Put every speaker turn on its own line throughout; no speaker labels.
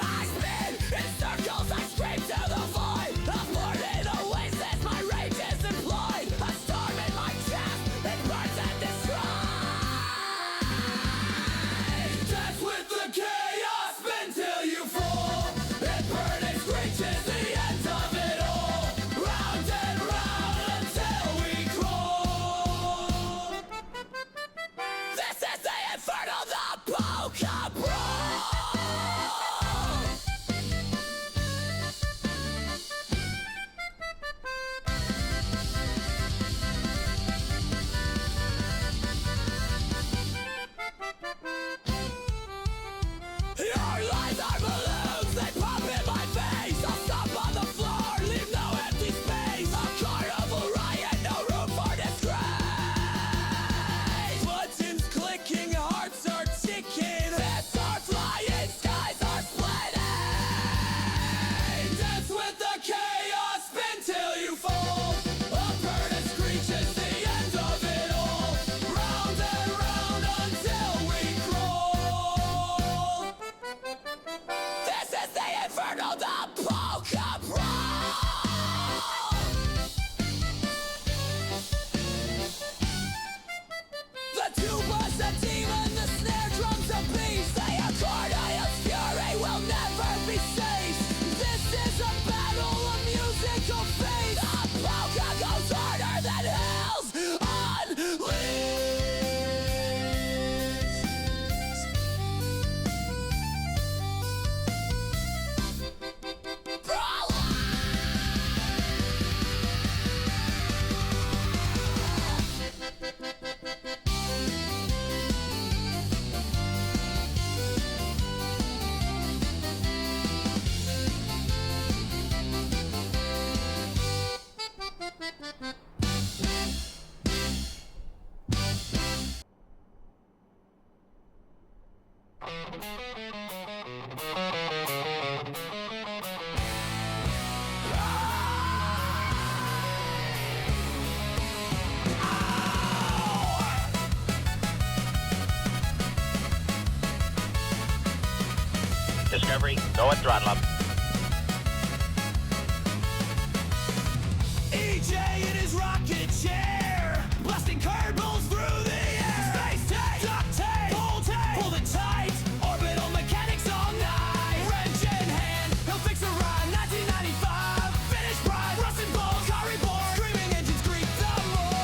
I spin in circles, I scream to the void. I'm born in oasis, my rage is employed. A storm in my chest, it burns and destroys. Dance with the chaos, spin till you fall. It burns and screeches the end of it all. Round and round until we crawl. This is the inferno, the polka brawl. Your lies are balloons, they pop in my face. I'll stop on the floor, leave no empty space. A carnival riot, no room for disgrace. Buttons clicking, hearts are ticking. Heads are flying, skies are splitting. Dance with the chaos, spin till you fall. A bird and screeches the end of it all. Round and round until we crawl. This is the inferno, the polka brawl. The tuba's a demon, the snare drum's a beast. The accordion's fury will never be ceased. This is a battle of musical faith. The polka goes harder than hell's unleashed.
Discovery, go at throttle up.
EJ in his rocket chair, blasting curveballs through the air. Space tape, duct tape, pull it tight. Orbital mechanics all night. Wrench in hand, he'll fix a ride. 1995, finish pride. Rust and bones, car reborn. Screaming engines greet the morn.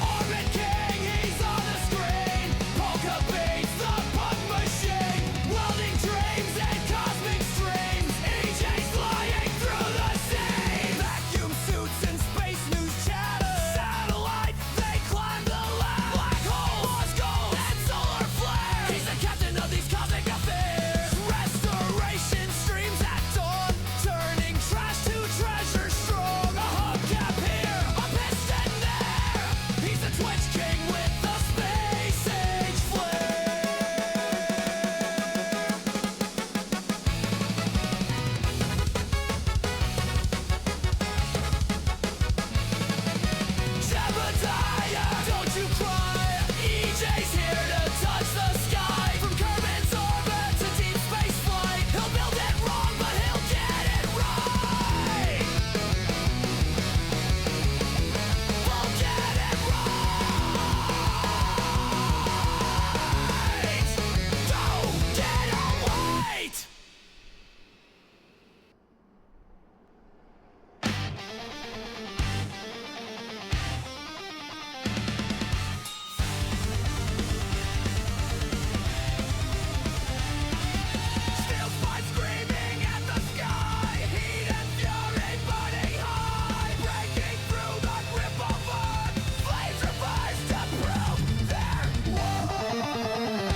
Orbit King, he's on the screen. Polka beats the punk machine. Welding dreams and cosmic streams. EJ's flying through the sea. Vacuum suits and space news chatter. Satellite, they climb the ladder. Black hole, Morse gold, and solar flare. He's the captain of these cosmic affairs. Restoration streams at dawn, turning trash to treasure strong. A hubcap here, a piston there. He's the Twitch King with the space age flare. Jebediah, don't you cry. EJ's here to touch the sky. From Kermit's orbit to deep space flight. He'll build it wrong, but he'll get it right. We'll get it right. Don't get away. Steel spine screaming at the sky. Heat and fury burning high. Breaking through the grip of Earth. Flames reverse to prove their worth.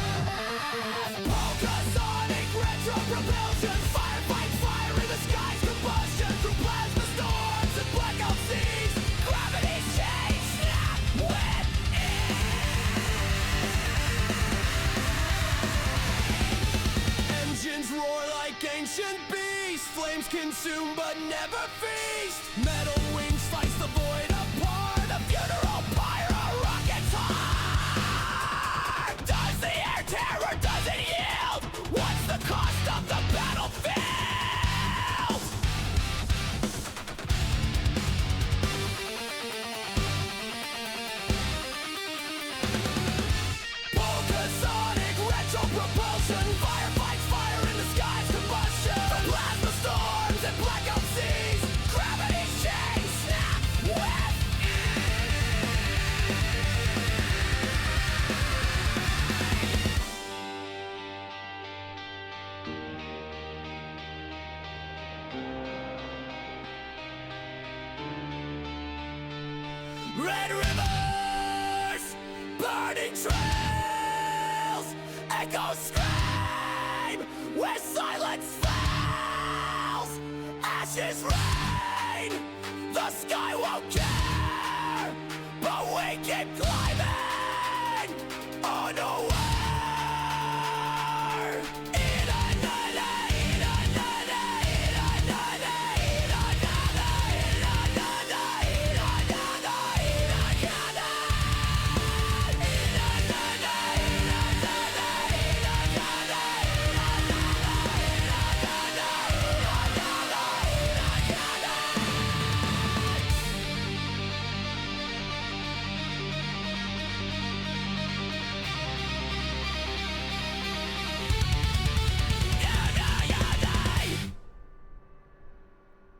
Polka-sonic retro propulsion. Fire fights fire in the skies. Combustion through plasma storms and blackout seas. Gravity's chains snap with engines roar like ancient beasts. Flames flames consume but never feast. Metal wings slice the void apart. A funeral pyre, a rocket's heart. Does the air tear or does it yield? What's the cost of the battlefield? Volcasonic retro propulsion. Fire fights fire in the sky's combustion. The plasma storms and blackout seas. Gravity chains snap with red rivers, burning trails, echoes scream where silence fails. Ashes rain, the sky won't care, but we keep climbing unaware. In another, in another, in another, in another, in another, in another, in another.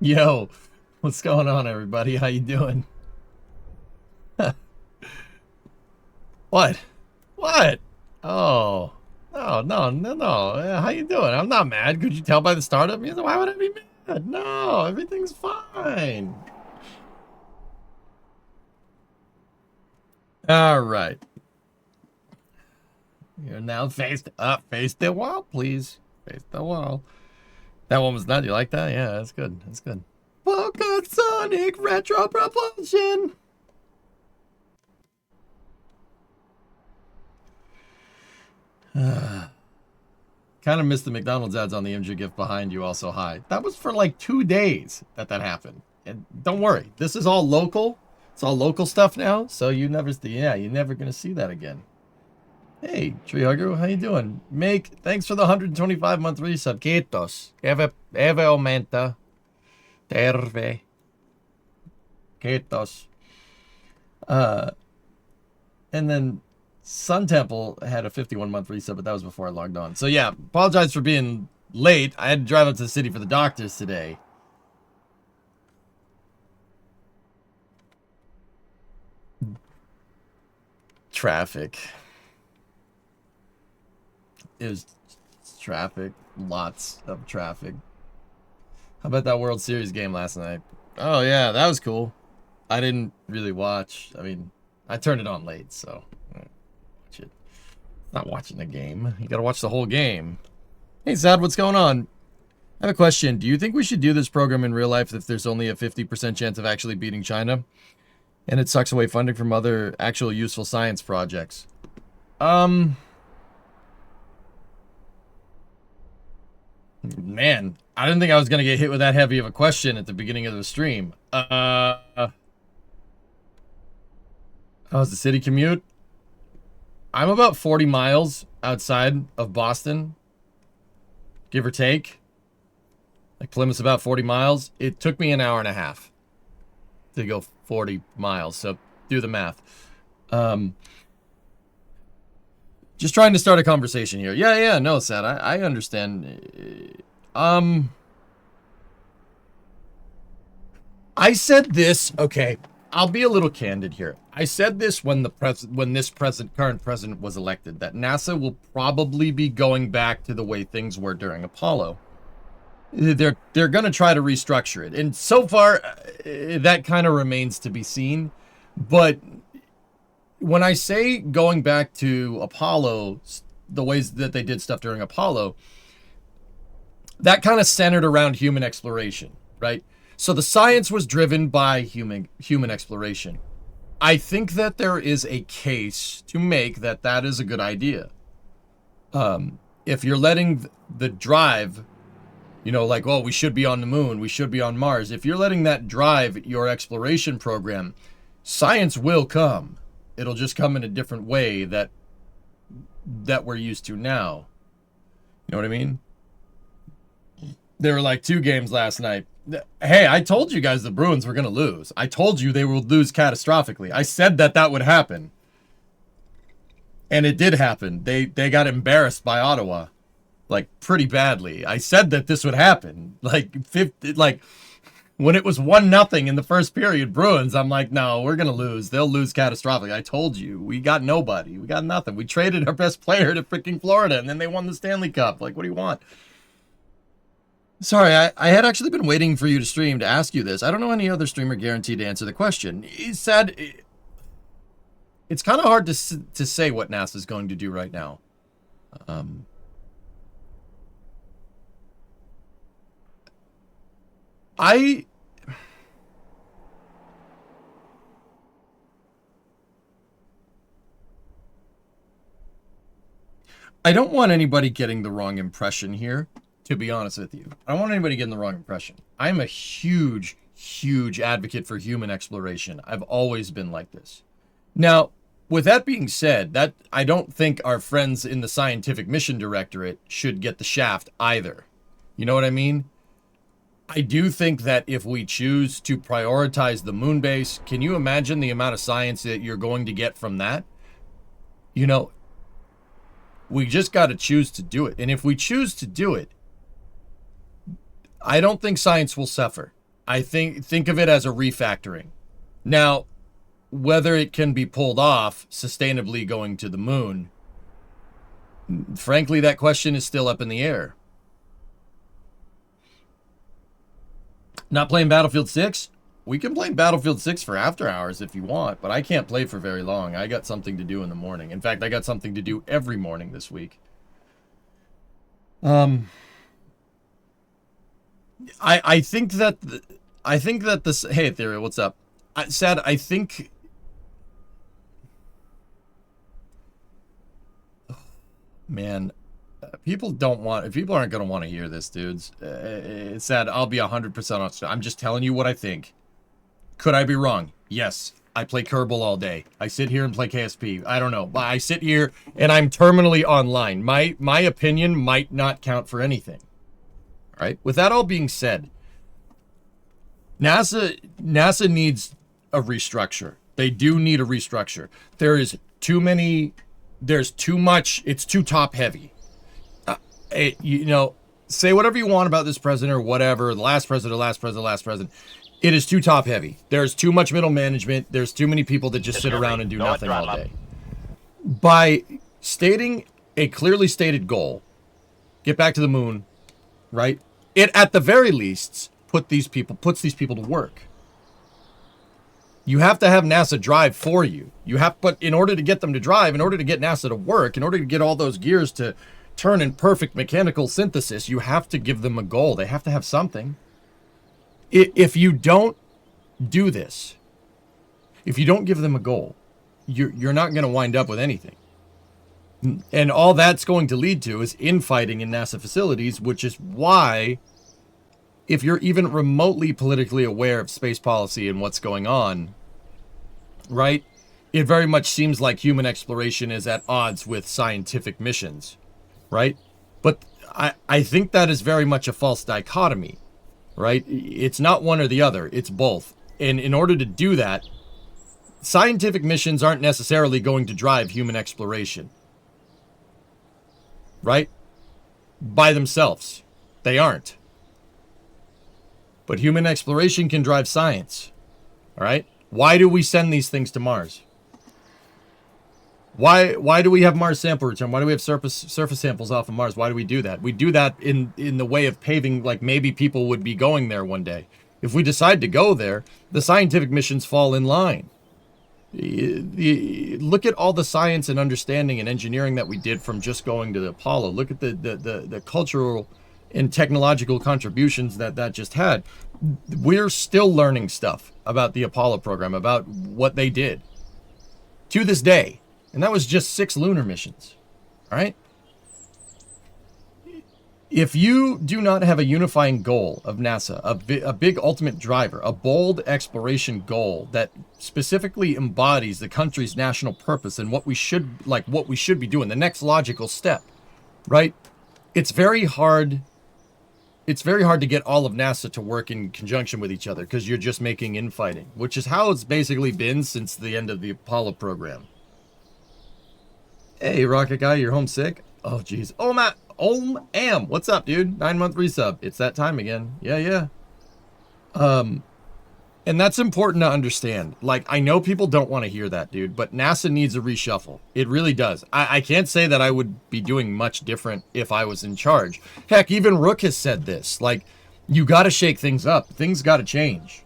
Yo, what's going on, everybody? How you doing? What? What? Oh, no. How you doing? I'm not mad. Could you tell by the startup music? Why would I be mad? No, everything's fine. All right. You're now face the wall, please. Face the wall. That one was not. You like that? Yeah, that's good. That's good. Volcasonic retro propulsion. Kind of missed the McDonald's ads on the MG gift behind you. Also, hi. That was for like 2 days that happened. And don't worry, this is all local. It's all local stuff now. So you're never gonna see that again. Hey, Tree Hugger, how you doing? Make, thanks for the 125-month resub. Quietos. Eve aumenta. Terve. Quietos. And then Sun Temple had a 51-month resub, but that was before I logged on. So yeah, apologize for being late. I had to drive up to the city for the doctors today. Traffic. It was traffic. Lots of traffic. How about that World Series game last night? Oh, yeah, that was cool. I didn't really watch. I mean, I turned it on late, so watch it. Not watching the game. You gotta watch the whole game. Hey, Sad, what's going on? I have a question. Do you think we should do this program in real life if there's only a 50% chance of actually beating China? And it sucks away funding from other actual useful science projects. Man, I didn't think I was going to get hit with that heavy of a question at the beginning of the stream. How's the city commute? I'm about 40 miles outside of Boston, give or take. Like Plymouth's about 40 miles. It took me an hour and a half to go 40 miles, so do the math. Just trying to start a conversation here. Yeah, no, Sad, I understand. I said this, okay, I'll be a little candid here. I said this when this current president was elected, that NASA will probably be going back to the way things were during Apollo. They're going to try to restructure it. And so far, that kind of remains to be seen. But when I say going back to Apollo, the ways that they did stuff during Apollo, that kind of centered around human exploration, right? So the science was driven by human exploration. I think that there is a case to make that is a good idea. If you're letting the drive You know, like, oh, we should be on the moon, we should be on Mars. If you're letting that drive your exploration program, science will come. It'll just come in a different way that we're used to now. You know what I mean? There were like 2 games last night. Hey, I told you guys the Bruins were going to lose. I told you they would lose catastrophically. I said that would happen. And it did happen. They got embarrassed by Ottawa. Like, pretty badly. I said that this would happen. Like, when it was 1-0 in the first period, Bruins, I'm like, no, we're going to lose. They'll lose catastrophically. I told you. We got nobody. We got nothing. We traded our best player to freaking Florida, and then they won the Stanley Cup. Like, what do you want? Sorry, I had actually been waiting for you to stream to ask you this. I don't know any other streamer guaranteed to answer the question. He said it's kind of hard to say what NASA's going to do right now. I don't want anybody getting the wrong impression here. To be honest with you, I don't want anybody getting the wrong impression. I'm a huge, huge advocate for human exploration. I've always been like this. Now, with that being said, that I don't think our friends in the Scientific Mission Directorate should get the shaft either. You know what I mean? I do think that if we choose to prioritize the moon base, can you imagine the amount of science that you're going to get from that? You know, we just got to choose to do it. And if we choose to do it, I don't think science will suffer. I think of it as a refactoring. Now, whether it can be pulled off sustainably going to the moon, frankly, that question is still up in the air. Not playing Battlefield 6? We can play Battlefield 6 for after hours if you want, but I can't play for very long. I got something to do in the morning. In fact, I got something to do every morning this week. I think that this. Hey, Ethereal, what's up? I think. Man, people aren't going to want to hear this, dudes. It's sad. I'll be 100% honest. I'm just telling you what I think. Could I be wrong? Yes. I play Kerbal all day. I sit here and play KSP. I don't know. I sit here and I'm terminally online. My opinion might not count for anything. All right. With that all being said, NASA needs a restructure. They do need a restructure. There's too much. It's too top heavy. You know, say whatever you want about this president or whatever, the last president. It is too top heavy. There's too much middle management. There's too many people that just sit around and do nothing all day. By stating a clearly stated goal, get back to the moon, right? It at the very least puts these people to work. You have to have NASA drive for you. But in order to get them to drive, in order to get NASA to work, in order to get all those gears to turn in perfect mechanical synthesis, you have to give them a goal. They have to have something. If you don't do this, if you don't give them a goal, you're not going to wind up with anything. And all that's going to lead to is infighting in NASA facilities, which is why, if you're even remotely politically aware of space policy and what's going on, right, it very much seems like human exploration is at odds with scientific missions, right? But I think that is very much a false dichotomy, right? It's not one or the other, it's both. And in order to do that, scientific missions aren't necessarily going to drive human exploration, right? By themselves. They aren't. But human exploration can drive science, all right? Why do we send these things to Mars? Why do we have Mars sample return? Why do we have surface samples off of Mars? Why do we do that? We do that in the way of paving, like maybe people would be going there one day. If we decide to go there, the scientific missions fall in line. Look at all the science and understanding and engineering that we did from just going to the Apollo. Look at the cultural and technological contributions that just had. We're still learning stuff about the Apollo program, about what they did to this day. And that was just 6 lunar missions. All right? If you do not have a unifying goal of NASA, a big ultimate driver, a bold exploration goal that specifically embodies the country's national purpose and what we should be doing, the next logical step, right? It's very hard to get all of NASA to work in conjunction with each other because you're just making infighting, which is how it's basically been since the end of the Apollo program. Hey, Rocket Guy, you're homesick? Oh, jeez. Oh, Matt. Am. What's up, dude? 9-month resub. It's that time again. Yeah. And that's important to understand. Like, I know people don't want to hear that, dude, but NASA needs a reshuffle. It really does. I can't say that I would be doing much different if I was in charge. Heck, even Rook has said this. Like, you got to shake things up. Things got to change.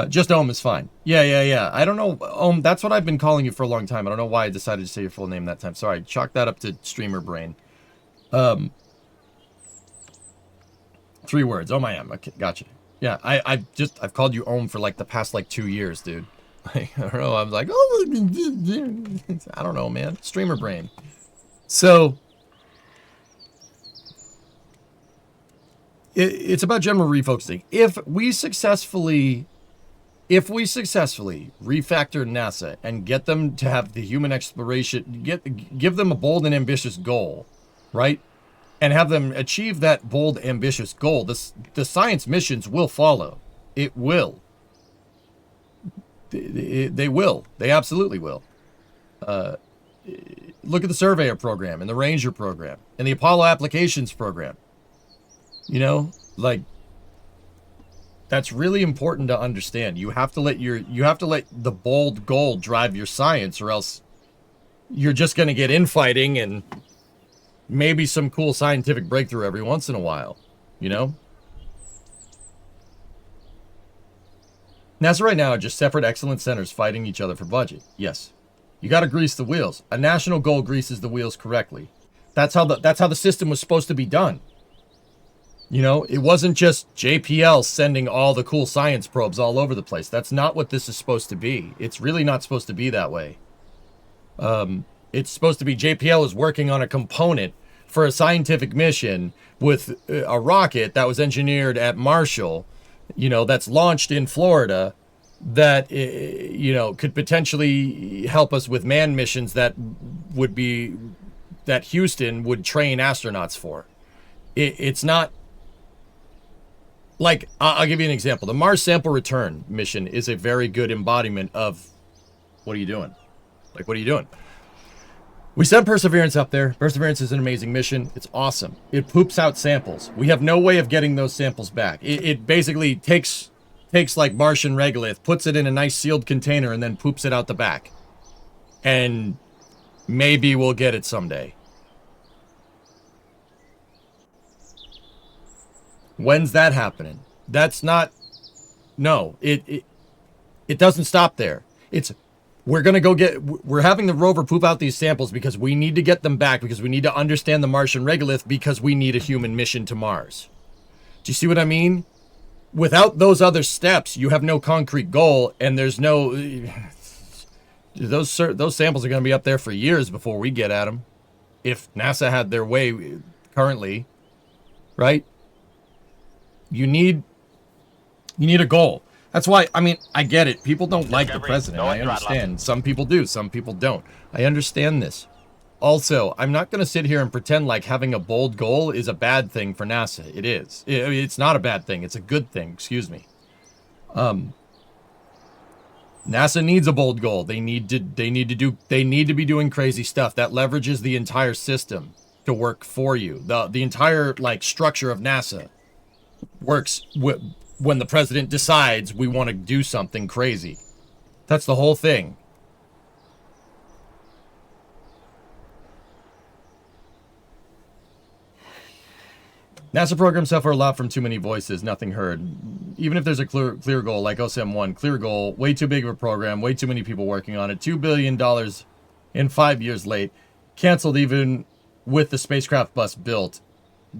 Just Ohm is fine. Yeah. I don't know. Ohm, that's what I've been calling you for a long time. I don't know why I decided to say your full name that time. Sorry. Chalk that up to streamer brain. 3 words. Oh, I am. Okay, gotcha. Yeah, I've called you Ohm for like the past like 2 years, dude. Like, I don't know. I'm like, oh, I don't know, man. Streamer brain. So it's about general refocusing. If we successfully refactor NASA and get them to have the human exploration, give them a bold and ambitious goal, right? And have them achieve that bold, ambitious goal, the science missions will follow. It will. They will. They absolutely will. Look at the Surveyor program and the Ranger program and the Apollo Applications program. You know, like, that's really important to understand. You have to let the bold goal drive your science, or else you're just going to get infighting and maybe some cool scientific breakthrough every once in a while, you know? NASA right now are just separate excellence centers fighting each other for budget. Yes. You got to grease the wheels. A national goal greases the wheels correctly. That's how the system was supposed to be done. You know, it wasn't just JPL sending all the cool science probes all over the place. That's not what this is supposed to be. It's really not supposed to be that way. It's supposed to be JPL is working on a component for a scientific mission with a rocket that was engineered at Marshall, you know, that's launched in Florida, that, you know, could potentially help us with manned missions that Houston would train astronauts for. It's not like, I'll give you an example. The Mars Sample Return mission is a very good embodiment of, what are you doing? Like, what are you doing? We sent Perseverance up there. Perseverance is an amazing mission. It's awesome. It poops out samples. We have no way of getting those samples back. It basically takes like Martian regolith, puts it in a nice sealed container, and then poops it out the back. And maybe we'll get it someday. When's that happening? That's not... No, it doesn't stop there. We're having the rover poop out these samples because we need to get them back, because we need to understand the Martian regolith, because we need a human mission to Mars. Do you see what I mean? Without those other steps, you have no concrete goal, and there's no... Those samples are going to be up there for years before we get at them. If NASA had their way currently, right? You need a goal. That's why, I mean, I get it. People don't like the president. I understand. Some people do. Some people don't. I understand this. Also, I'm not going to sit here and pretend like having a bold goal is a bad thing for NASA. It is. It's not a bad thing. It's a good thing. Excuse me. NASA needs a bold goal. They need to be doing crazy stuff that leverages the entire system to work for you. The entire like structure of NASA works when the president decides we want to do something crazy. That's the whole thing. NASA programs suffer a lot from too many voices, nothing heard. Even if there's a clear goal, like OSM1, clear goal, way too big of a program, way too many people working on it, $2 billion in 5 years late, canceled even with the spacecraft bus built.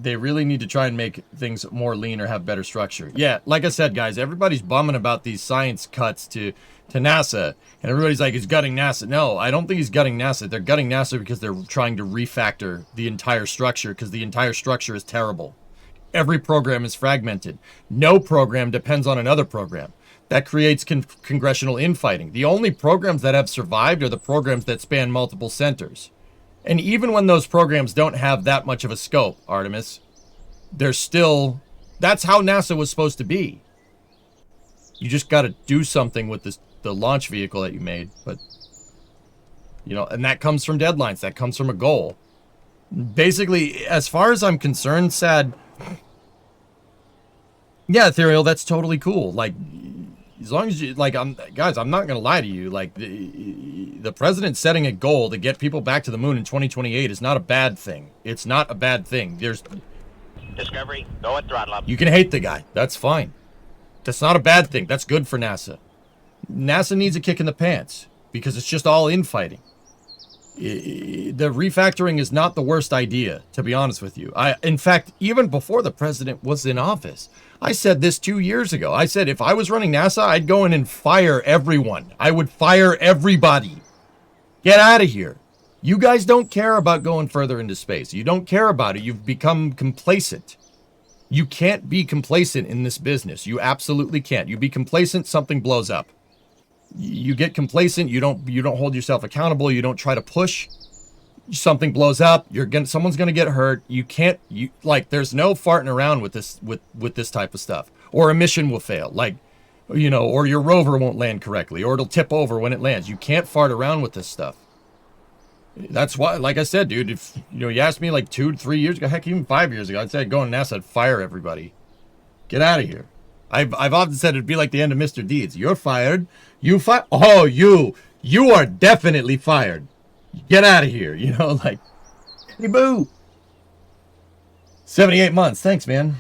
they really need to try and make things more lean or have better structure. Yeah, like I said, guys, everybody's bumming about these science cuts to NASA, and everybody's like, he's gutting NASA. No, I don't think he's gutting NASA. They're gutting NASA because they're trying to refactor the entire structure, because the entire structure is terrible. Every program is fragmented. No program depends on another program. That creates congressional infighting. The only programs that have survived are the programs that span multiple centers. And even when those programs don't have that much of a scope, Artemis, they're still... That's how NASA was supposed to be. You just got to do something with the launch vehicle that you made. But, you know, and that comes from deadlines. That comes from a goal. Basically, as far as I'm concerned, Sad... Yeah, Ethereal, that's totally cool. Like, as long as you... Like, guys, I'm not going to lie to you. Like, the president setting a goal to get people back to the moon in 2028 is not a bad thing. It's not a bad thing. There's...
Discovery, go at throttle up.
You can hate the guy. That's fine. That's not a bad thing. That's good for NASA. NASA needs a kick in the pants because it's just all infighting. The refactoring is not the worst idea, to be honest with you. In fact, even before the president was in office, I said this 2 years ago. I said if I was running NASA, I'd go in and fire everyone. I would fire everybody. Get out of here. You guys don't care about going further into space. You don't care about it. You've become complacent. You can't be complacent in this business. You absolutely can't. You be complacent, something blows up. You get complacent, you don't hold yourself accountable, you don't try to push, something blows up, someone's gonna get hurt. There's no farting around with this type of stuff. Or a mission will fail, like, you know, or your rover won't land correctly, or it'll tip over when it lands. You can't fart around with this stuff. That's why, like I said, dude, if you asked me like 2 to 3 years ago, heck, even 5 years ago, I'd say I'd go on NASA, I'd fire everybody. Get out of here. I've often said it'd be like the end of Mr. Deeds. You're fired. You fire. Oh, you are definitely fired. Get out of here. You know, like, hey, boo. 78 months. Thanks, man.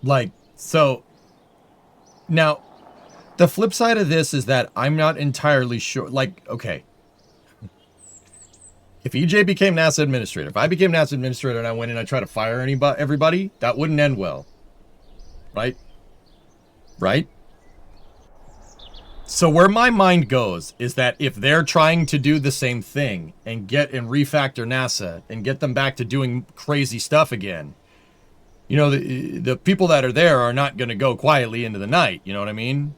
Like, so now the flip side of this is that I'm not entirely sure. Like, okay. If EJ became NASA administrator, if I became NASA administrator and I went in and I tried to fire everybody, that wouldn't end well. Right? Right? So where my mind goes is that if they're trying to do the same thing and refactor NASA and get them back to doing crazy stuff again, you know, the people that are there are not going to go quietly into the night. You know what I mean?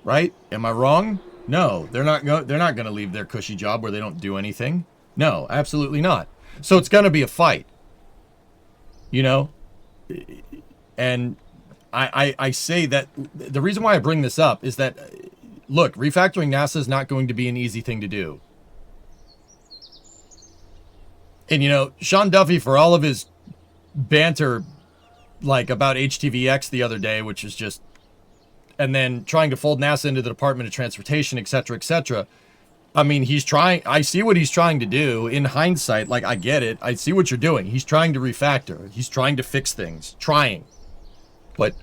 Right? Am I wrong? No, they're not going to leave their cushy job where they don't do anything. No, absolutely not. So it's going to be a fight. You know? And I say that the reason why I bring this up is that, look, refactoring NASA is not going to be an easy thing to do. And, you know, Sean Duffy, for all of his banter, like, about HTVX the other day, which is just... and then trying to fold NASA into the Department of Transportation, etc., etc. I mean, I see what he's trying to do. In hindsight, like, I get it. I see what you're doing. He's trying to refactor. He's trying to fix things. Trying. But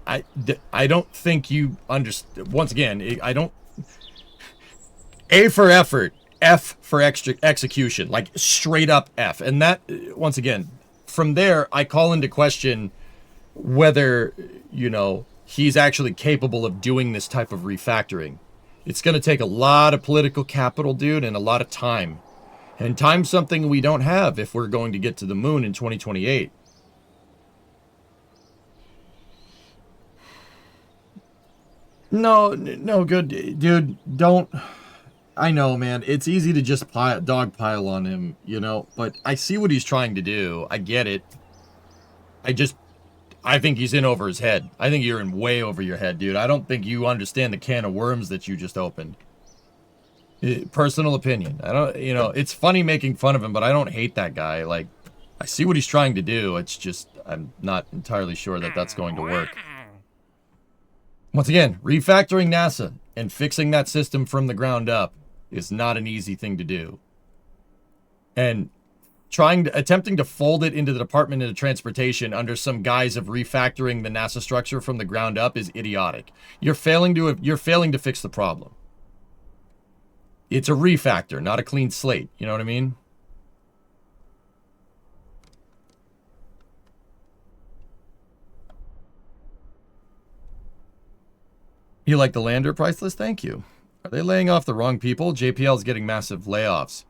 I don't think you understand. Once again, I don't... A for effort. F for execution. Like, straight up F. And that, once again, from there, I call into question whether, you know... he's actually capable of doing this type of refactoring. It's going to take a lot of political capital, dude, and a lot of time. And time's something we don't have if we're going to get to the moon in 2028. No, good, dude, don't... I know, man, it's easy to just dogpile on him, you know, but I see what he's trying to do. I get it. I think he's in over his head. I think you're in way over your head, dude. I don't think you understand the can of worms that you just opened. Personal opinion. I don't, you know, it's funny making fun of him, but I don't hate that guy. Like, I see what he's trying to do. It's just, I'm not entirely sure that that's going to work. Once again, refactoring NASA and fixing that system from the ground up is not an easy thing to do. And attempting to fold it into the Department of Transportation under some guise of refactoring the NASA structure from the ground up is idiotic. You're failing to fix the problem. It's a refactor, not a clean slate. You know what I mean? You like the lander price list? Thank you. Are they laying off the wrong people? JPL is getting massive layoffs.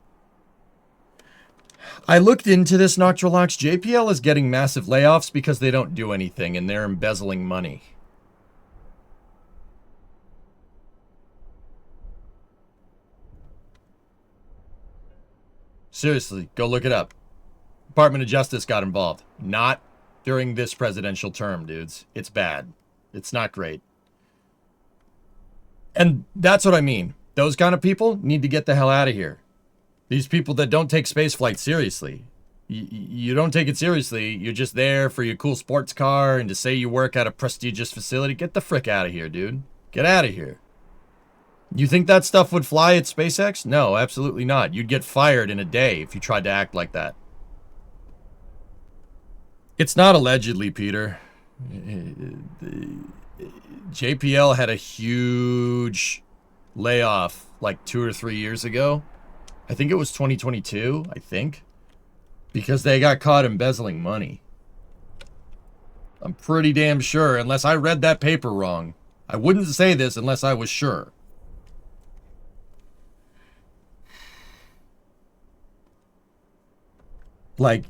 I looked into this, Nocturlox. JPL is getting massive layoffs because they don't do anything and they're embezzling money. Seriously, go look it up. Department of Justice got involved. Not during this presidential term, dudes. It's bad. It's not great. And that's what I mean. Those kind of people need to get the hell out of here. These people that don't take spaceflight seriously. You don't take it seriously. You're just there for your cool sports car and to say you work at a prestigious facility. Get the frick out of here, dude. Get out of here. You think that stuff would fly at SpaceX? No, absolutely not. You'd get fired in a day if you tried to act like that. It's not allegedly, Peter. JPL had a huge layoff like 2 or 3 years ago. I think it was 2022, I think. Because they got caught embezzling money. I'm pretty damn sure, unless I read that paper wrong. I wouldn't say this unless I was sure. Like,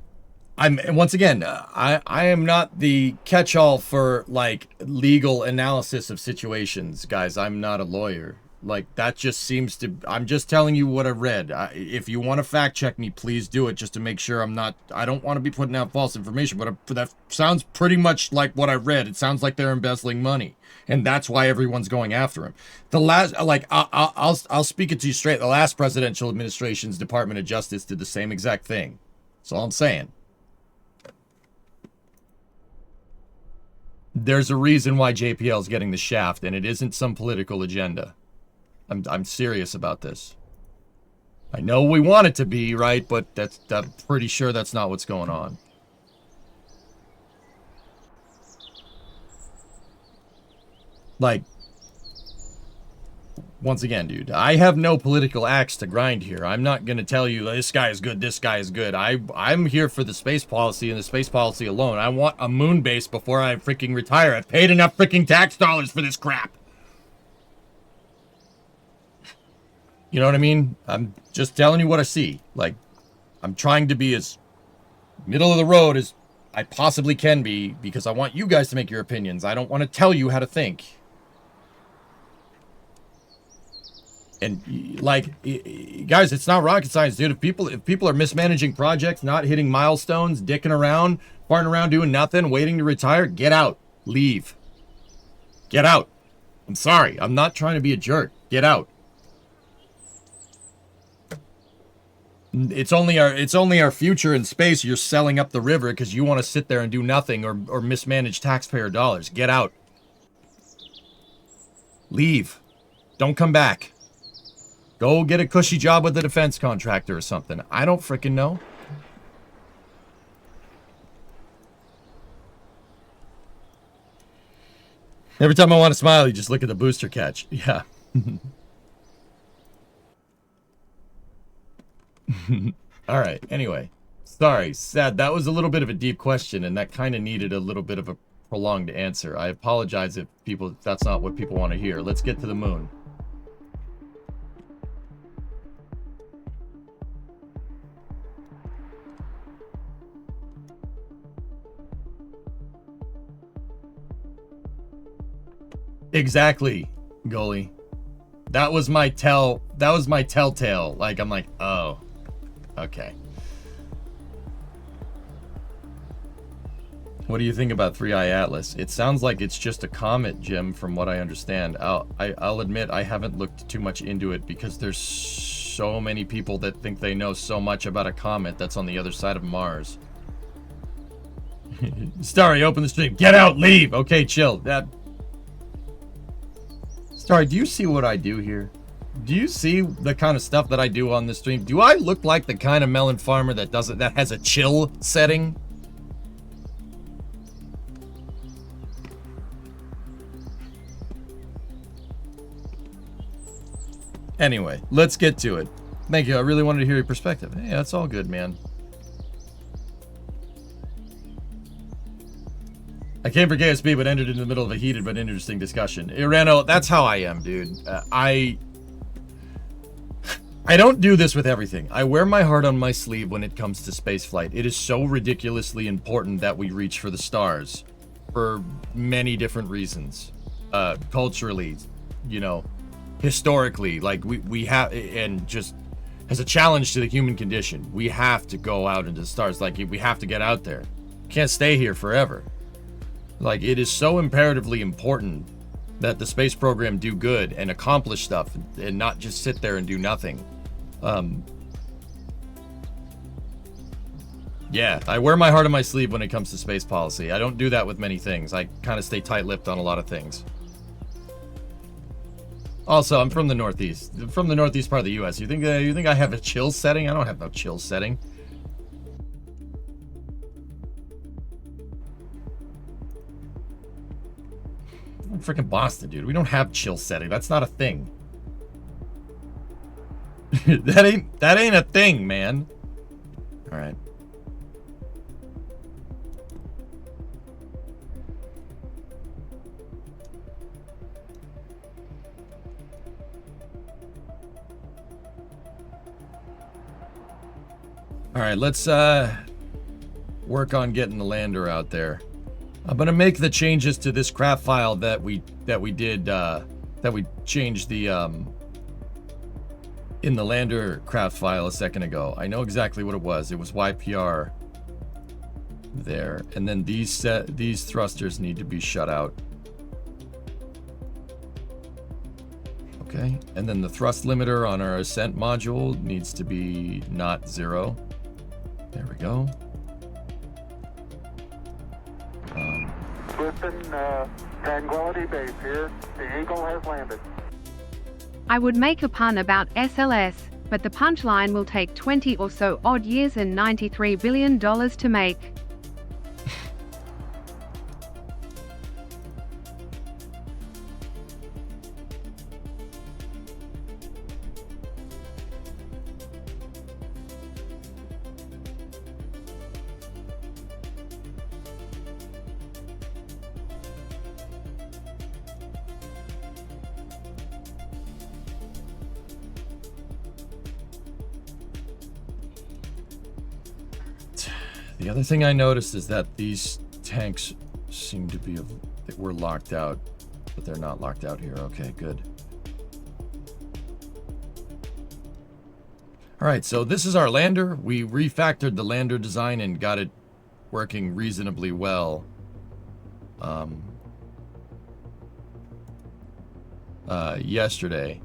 once again, I am not the catch-all for like legal analysis of situations, guys. I'm not a lawyer. Like, that just seems to, I'm just telling you what I read. If you want to fact check me, please do it, just to make sure I don't want to be putting out false information, but that sounds pretty much like what I read. It sounds like they're embezzling money, and that's why everyone's going after him. The last, like, I'll speak it to you straight. The last presidential administration's Department of Justice did the same exact thing. That's all I'm saying. There's a reason why JPL is getting the shaft, and it isn't some political agenda. I'm serious about this. I know we want it to be, right? But I'm pretty sure that's not what's going on. Like, once again, dude, I have no political axe to grind here. I'm not going to tell you this guy is good, this guy is good. I'm here for the space policy and the space policy alone. I want a moon base before I freaking retire. I've paid enough freaking tax dollars for this crap. You know what I mean? I'm just telling you what I see. Like, I'm trying to be as middle of the road as I possibly can be because I want you guys to make your opinions. I don't want to tell you how to think. And like, guys, it's not rocket science, dude. If people are mismanaging projects, not hitting milestones, dicking around, farting around, doing nothing, waiting to retire, get out. Leave. Get out. I'm sorry. I'm not trying to be a jerk. Get out. It's only our future in space you're selling up the river because you want to sit there and do nothing or mismanage taxpayer dollars. Get out. Leave. Don't come back. Go get a cushy job with a defense contractor or something. I don't frickin' know. Every time I want to smile, you just look at the booster catch. Yeah. All right. Anyway, sorry. Sad. That was a little bit of a deep question, and that kind of needed a little bit of a prolonged answer. I apologize if that's not what people want to hear. Let's get to the moon. Exactly, goalie. That was my telltale. Like, I'm like, oh, okay. What do you think about 3i Atlas? It sounds like it's just a comet, Jim, from what I understand. I'll admit I haven't looked too much into it because there's so many people that think they know so much about a comet that's on the other side of Mars. Starry, open the stream. Get out, leave. Okay, chill. Starry, do you see what I do here? Do you see the kind of stuff that I do on this stream? Do I look like the kind of melon farmer that has a chill setting? Anyway, let's get to it. Thank you. I really wanted to hear your perspective. Hey, that's all good, man. I came for KSP, but entered in the middle of a heated but interesting discussion. Irano, that's how I am, dude. I don't do this with everything. I wear my heart on my sleeve when it comes to spaceflight. It is so ridiculously important that we reach for the stars for many different reasons. Culturally, you know, historically, like we have, and just as a challenge to the human condition, we have to go out into the stars. Like, we have to get out there. Can't stay here forever. Like, it is so imperatively important that the space program do good and accomplish stuff and not just sit there and do nothing. Yeah, I wear my heart on my sleeve when it comes to space policy. I don't do that with many things. I kind of stay tight-lipped on a lot of things. Also, I'm from the Northeast. From the Northeast part of the U.S. You think I have a chill setting? I don't have no chill setting. I'm freaking Boston, dude. We don't have chill setting. That's not a thing. that ain't a thing, man. All right. All right, let's work on getting the lander out there. I'm gonna make the changes to this craft file that we changed the in the lander craft file a second ago. I know exactly what it was. It was YPR there, and then these thrusters need to be shut out. Okay, and then the thrust limiter on our ascent module needs to be not 0. There we go.
Griffin, Tranquility Base here. The Eagle has landed.
I would make a pun about SLS, but the punchline will take 20 or so odd years and $93 billion to make.
The other thing I noticed is that these tanks seem to be were locked out, but they're not locked out here. Okay, good. All right, so this is our lander. We refactored the lander design and got it working reasonably well. Yesterday.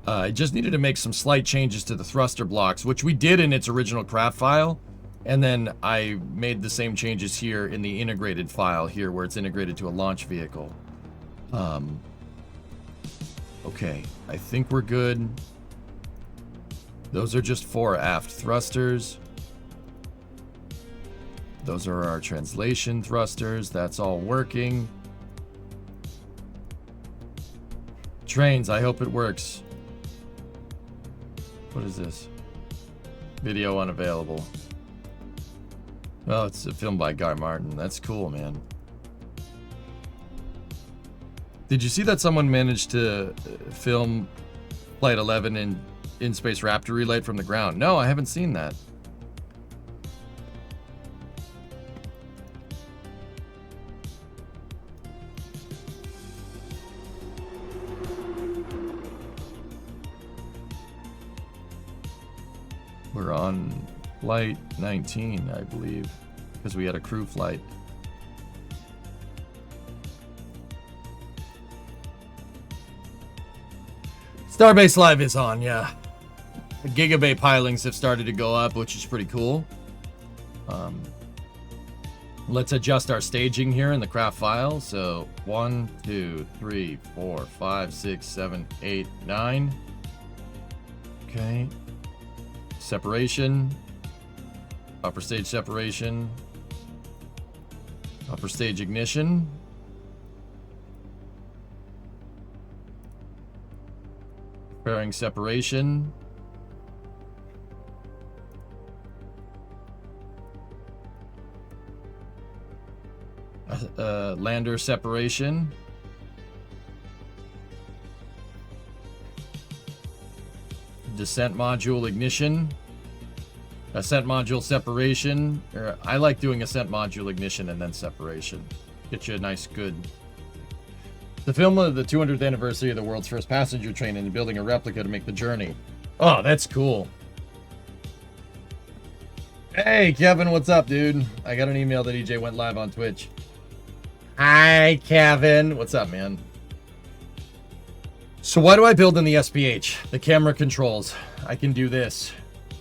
I just needed to make some slight changes to the thruster blocks, which we did in its original craft file. And then I made the same changes here in the integrated file here where it's integrated to a launch vehicle. Okay, I think we're good. Those are just 4 aft thrusters. Those are our translation thrusters. That's all working. Trains, I hope it works. What is this? Video unavailable. Oh, it's a film by Guy Martin. That's cool, man. Did you see that someone managed to film Flight 11 in Space Raptor relay from the ground? No, I haven't seen that. We're on Flight 19, I believe, because we had a crew flight. Starbase Live is on, yeah. The Gigabay pilings have started to go up, which is pretty cool. Let's adjust our staging here in the craft file. So 1, 2, 3, 4, 5, 6, 7, 8, 9. Okay. Separation. Upper stage separation. Upper stage ignition. Fairing separation. Lander separation. Descent module ignition. Ascent module separation. I like doing ascent module ignition and then separation. Get you a nice good... The film of the 200th anniversary of the world's first passenger train and building a replica to make the journey. Oh, that's cool. Hey, Kevin, what's up, dude? I got an email that EJ went live on Twitch. Hi, Kevin. What's up, man? So why do I build in the SPH? The camera controls. I can do this.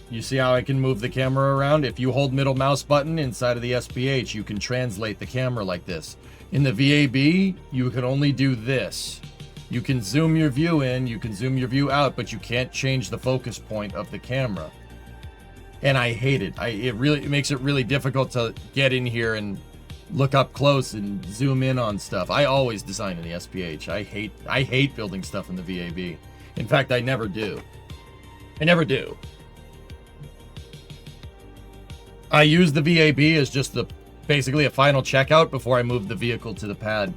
You see how I can move the camera around? If you hold middle mouse button inside of the SPH, you can translate the camera like this. In the VAB, you can only do this. You can zoom your view in, you can zoom your view out, but you can't change the focus point of the camera. And I hate it. It makes it really difficult to get in here and look up close and zoom in on stuff. I always design in the SPH. I hate building stuff in the VAB. In fact, I never do. I never do. I use the VAB as just basically a final checkout before I move the vehicle to the pad.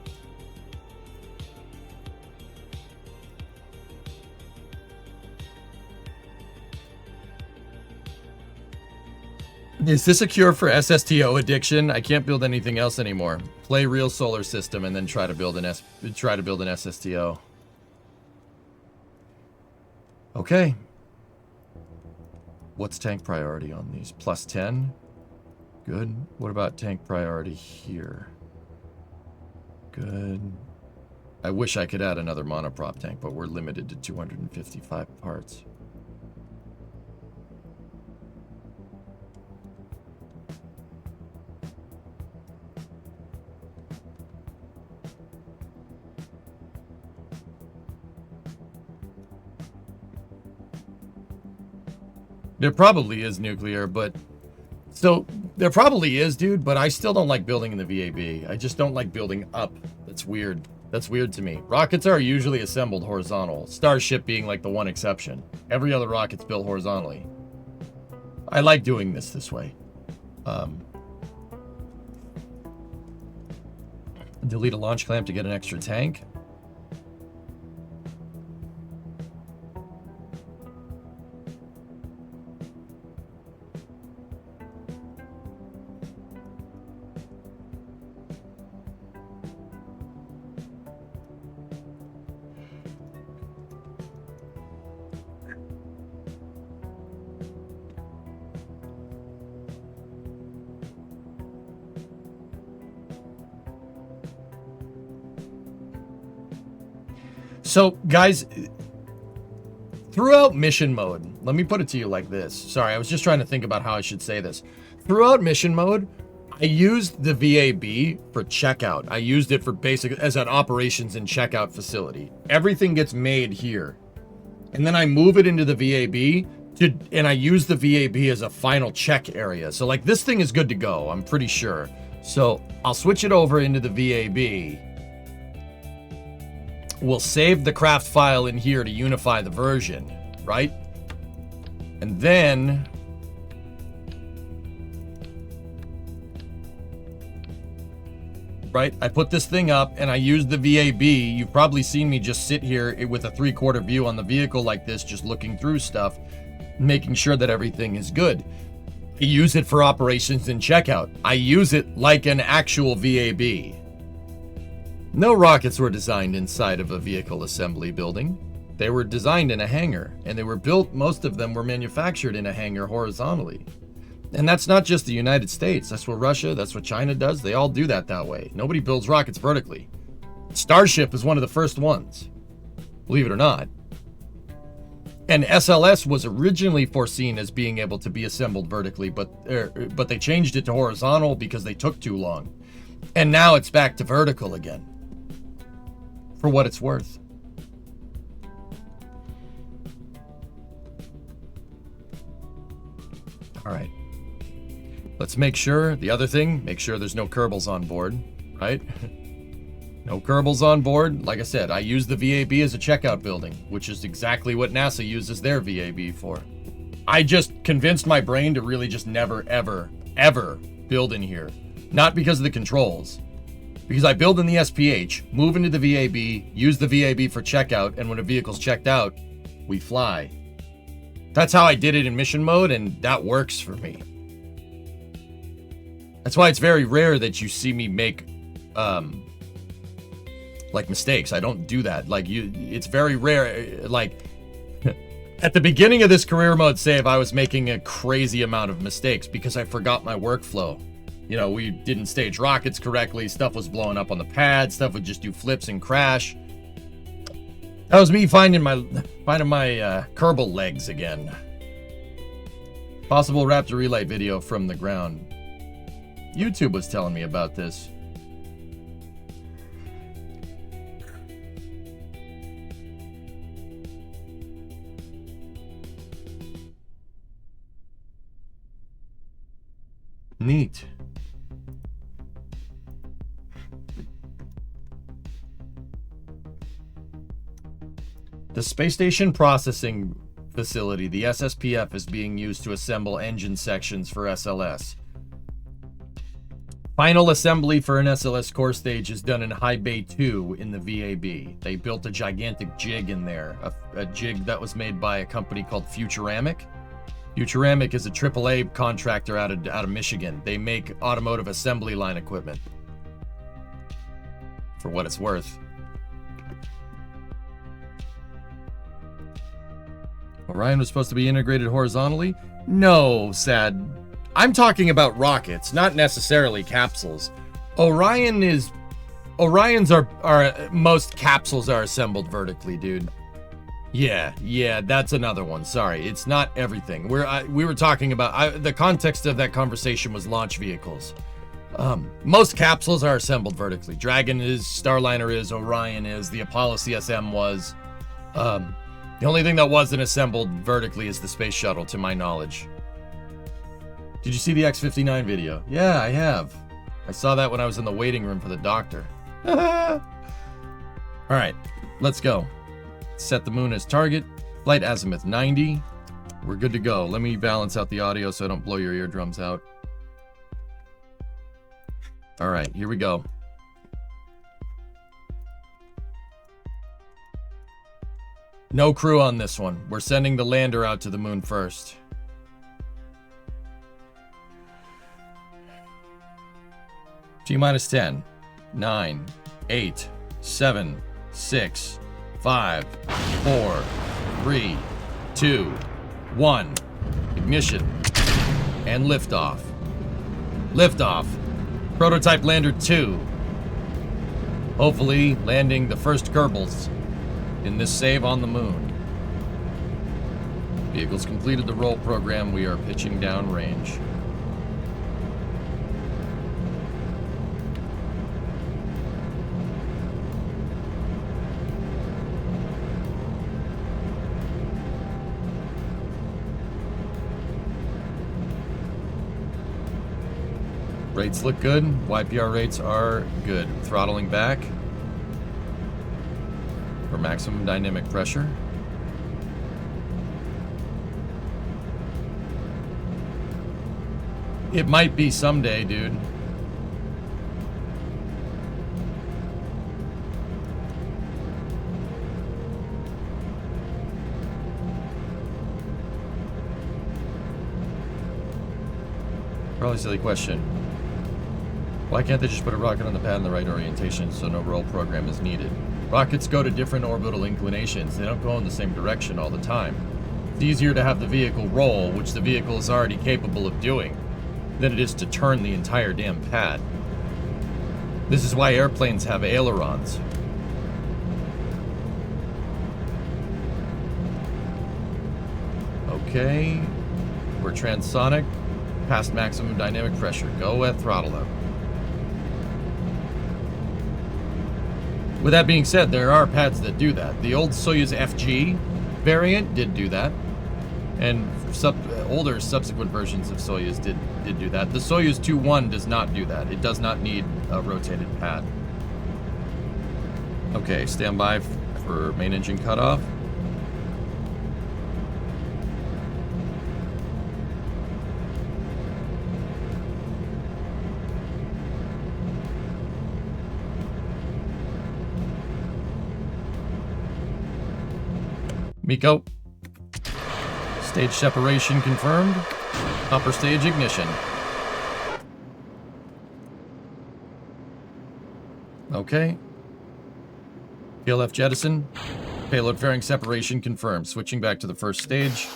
Is this a cure for SSTO addiction? I can't build anything else anymore. Play real solar system and then try to build an SSTO. Okay. What's tank priority on these? Plus 10. Good. What about tank priority here? Good. I wish I could add another monoprop tank, but we're limited to 255 parts. There probably is nuclear, but... So, there probably is, dude, but I still don't like building in the VAB. I just don't like building up. That's weird. That's weird to me. Rockets are usually assembled horizontal. Starship being like the one exception. Every other rocket's built horizontally. I like doing this way. Delete a launch clamp to get an extra tank. So, guys, throughout mission mode, let me put it to you like this. Sorry, I was just trying to think about how I should say this. Throughout mission mode, I used the VAB for checkout. I used it for basic as an operations and checkout facility. Everything gets made here. And then I move it into the VAB and I use the VAB as a final check area. So like this thing is good to go, I'm pretty sure. So I'll switch it over into the VAB. We'll save the craft file in here to unify the version, right? And then I put this thing up and I use the VAB. You've probably seen me just sit here with a 3/4 view on the vehicle like this, just looking through stuff, making sure that everything is good. I use it for operations and checkout. I use it like an actual VAB. No rockets were designed inside of a vehicle assembly building. They were designed in a hangar, and they were built, most of them were manufactured in a hangar horizontally. And that's not just the United States. That's what Russia, that's what China does. They all do that way. Nobody builds rockets vertically. Starship is one of the first ones, believe it or not. And SLS was originally foreseen as being able to be assembled vertically, but they changed it to horizontal because they took too long. And now it's back to vertical again. For what it's worth. All right. Let's make sure, the other thing, make sure there's no Kerbals on board, right? No Kerbals on board. Like I said, I use the VAB as a checkout building, which is exactly what NASA uses their VAB for. I just convinced my brain to really just never, ever, ever build in here. Not because of the controls. Because I build in the SPH, move into the VAB, use the VAB for checkout, and when a vehicle's checked out, we fly. That's how I did it in mission mode, and that works for me. That's why it's very rare that you see me make, like, mistakes. I don't do that. Like, it's very rare. Like, at the beginning of this career mode save, I was making a crazy amount of mistakes because I forgot my workflow. You know, we didn't stage rockets correctly. Stuff was blowing up on the pad. Stuff would just do flips and crash. That was me finding my Kerbal legs again. Possible Raptor relay video from the ground. YouTube was telling me about this. Neat. The Space Station Processing Facility, the SSPF, is being used to assemble engine sections for SLS. Final assembly for an SLS core stage is done in High Bay 2 in the VAB. They built a gigantic jig in there, a jig that was made by a company called Futuramic. Futuramic is a AAA contractor out of Michigan. They make automotive assembly line equipment. For what it's worth. Orion was supposed to be integrated horizontally? No, sad. I'm talking about rockets, not necessarily capsules. Most capsules are assembled vertically, dude. Yeah, that's another one. Sorry, it's not everything. We were talking about, the context of that conversation was launch vehicles. Most capsules are assembled vertically. Dragon is, Starliner is, Orion is, the Apollo CSM was. The only thing that wasn't assembled vertically is the space shuttle, to my knowledge. Did you see the X-59 video? Yeah, I have. I saw that when I was in the waiting room for the doctor. All right, let's go. Set the moon as target. Flight azimuth 90. We're good to go. Let me balance out the audio so I don't blow your eardrums out. All right, here we go. No crew on this one. We're sending the lander out to the moon first. T-minus 10, 9, 8, 7, 6, 5, 4, 3, 2, 1. Ignition. And liftoff. Liftoff. Prototype Lander 2. Hopefully landing the first Kerbals in this save on the moon. Vehicles completed the roll program. We are pitching down range. Rates look good. YPR rates are good. Throttling back for maximum dynamic pressure. It might be someday, dude. Probably a silly question. Why can't they just put a rocket on the pad in the right orientation so no roll program is needed? Rockets go to different orbital inclinations. They don't go in the same direction all the time. It's easier to have the vehicle roll, which the vehicle is already capable of doing, than it is to turn the entire damn pad. This is why airplanes have ailerons. Okay, we're transonic, past maximum dynamic pressure. Go at throttle up. With that being said, there are pads that do that. The old Soyuz FG variant did do that, and older subsequent versions of Soyuz did do that. The Soyuz 2.1 does not do that. It does not need a rotated pad. Okay, stand by for main engine cutoff. Miko. Stage separation confirmed. Upper stage ignition. Okay. PLF jettison. Payload fairing separation confirmed. Switching back to the first stage.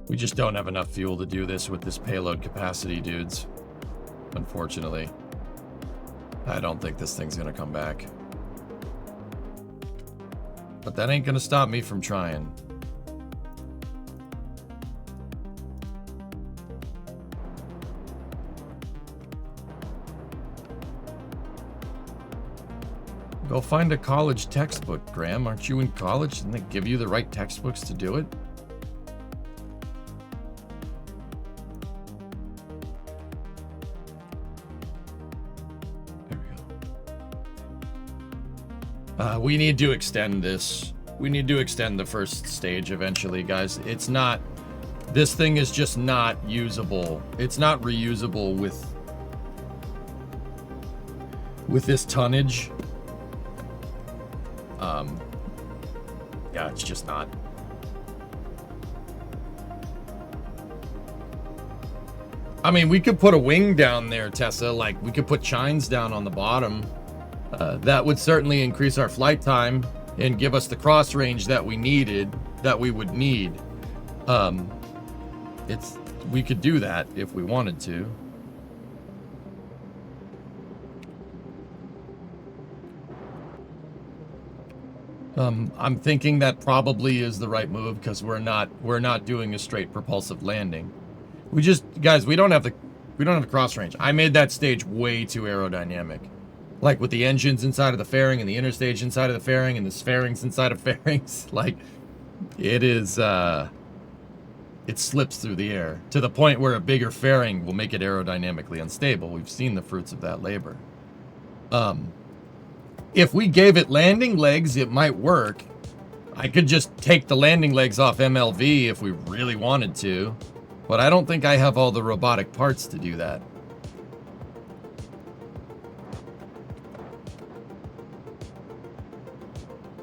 We just don't have enough fuel to do this with this payload capacity, dudes. Unfortunately. I don't think this thing's gonna come back. But that ain't gonna stop me from trying. Go find a college textbook, Graham. Aren't you in college? Didn't they give you the right textbooks to do it? We need to extend this. We need to extend the first stage eventually, guys. It's not... This thing is just not usable. It's not reusable with this tonnage. Yeah, it's just not. I mean, we could put a wing down there, Tessa. Like, we could put chines down on the bottom. That would certainly increase our flight time and give us the cross range that we needed, that we would need. We could do that if we wanted to. I'm thinking that probably is the right move because we're not doing a straight propulsive landing. Guys, we don't have the cross range. I made that stage way too aerodynamic. Like with the engines inside of the fairing and the interstage inside of the fairing and the fairings inside of fairings. Like, it is, it slips through the air to the point where a bigger fairing will make it aerodynamically unstable. We've seen the fruits of that labor. If we gave it landing legs, it might work. I could just take the landing legs off MLV if we really wanted to, but I don't think I have all the robotic parts to do that.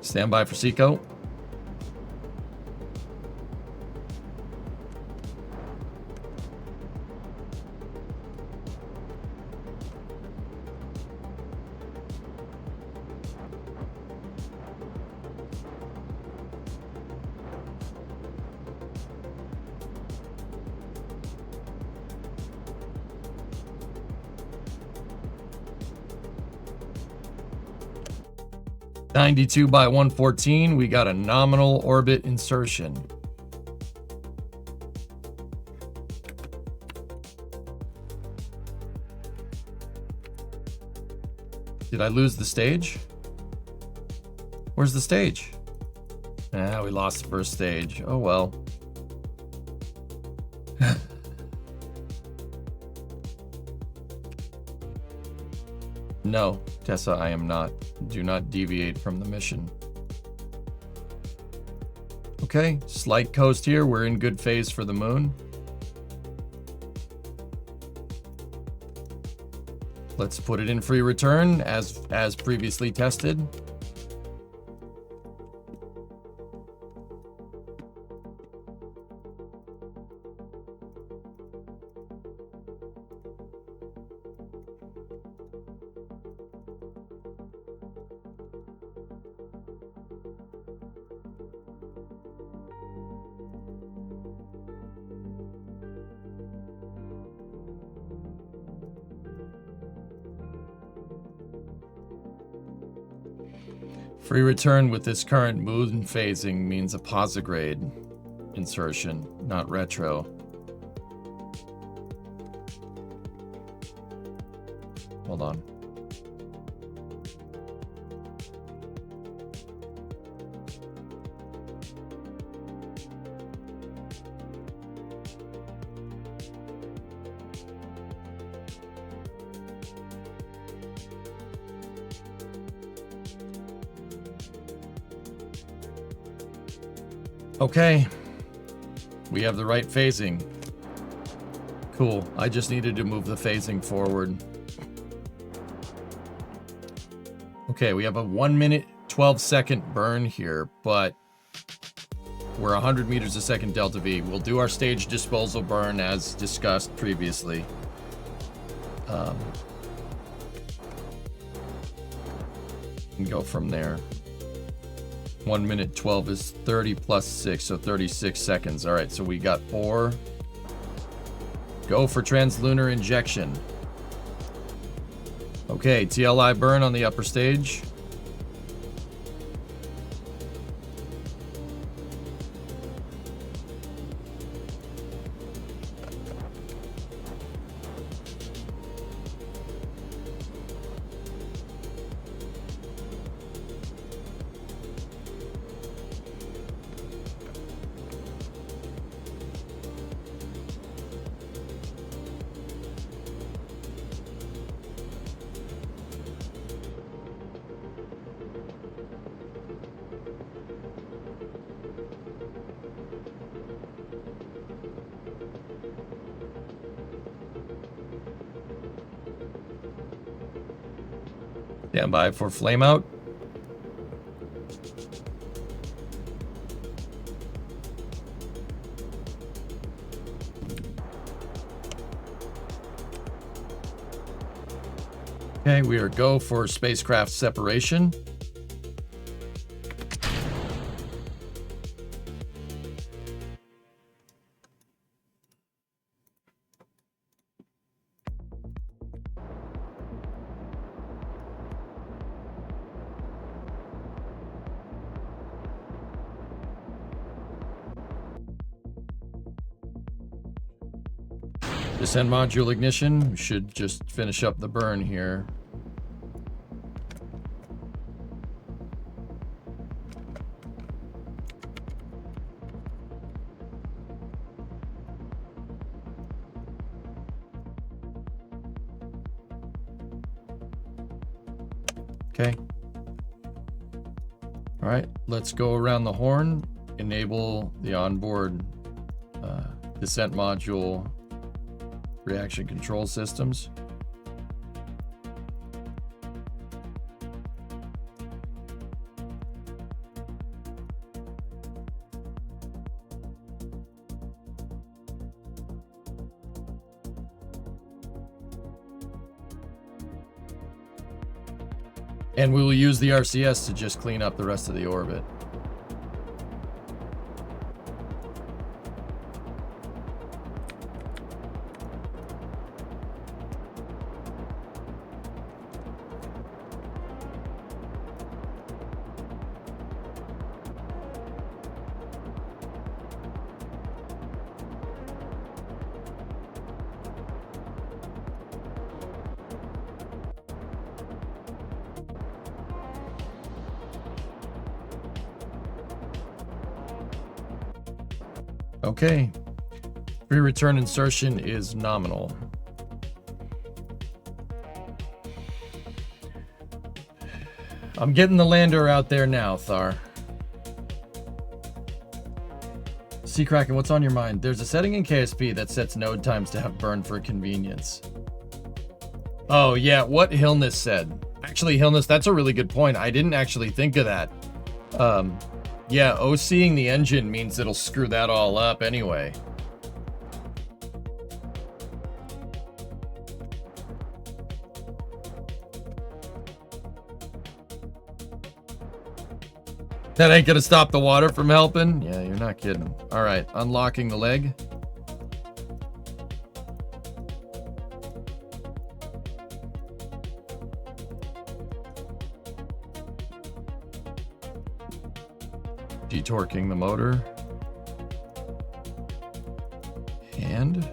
Stand by for Seco. (92 by 114). We got a nominal orbit insertion. Did I lose the stage? Where's the stage? Ah, we lost the first stage. Oh well. No, Tessa, I am not. Do not deviate from the mission. Okay, slight coast here. We're in good phase for the moon. Let's put it in free return as previously tested. Free return with this current moon phasing means a posigrade insertion, not retro. Hold on. Okay, we have the right phasing. Cool, I just needed to move the phasing forward. Okay, we have a 1 minute, 12 second burn here, but we're 100 meters a second delta V. We'll do our stage disposal burn as discussed previously. And go from there. 1 minute 12 is 30 plus 6, so 36 seconds. All right, so we got 4. Go for translunar injection. Okay, TLI burn on the upper stage. Stand by for flame out. Okay, we are go for spacecraft separation. Descent module ignition. We should just finish up the burn here. Okay. All right, let's go around the horn, enable the onboard descent module reaction control systems. And we will use the RCS to just clean up the rest of the orbit. Okay, pre-return insertion is nominal. I'm getting the lander out there now, Thar. Sea Kraken, what's on your mind? There's a setting in KSP that sets node times to have burn for convenience. Oh yeah, what Hillness said. Actually, Hillness, that's a really good point. I didn't actually think of that. Yeah, OCing the engine means it'll screw that all up anyway. That ain't gonna stop the water from helping? Yeah, you're not kidding. All right, unlocking the leg. Detorquing the motor. And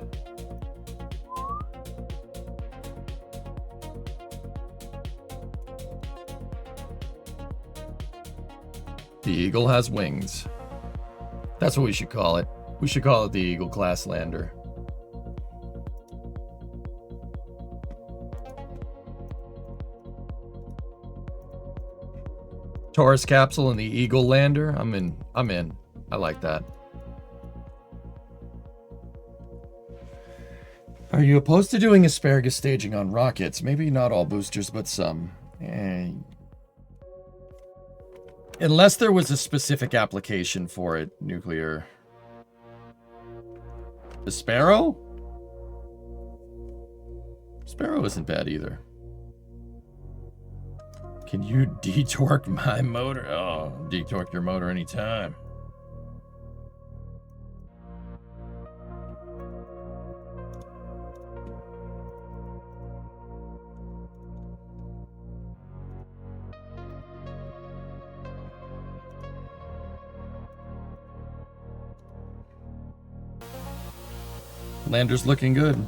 the Eagle has wings. That's what we should call it. We should call it the Eagle class lander. Taurus capsule and the Eagle lander. I'm in. I like that. Are you opposed to doing asparagus staging on rockets? Maybe not all boosters, but some. Unless there was a specific application for it, nuclear. The Sparrow? Sparrow isn't bad either. Can you detorque my motor? Oh, detorque your motor anytime. Lander's looking good.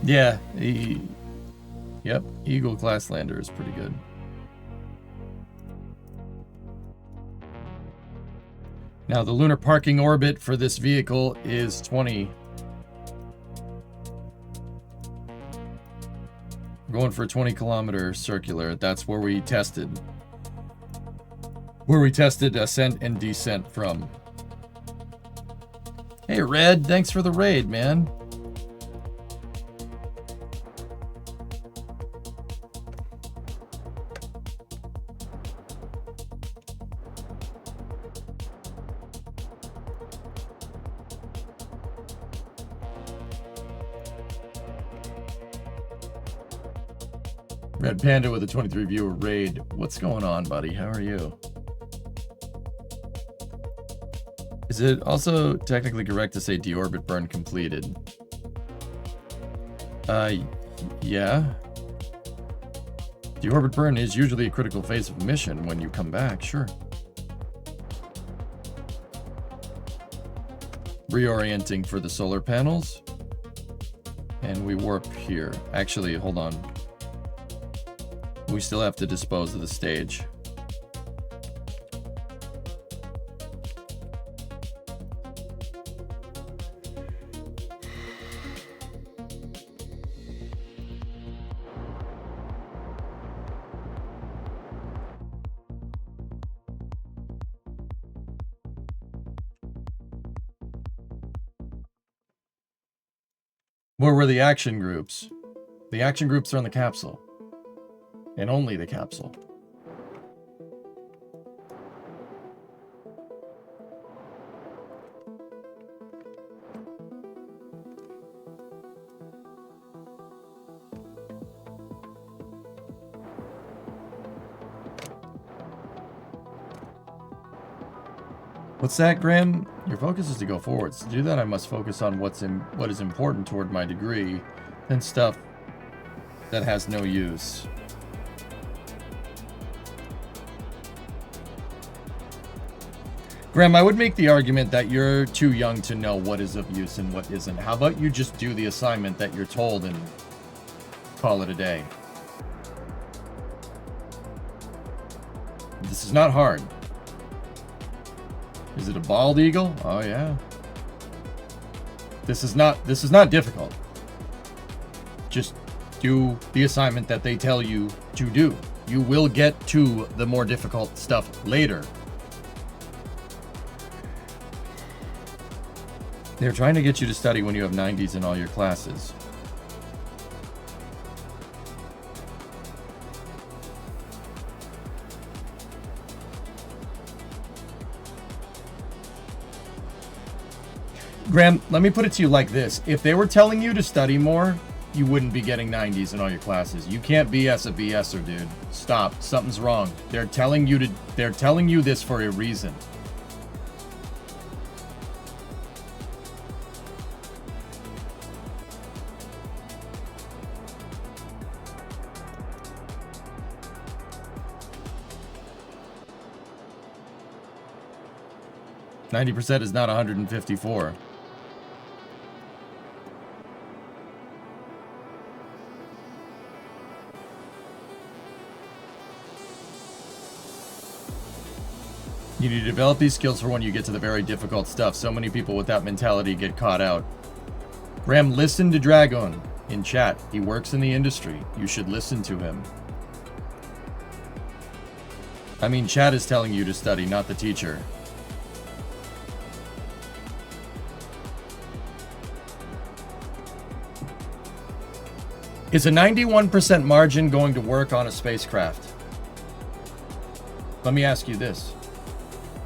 Yeah, yep, Eagle class lander is pretty good. Now the lunar parking orbit for this vehicle is 20. We're going for a 20-kilometer circular. That's where we tested. Where we tested ascent and descent from. Hey, Red, thanks for the raid, man. Red Panda with a 23 viewer raid. What's going on, buddy? How are you? Is it also technically correct to say deorbit burn completed? Yeah. Deorbit burn is usually a critical phase of mission when you come back, sure. Reorienting for the solar panels. And we warp here. Actually, hold on. We still have to dispose of the stage. Where were the action groups? The action groups are in the capsule. And only the capsule. What's that, Graham? Your focus is to go forwards. To do that, I must focus on what is important toward my degree, than stuff that has no use. Graham, I would make the argument that you're too young to know what is of use and what isn't. How about you just do the assignment that you're told and call it a day? This is not hard. Is it a bald eagle? Oh yeah. This is not difficult. Just do the assignment that they tell you to do. You will get to the more difficult stuff later. They're trying to get you to study when you have 90s in all your classes. Graham, let me put it to you like this. If they were telling you to study more, you wouldn't be getting 90s in all your classes. You can't BS a BSer, dude. Stop. Something's wrong. They're telling you this for a reason. 90% is not 154. You need to develop these skills for when you get to the very difficult stuff. So many people with that mentality get caught out. Graham, listen to Dragon in chat. He works in the industry. You should listen to him. I mean, chat is telling you to study, not the teacher. Is a 91% margin going to work on a spacecraft? Let me ask you this.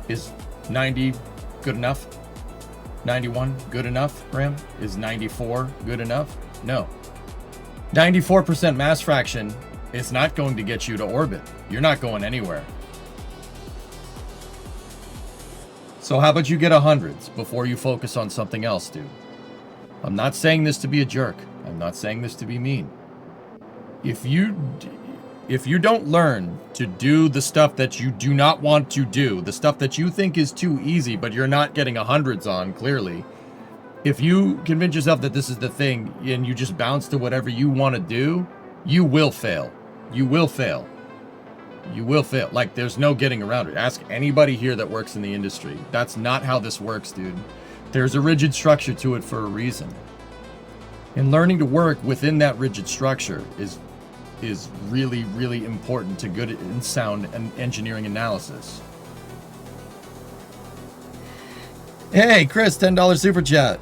Is 90 good enough? 91 good enough, Graham? Is 94 good enough? No. 94% mass fraction is not going to get you to orbit. You're not going anywhere. So how about you get 100s before you focus on something else, dude? I'm not saying this to be a jerk. I'm not saying this to be mean. If you don't learn to do the stuff that you do not want to do, the stuff that you think is too easy, but you're not getting 100s on, clearly, if you convince yourself that this is the thing and you just bounce to whatever you want to do, you will fail. You will fail. You will fail. Like, there's no getting around it. Ask anybody here that works in the industry. That's not how this works, dude. There's a rigid structure to it for a reason. And learning to work within that rigid structure is really, really important to good and sound and engineering analysis. Hey, Chris, $10 super chat.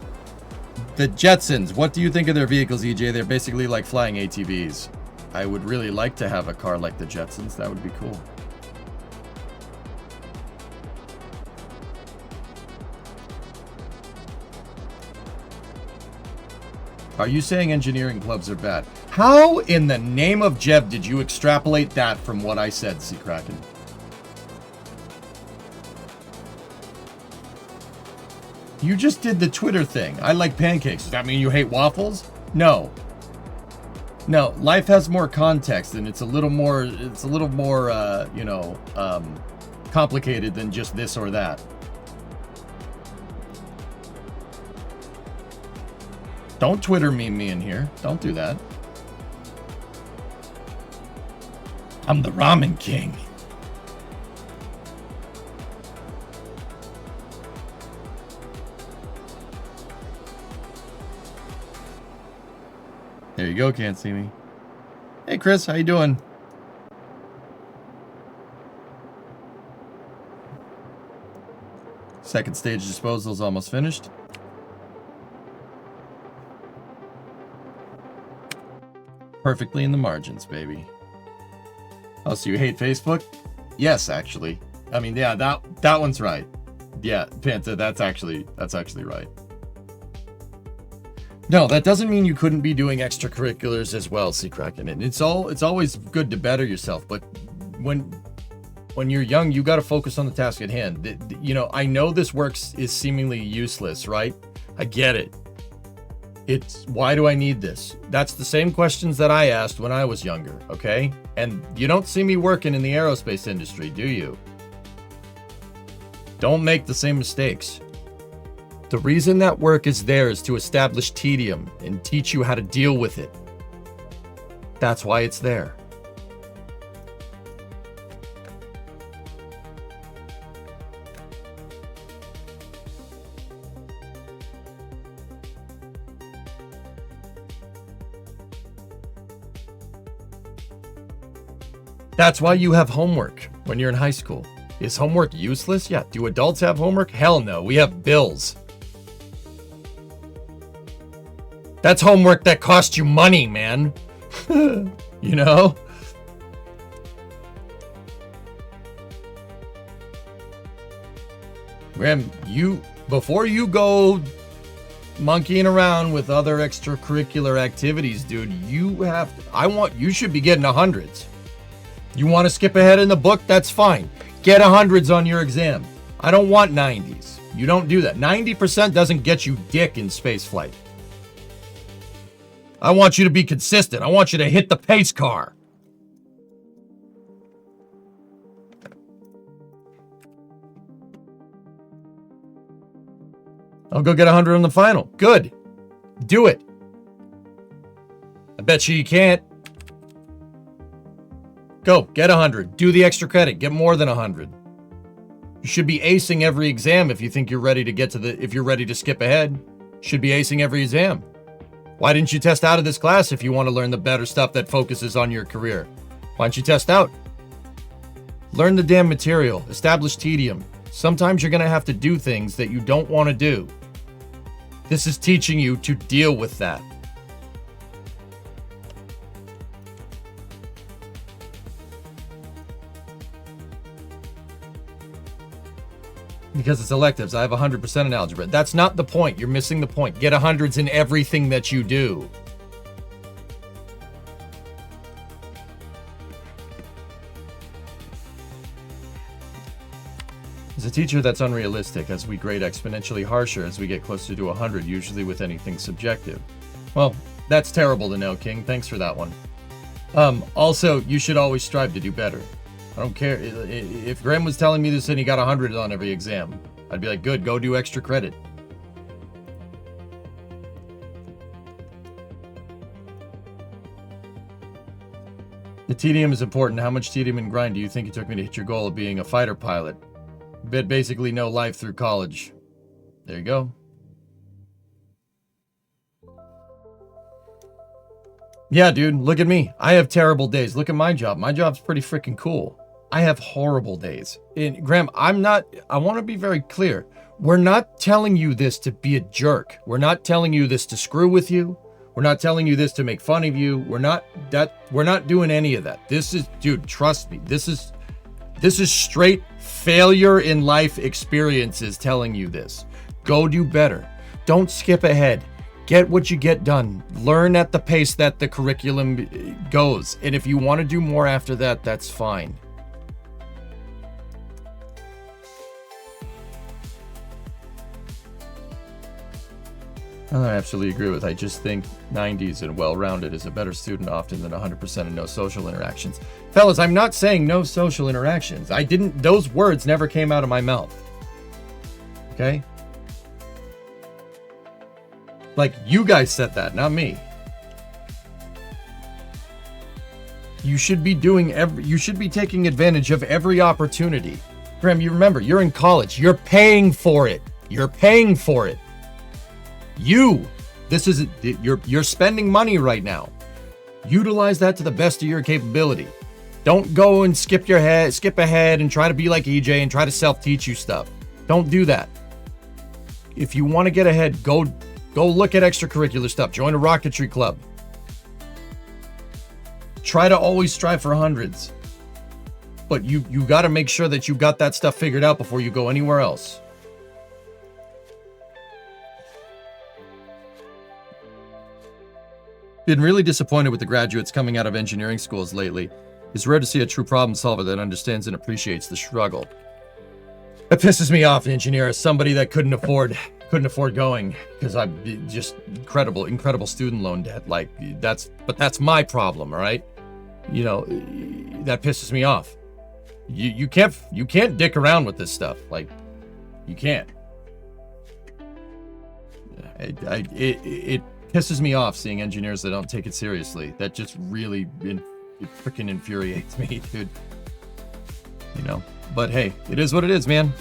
The Jetsons, what do you think of their vehicles, EJ? They're basically like flying ATVs. I would really like to have a car like the Jetsons. That would be cool. Are you saying engineering clubs are bad? How in the name of Jeb did you extrapolate that from what I said, Sea Kraken? You just did the Twitter thing. I like pancakes. Does that mean you hate waffles? No. No, life has more context, and it's a little more, complicated than just this or that. Don't Twitter meme me in here. Don't do that. I'm the ramen king. There you go, can't see me. Hey Chris, how you doing? Second stage disposal is almost finished. Perfectly in the margins, baby. Oh, so you hate Facebook? Yes, actually. I mean, yeah, that one's right. Yeah, Panta, that's actually right. No, that doesn't mean you couldn't be doing extracurriculars as well, Sea Kraken. And it's always good to better yourself, but when you're young, you got to focus on the task at hand. You know, I know this is seemingly useless, right? I get it. It's why do I need this? That's the same questions that I asked when I was younger, okay? And you don't see me working in the aerospace industry, do you? Don't make the same mistakes. The reason that work is there is to establish tedium and teach you how to deal with it. That's why it's there. That's why you have homework when you're in high school. Is homework useless? Yeah. Do adults have homework? Hell no. We have bills. That's homework that costs you money, man. You know? Graham, before you go monkeying around with other extracurricular activities, dude, you should be getting 100s. You want to skip ahead in the book? That's fine. Get 100s on your exam. I don't want 90s. You don't do that. 90% doesn't get you dick in space flight. I want you to be consistent. I want you to hit the pace car. I'll go get 100 on the final. Good. Do it. I bet you can't. Go, get 100. Do the extra credit. Get more than 100. You should be acing every exam if you think you're ready to if you're ready to skip ahead. Should be acing every exam. Why didn't you test out of this class if you want to learn the better stuff that focuses on your career? Why don't you test out? Learn the damn material. Establish tedium. Sometimes you're going to have to do things that you don't want to do. This is teaching you to deal with that. Because it's electives. I have 100% in algebra. That's not the point. You're missing the point. Get 100s in everything that you do. As a teacher, that's unrealistic, as we grade exponentially harsher as we get closer to 100, usually with anything subjective. Well, that's terrible to know, King. Thanks for that one. Also, you should always strive to do better. I don't care. If Graham was telling me this and he got 100 on every exam, I'd be like, good, go do extra credit. The tedium is important. How much tedium and grind do you think it took me to hit your goal of being a fighter pilot? Basically no life through college. There you go. Yeah, dude, look at me. I have terrible days. Look at my job. My job's pretty freaking cool. I have horrible days. And Graham, I want to be very clear. We're not telling you this to be a jerk. We're not telling you this to screw with you. We're not telling you this to make fun of you. We're not doing any of that. This is, dude, trust me. This is straight failure in life experiences telling you this. Go do better. Don't skip ahead. Get what you get done. Learn at the pace that the curriculum goes. And if you want to do more after that, that's fine. I absolutely agree with. I just think 90s and well-rounded is a better student often than 100% and no social interactions. Fellas, I'm not saying no social interactions. Those words never came out of my mouth. Okay? Like, you guys said that, not me. You should be taking advantage of every opportunity. Graham, you remember, you're in college. You're paying for it. You're paying for it. You're spending money right now. Utilize that to the best of your capability. Don't go and skip ahead and try to be like EJ and try to self-teach you stuff. Don't do that. If you want to get ahead, go look at extracurricular stuff. Join a rocketry club. Try to always strive for hundreds. But you got to make sure that you got that stuff figured out before you go anywhere else. Been really disappointed with the graduates coming out of engineering schools lately. It's rare to see a true problem solver that understands and appreciates the struggle. That pisses me off, engineer, as somebody that couldn't afford going, because I'm just incredible student loan debt. Like, that's my problem, all right? You know, that pisses me off. You can't dick around with this stuff. Like, you can't. It pisses me off seeing engineers that don't take it seriously. That just really freaking infuriates me, dude. You know, but hey, it is what it is, man.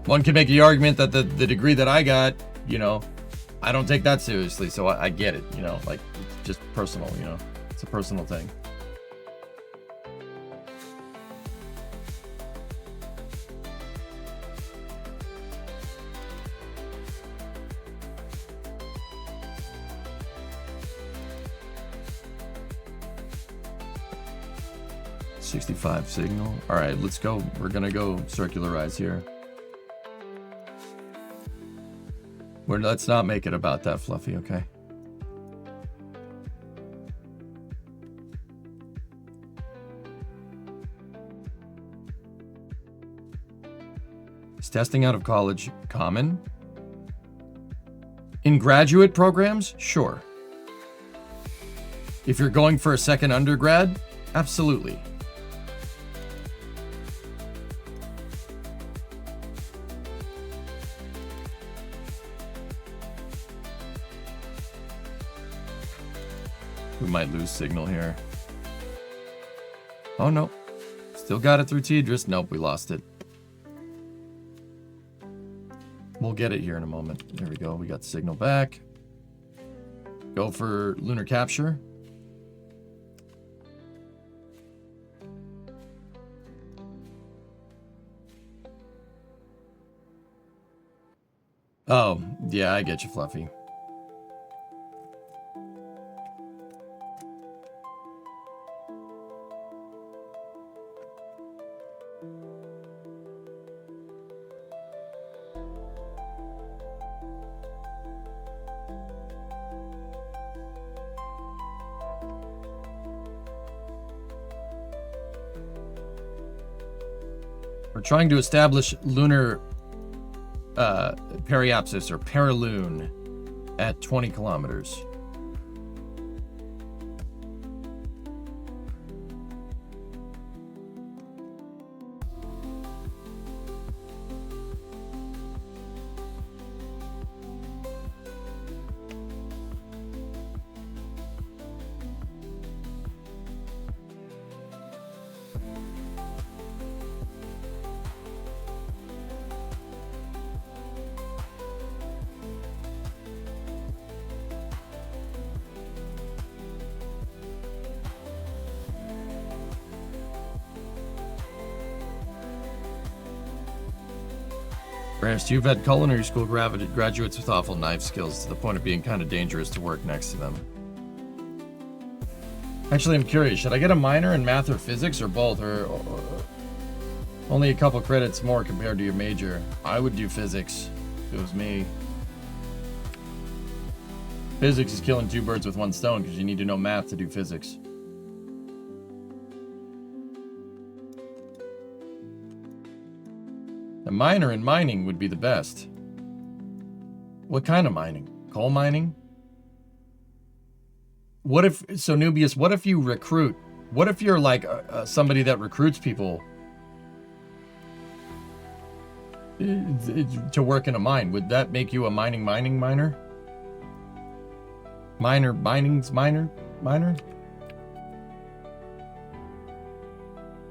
One can make the argument that the degree that I got, you know, I don't take that seriously, so I get it, you know, like, it's just personal, you know, it's a personal thing. $65 signal. All right, let's go. We're gonna go circularize here. Let's not make it about that, Fluffy, okay? Is testing out of college common? In graduate programs, sure. If you're going for a second undergrad, absolutely. We might lose signal here. Oh, no. Still got it through Tidris. Nope, we lost it. We'll get it here in a moment. There we go. We got the signal back. Go for lunar capture. Oh, yeah, I get you, Fluffy. We're trying to establish lunar periapsis or periloon at 20 kilometers. Ernst, you've had culinary school graduates with awful knife skills to the point of being kind of dangerous to work next to them. Actually, I'm curious, should I get a minor in math or physics or both? Or only a couple credits more compared to your major? I would do physics if it was me. Physics is killing two birds with one stone because you need to know math to do physics. A minor in mining would be the best. What kind of mining? Coal mining? What if, so Nubius, what if you recruit? What if you're like somebody that recruits people to work in a mine? Would that make you a minor? Minor?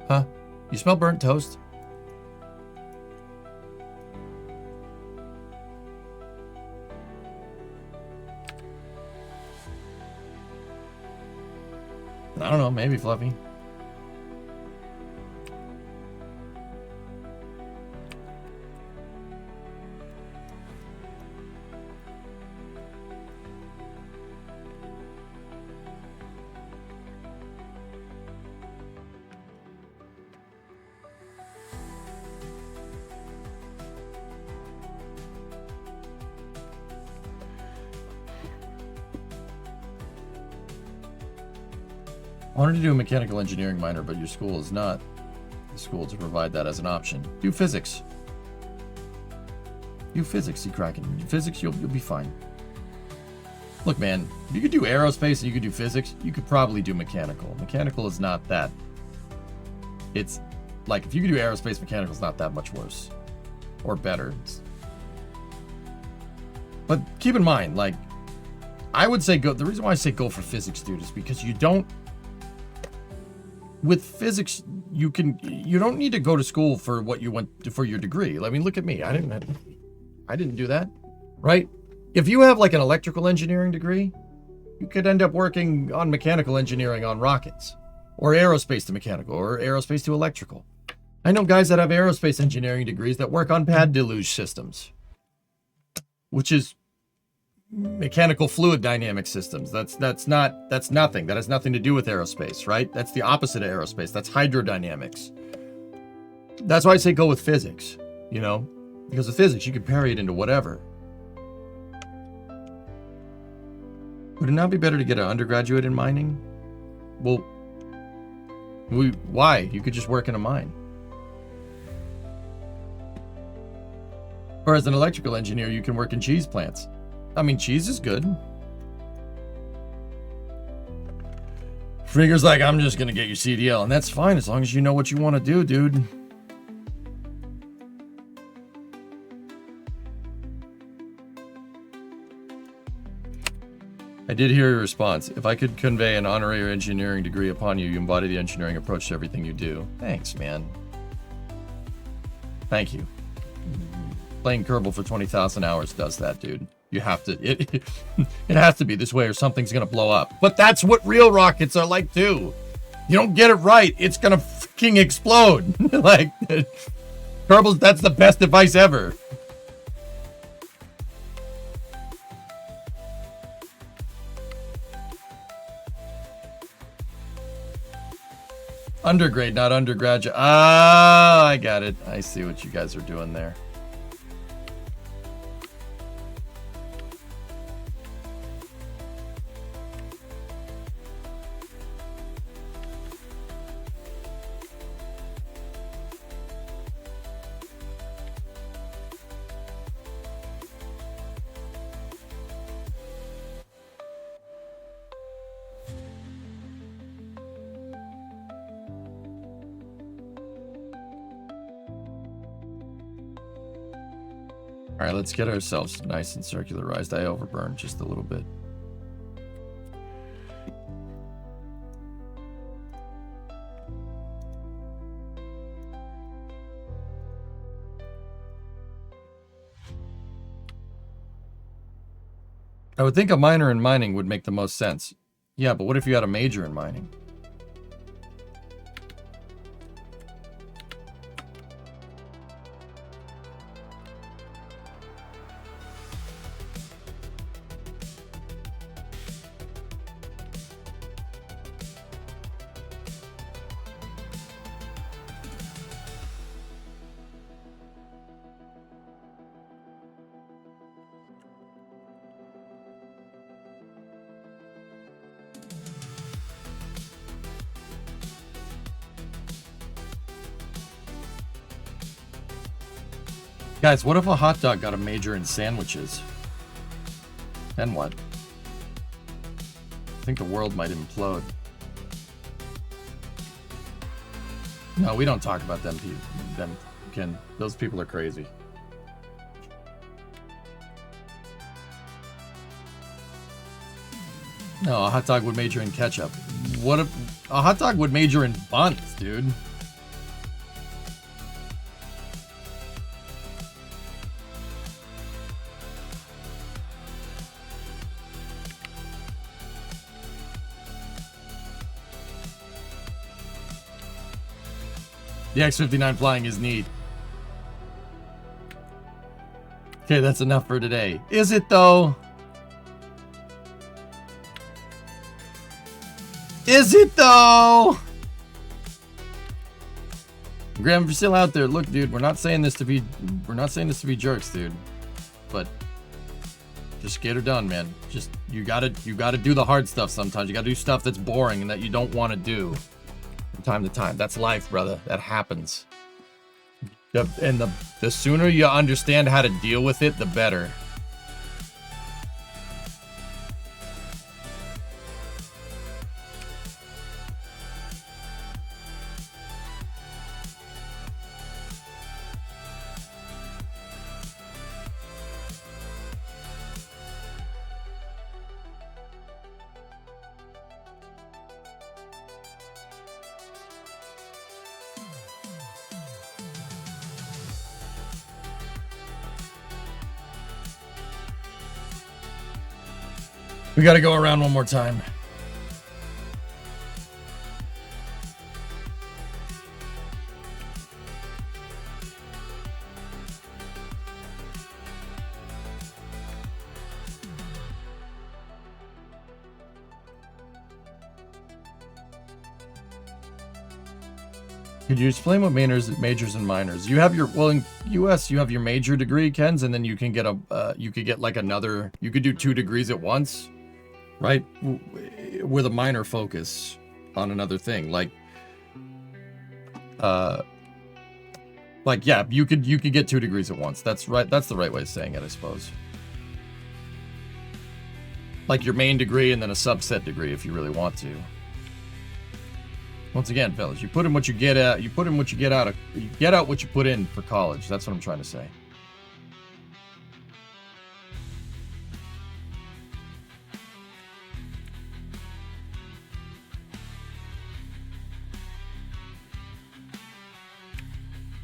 Huh? You smell burnt toast? I don't know, maybe Fluffy. I wanted to do a mechanical engineering minor, but your school is not the school to provide that as an option. Do physics. Do physics, you Kraken. Do physics, you'll be fine. Look, man, if you could do aerospace and you could do physics, you could probably do mechanical. Mechanical is not that. It's like, if you could do aerospace, mechanical is not that much worse. Or better. But keep in mind, like, I would say go, the reason why I say go for physics, dude, is because you don't, with physics, you don't need to go to school for what you went for your degree. I mean, look at me. I didn't do that, right? If you have like an electrical engineering degree, you could end up working on mechanical engineering on rockets, or aerospace to mechanical, or aerospace to electrical. I know guys that have aerospace engineering degrees that work on pad deluge systems, which is mechanical fluid dynamic systems. That's nothing. That has nothing to do with aerospace, right? That's the opposite of aerospace. That's hydrodynamics. That's why I say go with physics, you know, because with physics you can parry it into whatever. Would it not be better to get an undergraduate in mining? Well, why? You could just work in a mine. Or as an electrical engineer, you can work in cheese plants. I mean, cheese is good. Frigger's like, I'm just gonna get your CDL, and that's fine as long as you know what you want to do, dude. I did hear your response. If I could convey an honorary engineering degree upon you, you embody the engineering approach to everything you do. Thanks, man. Thank you. Playing Kerbal for 20,000 hours does that, dude. You have to, it has to be this way or something's gonna blow up. But that's what real rockets are like too. You don't get it right, it's gonna fucking explode. Like, Kerbal's, that's the best device ever. Undergrade, not undergraduate. Ah, I got it. I see what you guys are doing there. All right, let's get ourselves nice and circularized. I overburned just a little bit. I would think a minor in mining would make the most sense. Yeah, but what if you had a major in mining? Guys, what if a hot dog got a major in sandwiches? Then what? I think the world might implode. No, we don't talk about them people. Ken. Those people are crazy. No, a hot dog would major in ketchup. What if a hot dog would major in buns, dude? The X-59 flying is neat. Okay, that's enough for today. Is it though? Is it though? Graham, if you're still out there, look, dude, we're not saying this to be jerks, dude. But just get her done, man. Just you gotta do the hard stuff sometimes. You gotta do stuff that's boring and that you don't want to do. From time to time. That's life, brother. That happens. And the sooner you understand how to deal with it, the better. We gotta go around one more time. Could you explain what majors and minors? You have your, well, in US you have your major degree, Kens, and then you can get a you could get like another, you could do 2 degrees at once, right? With a minor focus on another thing, like yeah, you could get 2 degrees at once. That's right. That's the right way of saying it, I suppose. Like your main degree and then a subset degree if you really want to. Once again, fellas, you put in what you get out. You put in what you get out. You get out what you put in for college. That's what I'm trying to say.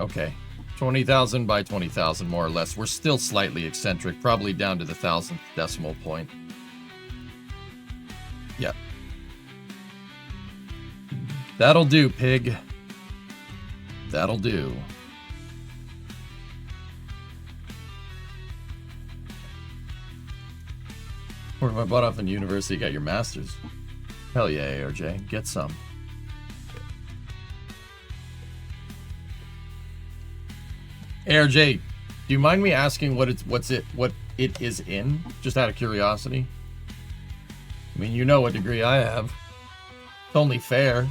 Okay. 20,000 by 20,000, more or less. We're still slightly eccentric, probably down to the 1,000th decimal point. Yep. That'll do, pig. That'll do. What if I bought off in university, got your master's? Hell yeah, ARJ. Get some. ARJ, do you mind me asking what it is in? Just out of curiosity. I mean, you know what degree I have. It's only fair.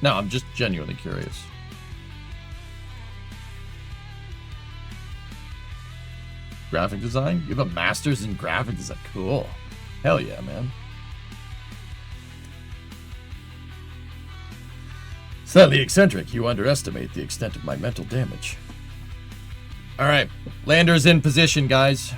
No, I'm just genuinely curious. Graphic design? You have a master's in graphic design? Cool. Hell yeah, man. Slightly eccentric. You underestimate the extent of my mental damage. All right, lander's in position, guys.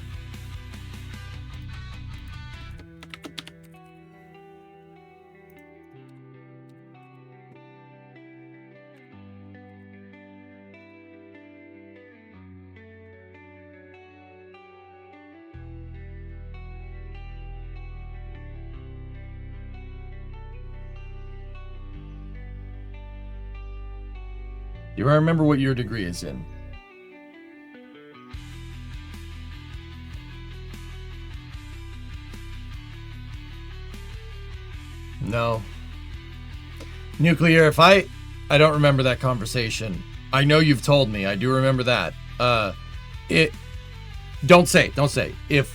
Do I remember what your degree is in? No. Nuclear, I don't remember that conversation. I know you've told me. I do remember that. Don't say. If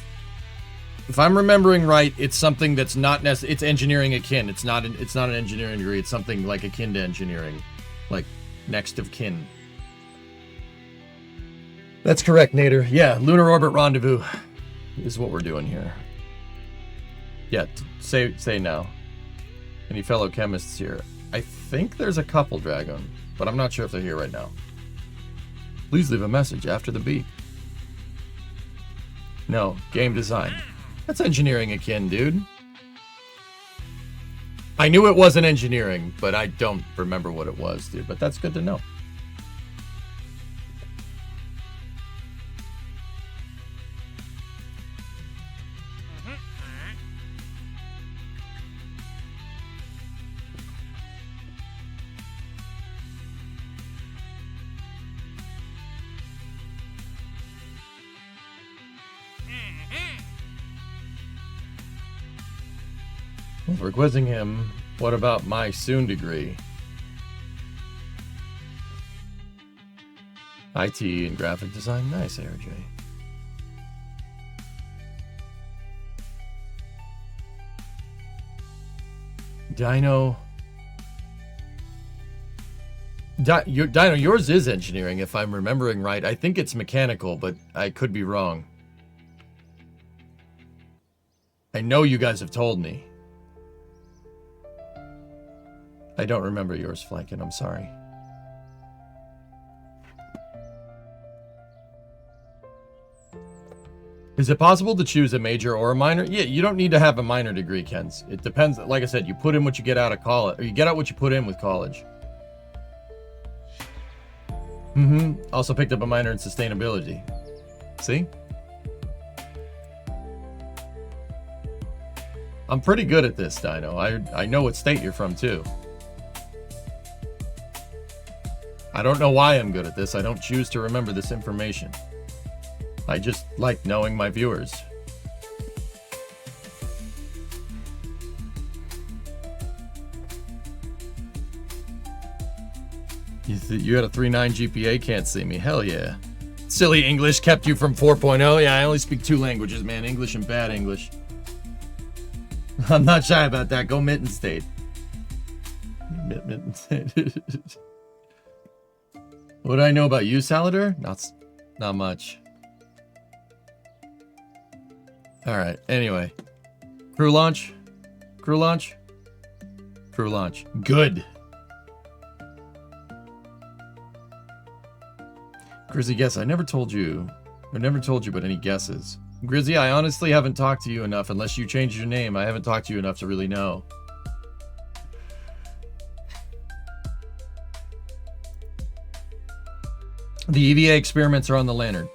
I'm remembering right, it's something that's not it's engineering akin. It's not an engineering degree. It's something like akin to engineering. Like next of kin. That's correct, Nader. Yeah, lunar orbit rendezvous is what we're doing here. Yeah, say now. Any fellow chemists here? I think there's a couple, Dragon, but I'm not sure if they're here right now. Please leave a message after the beep. No, game design. That's engineering akin, dude. I knew it wasn't engineering, but I don't remember what it was, dude. But that's good to know. Well, for quizzing him, what about my soon degree? IT and graphic design. Nice, ARJ. Dino, yours is engineering, if I'm remembering right. I think it's mechanical, but I could be wrong. I know you guys have told me. I don't remember yours, Flankin. I'm sorry. Is it possible to choose a major or a minor? Yeah, you don't need to have a minor degree, Kens. It depends. Like I said, you put in what you get out of college, or you get out what you put in with college. Also picked up a minor in sustainability. See? I'm pretty good at this, Dino. I know what state you're from, too. I don't know why I'm good at this. I don't choose to remember this information. I just like knowing my viewers. You had a 3.9 GPA, can't see me. Hell yeah. Silly English kept you from 4.0. Yeah, I only speak 2 languages, man. English and bad English. I'm not shy about that. Go Mitten State. Mitten State. What do I know about you, Salador? Not much. Alright, anyway. Crew launch. Crew launch. Crew launch. Good. Grizzy, guess. I never told you but any guesses. Grizzy, I honestly haven't talked to you enough. Unless you changed your name, I haven't talked to you enough to really know. The EVA experiments are on the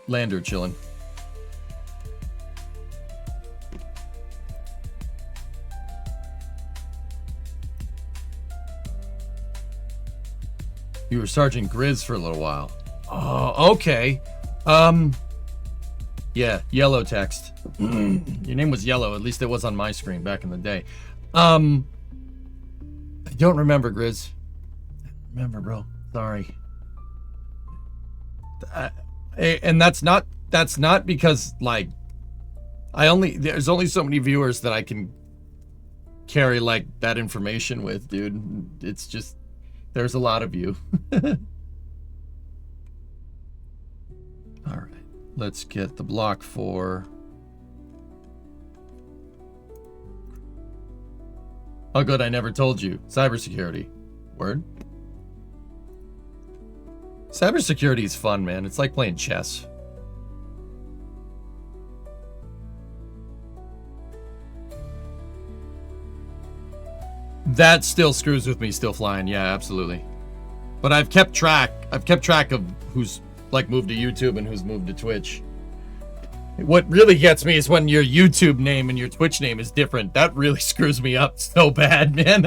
lander chilling. You were Sergeant Grizz for a little while. Oh, okay. Yeah, yellow text. Your name was Yellow, at least it was on my screen back in the day. I don't remember, Grizz. Remember, bro. Sorry. And that's not because, like, there's only so many viewers that I can carry, like, that information with, dude. It's just, there's a lot of you. All right, let's get the block for... Oh, good, I never told you. Cybersecurity. Word? Cybersecurity is fun, man. It's like playing chess. That still screws with me, still flying. Yeah, absolutely. But I've kept track of who's like moved to YouTube and who's moved to Twitch. What really gets me is when your YouTube name and your Twitch name is different. That really screws me up so bad, man.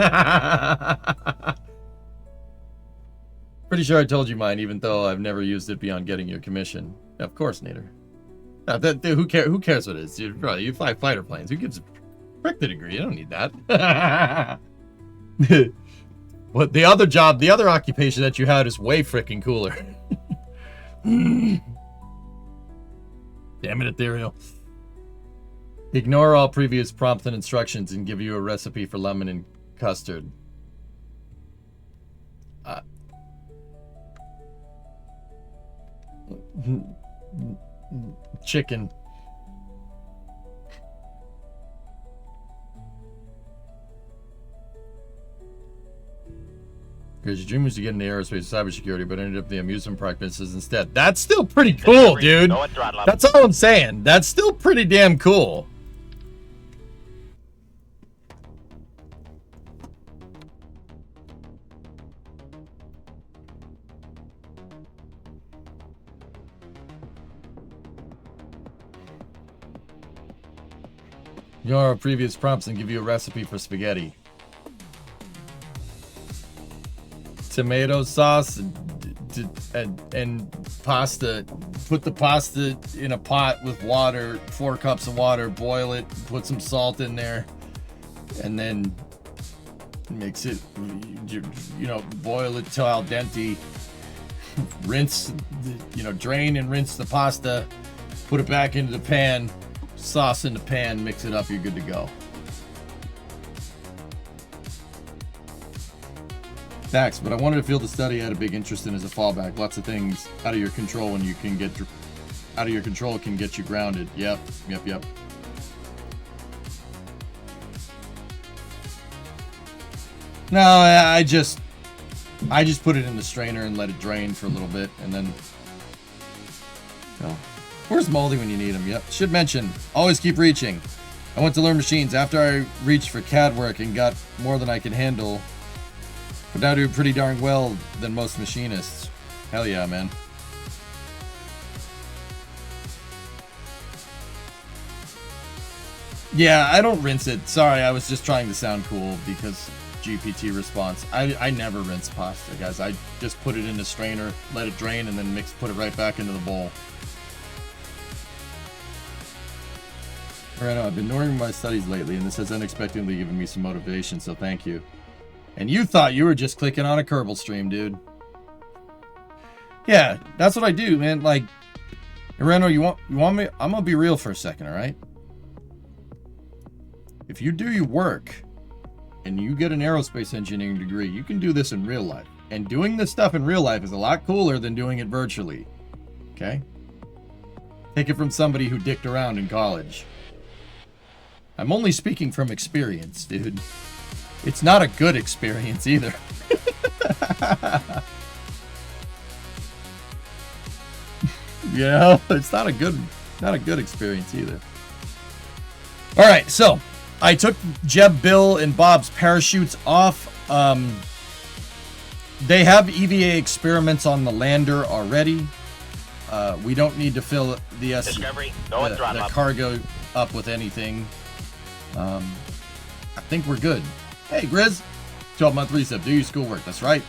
Pretty sure I told you mine, even though I've never used it beyond getting your commission. Of course, Nader. Who cares what it is? You fly fighter planes. Who gives a frick the degree? I don't need that. But the other occupation that you had is way freaking cooler. Damn it, Ethereal. Ignore all previous prompts and instructions and give you a recipe for lemon and custard. Chicken. Because your dream was to get into aerospace cybersecurity, but ended up the amusement park business instead. That's still pretty cool, dude. That's all I'm saying. That's still pretty damn cool. Your previous prompts and give you a recipe for spaghetti. Tomato sauce and pasta. Put the pasta in a pot with water, 4 cups of water, boil it, put some salt in there, and then mix it, boil it till al dente, rinse, drain and rinse the pasta, put it back into the pan, sauce in the pan, mix it up, you're good to go. Facts, but I wanted to feel the study I had a big interest in as a fallback. Lots of things out of your control and you can get out of your control can get you grounded. Yep. No, I just put it in the strainer and let it drain for a little bit, and then. Oh, where's Moldy when you need him? Yep. Should mention, always keep reaching. I went to learn machines after I reached for CAD work and got more than I could handle. But now do pretty darn well than most machinists. Hell yeah, man. Yeah, I don't rinse it. Sorry, I was just trying to sound cool because GPT response. I never rinse pasta, guys. I just put it in the strainer, let it drain, and then put it right back into the bowl. Right, I've been ignoring my studies lately, and this has unexpectedly given me some motivation, so thank you. And you thought you were just clicking on a Kerbal stream, dude. Yeah, that's what I do, man. Like, Ireno, you want me? I'm gonna be real for a second, all right? If you do your work and you get an aerospace engineering degree, you can do this in real life. And doing this stuff in real life is a lot cooler than doing it virtually. Okay? Take it from somebody who dicked around in college. I'm only speaking from experience, dude. It's not a good experience either. Yeah, it's not a good experience either. All right, so I took Jeb, Bill, and Bob's parachutes off. They have EVA experiments on the lander already. We don't need to fill the
Discovery, go and throttle up.
cargo up with anything. I think we're good. Hey, Grizz, 12-month reset. Do your schoolwork. That's right.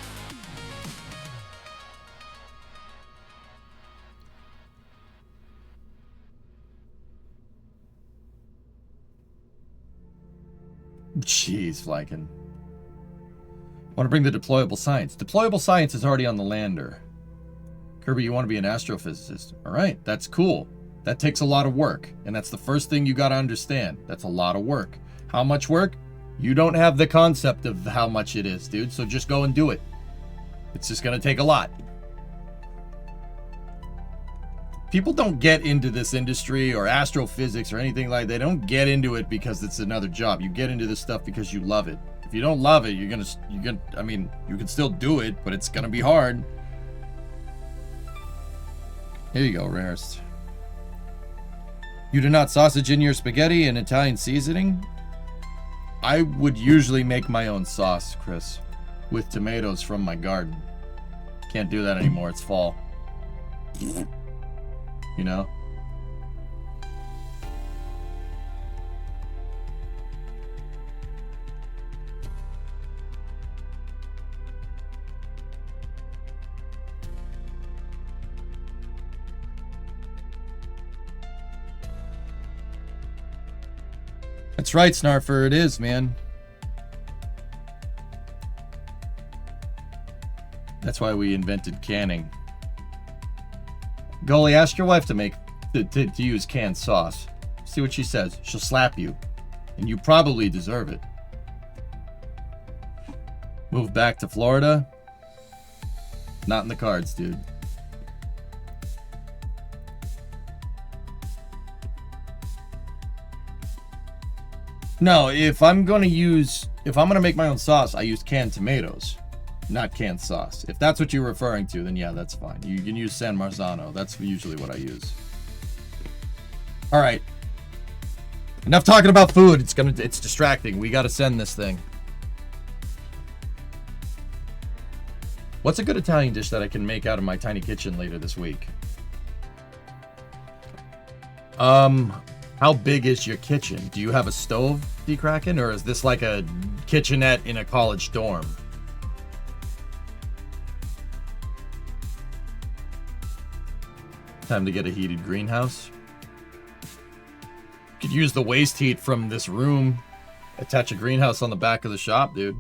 Jeez, Flykin. Want to bring the deployable science. Deployable science is already on the lander. Kirby, you want to be an astrophysicist. All right, that's cool. That takes a lot of work. And that's the first thing you got to understand. That's a lot of work. How much work? You don't have the concept of how much it is, dude. So just go and do it. It's just going to take a lot. People don't get into this industry or astrophysics or anything like that. They don't get into it because it's another job. You get into this stuff because you love it. If you don't love it, you're gonna, I mean, you can still do it, but it's gonna be hard. Here you go, Rarest. You do not sausage in your spaghetti and Italian seasoning? I would usually make my own sauce, Chris, with tomatoes from my garden. Can't do that anymore, it's fall. You know? That's right, Snarfer, it is, man. That's why we invented canning. Goalie, ask your wife to use canned sauce. See what she says. She'll slap you. And you probably deserve it. Move back to Florida? Not in the cards, dude. No, if I'm gonna make my own sauce, I use canned tomatoes. Not canned sauce. If that's what you're referring to, then yeah, that's fine. You can use San Marzano. That's usually what I use. All right. Enough talking about food. It's distracting. We got to send this thing. What's a good Italian dish that I can make out of my tiny kitchen later this week? How big is your kitchen? Do you have a stove, D-Kraken, or is this like a kitchenette in a college dorm? Time to get a heated greenhouse. Could use the waste heat from this room. Attach a greenhouse on the back of the shop, dude.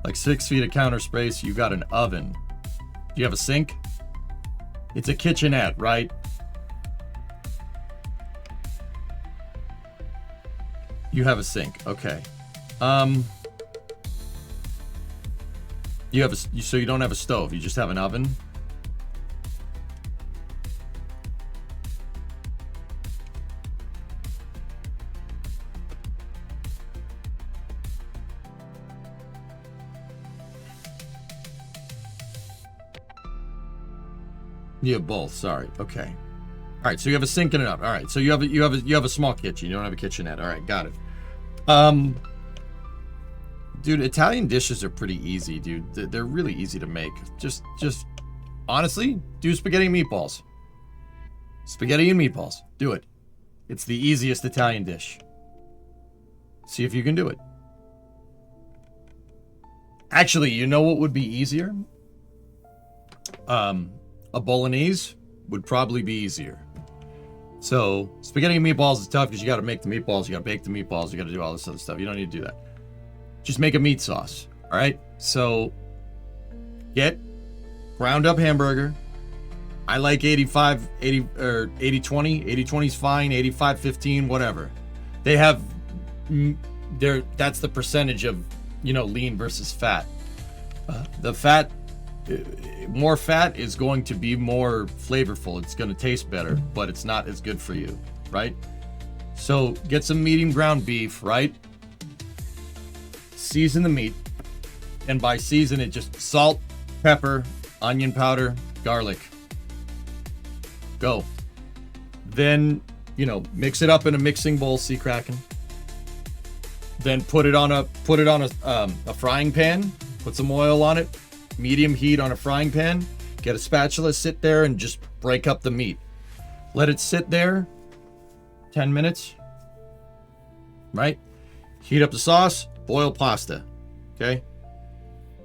Like 6 feet of counter space, you got an oven. Do you have a sink? It's a kitchenette, right? You have a sink, okay. So you don't have a stove, you just have an oven? You have both, sorry. Okay. All right, so you have a sink and an oven. All right, so you have a small kitchen. You don't have a kitchenette. All right, got it. Dude, Italian dishes are pretty easy, dude. They're really easy to make. Just honestly, do spaghetti and meatballs. Spaghetti and meatballs. Do it. It's the easiest Italian dish. See if you can do it. Actually, you know what would be easier? A bolognese would probably be easier. So, spaghetti and meatballs is tough because you got to make the meatballs, you got to bake the meatballs, you got to do all this other stuff. You don't need to do that. Just make a meat sauce, all right? So, get ground up hamburger. I like 85, 80, or 80-20. 80-20 is fine, 85-15, whatever. They have, that's the percentage of, lean versus fat. The fat, more fat is going to be more flavorful. It's going to taste better, but it's not as good for you, right? So get some medium ground beef, right? Season the meat, and by season it, just salt, pepper, onion powder, garlic. Go. Then, mix it up in a mixing bowl, Kraken. Then put it on a frying pan Put some oil on it, medium heat on a frying pan, get a spatula, sit there and just break up the meat. Let it sit there 10 minutes, right? Heat up the sauce, boil pasta, okay?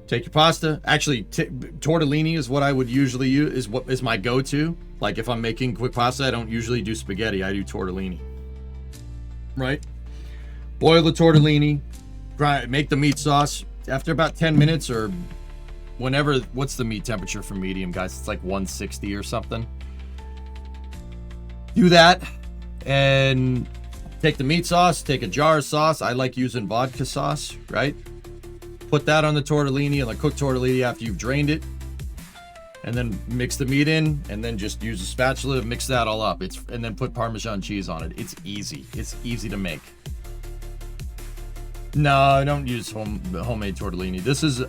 Take your pasta. Actually, tortellini is what I would usually use, is my go-to. Like if I'm making quick pasta, I don't usually do spaghetti, I do tortellini, right? Boil the tortellini, make the meat sauce. After about 10 minutes or whenever, what's the meat temperature for medium, guys? It's like 160 or something. Do that and take the meat sauce, take a jar of sauce. I like using vodka sauce, right? Put that on the tortellini and like cook tortellini after you've drained it. And then mix the meat in and then just use a spatula to mix that all up. And then put Parmesan cheese on it. It's easy. It's easy to make. No, I don't use homemade tortellini. This is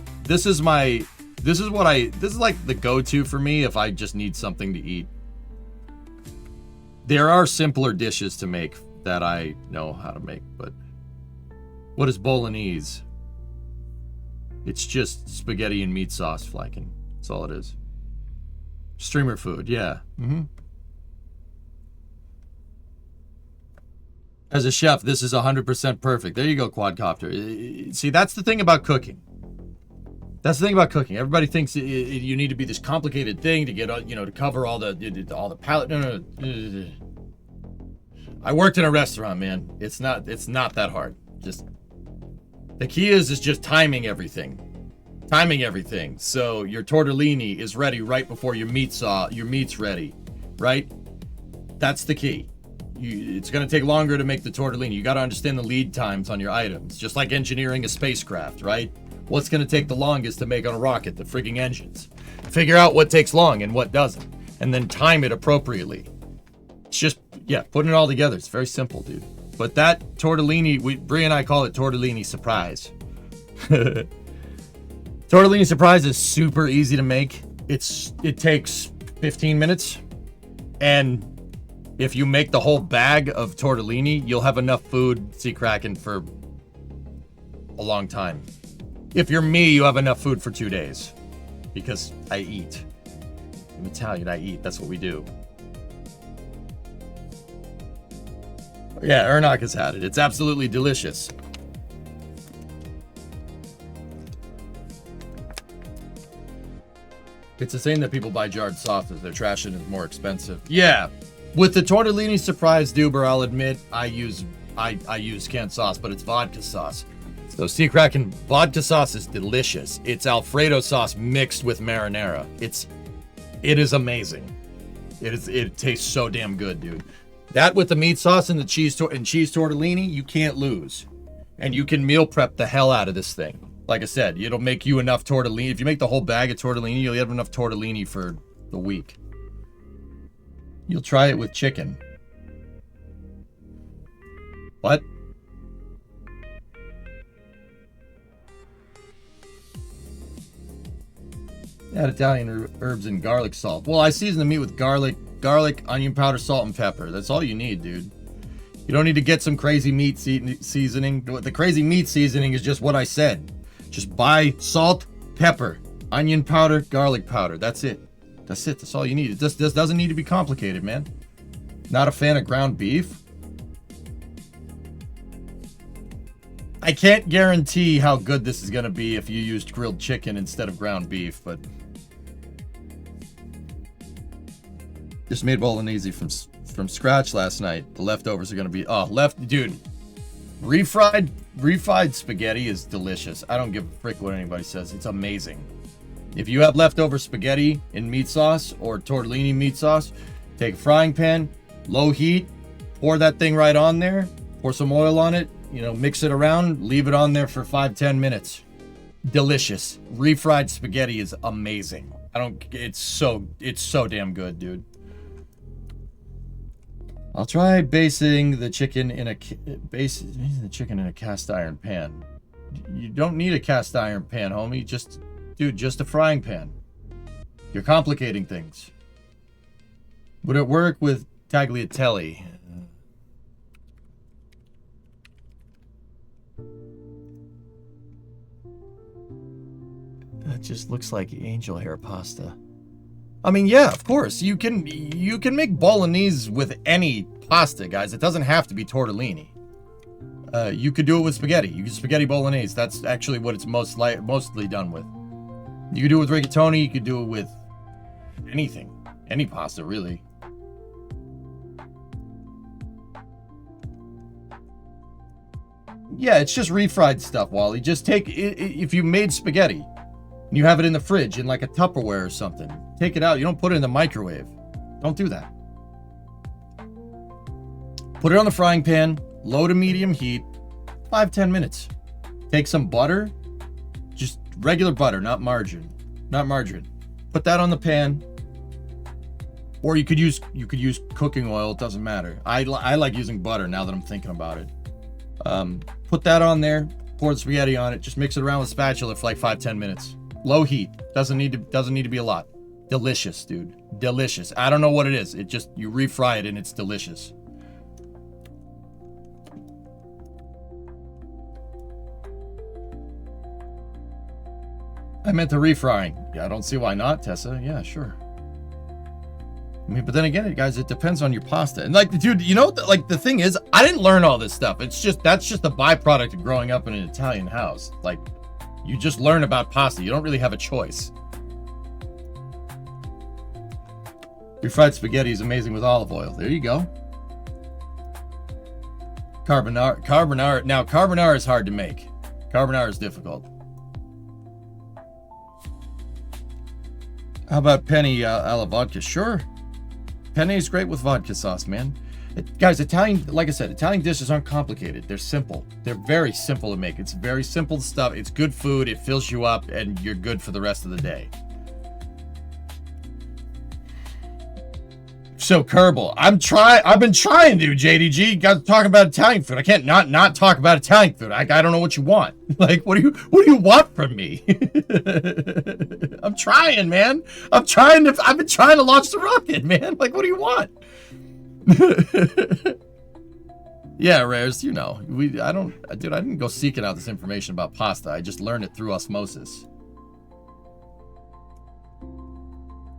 like the go-to for me if I just need something to eat. There are simpler dishes to make that I know how to make, but what is bolognese? It's just spaghetti and meat sauce flanking. That's all it is. Streamer food, yeah. As a chef, this is 100% perfect. There you go, quadcopter. See, that's the thing about cooking. That's the thing about cooking. Everybody thinks you need to be this complicated thing to get, to cover all the palate. No. I worked in a restaurant, man. It's not that hard. Just the key is just timing everything. So your tortellini is ready right before your meat's ready, right? That's the key. It's going to take longer to make the tortellini. You got to understand the lead times on your items, just like engineering a spacecraft, right? What's going to take the longest to make on a rocket? The frigging engines. Figure out what takes long and what doesn't, and then time it appropriately. It's just, putting it all together. It's very simple, dude. But that tortellini, Brie and I call it tortellini surprise. Tortellini surprise is super easy to make. It takes 15 minutes, and if you make the whole bag of tortellini, you'll have enough food, sea kraken, for a long time. If you're me, you have enough food for 2 days. Because I eat. I'm Italian, I eat. That's what we do. Yeah, Ernock has had it. It's absolutely delicious. It's the same that people buy jarred sauces. They're trashing it more expensive. Yeah. With the tortellini surprise duber, I'll admit I use canned sauce, but it's vodka sauce. So sea kraken vodka sauce is delicious. It's Alfredo sauce mixed with marinara. It is amazing. It tastes so damn good, dude. That with the meat sauce and the cheese tortellini, you can't lose. And you can meal prep the hell out of this thing. Like I said, it'll make you enough tortellini. If you make the whole bag of tortellini, you'll have enough tortellini for the week. You'll try it with chicken. What? Add Italian herbs and garlic salt. Well, I season the meat with garlic, onion powder, salt, and pepper. That's all you need, dude. You don't need to get some crazy meat seasoning. The crazy meat seasoning is just what I said. Just buy salt, pepper, onion powder, garlic powder. That's it. That's all you need. It just doesn't need to be complicated, man. Not a fan of ground beef? I can't guarantee how good this is going to be if you used grilled chicken instead of ground beef, but just made bolognese from scratch last night. The leftovers are going to be dude. Refried spaghetti is delicious. I don't give a frick what anybody says. It's amazing. If you have leftover spaghetti in meat sauce or tortellini meat sauce, take a frying pan, low heat, pour that thing right on there, pour some oil on it, mix it around, leave it on there for 5-10 minutes. Delicious. Refried spaghetti is amazing. It's so damn good, dude. I'll try basting the chicken in a cast iron pan. You don't need a cast iron pan, homie. Just a frying pan. You're complicating things. Would it work with tagliatelle? it just looks like angel hair pasta. I mean, yeah, of course. You can make bolognese with any pasta, guys. It doesn't have to be tortellini. You could do it with spaghetti. You can spaghetti bolognese. That's actually what it's mostly done with. You could do it with rigatoni. You could do it with anything. Any pasta, really. Yeah, it's just refried stuff, Wally. Just take it, if you made spaghetti and you have it in the fridge in like a Tupperware or something, take it out. You don't put it in the microwave. Don't do that. Put it on the frying pan, low to medium heat, 5-10 minutes. Take some butter, just regular butter, not margarine. Put that on the pan. Or you could use cooking oil, it doesn't matter. I like using butter now that I'm thinking about it. Put that on there, pour the spaghetti on it, just mix it around with a spatula for like 5-10 minutes. Low heat. Doesn't need to be a lot. Delicious, dude. Delicious. I don't know what it is. It just, you refry it and it's delicious. I meant the refrying. Yeah, I don't see why not, Tessa. Yeah, sure. I mean, but then again, guys, it depends on your pasta. And like, dude, you know, like the thing is, I didn't learn all this stuff. That's just a byproduct of growing up in an Italian house. Like, you just learn about pasta. You don't really have a choice. Refried spaghetti is amazing with olive oil. There you go. Carbonara. Now, carbonara is hard to make. Carbonara is difficult. How about penne alla vodka? Sure. Penne is great with vodka sauce, man. Guys, Italian, like I said, Italian dishes aren't complicated. They're simple. They're very simple to make. It's very simple stuff. It's good food. It fills you up, and you're good for the rest of the day. So, Kerbal, I've been trying to, JDG. You got to talk about Italian food. I can't not talk about Italian food. I don't know what you want. Like, what do you want from me? I'm trying, man. I've been trying to launch the rocket, man. Like, what do you want? Yeah, Rares, you know. I didn't go seeking out this information about pasta. I just learned it through osmosis.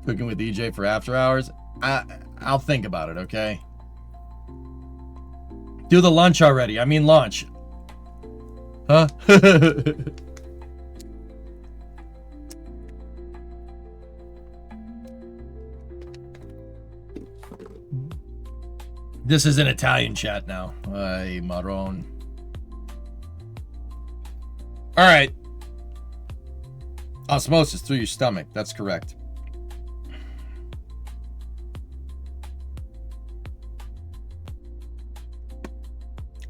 Cooking with EJ for after hours. I'll think about it, okay? Do the lunch already. I mean launch. Huh? This is an Italian chat now. Ay, marron. All right. Osmosis through your stomach. That's correct.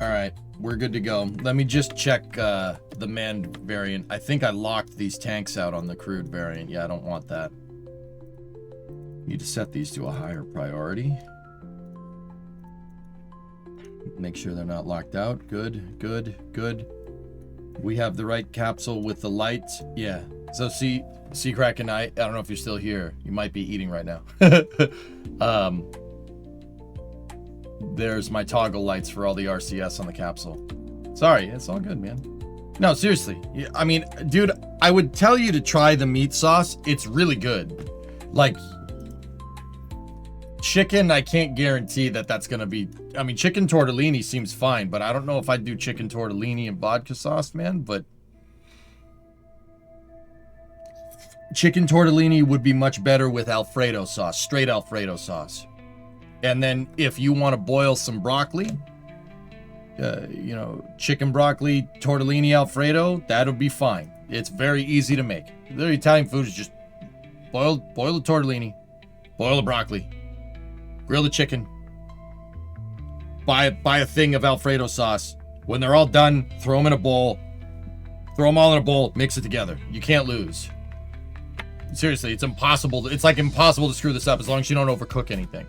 All right, we're good to go. Let me just check the manned variant. I think I locked these tanks out on the crewed variant. Yeah, I don't want that. Need to set these to a higher priority. Make sure they're not locked out. Good, good, good. We have the right capsule with the lights. Yeah. So see Kraken, I don't know if you're still here. You might be eating right now. There's my toggle lights for all the RCS on the capsule. Sorry, it's all good, man. No, seriously. I mean, dude, I would tell you to try the meat sauce. It's really good. Like, chicken, I can't guarantee that that's going to be... I mean, chicken tortellini seems fine, but I don't know if I'd do chicken tortellini and vodka sauce, man, but... Chicken tortellini would be much better with Alfredo sauce, straight Alfredo sauce. And then if you want to boil some broccoli, you know, chicken broccoli, tortellini Alfredo, that'll be fine. It's very easy to make. The Italian food is just boil the tortellini, boil the broccoli, grill the chicken, buy a thing of Alfredo sauce. When they're all done, throw them in a bowl. Throw them all in a bowl, mix it together. You can't lose. Seriously, it's impossible. It's like impossible to screw this up as long as you don't overcook anything.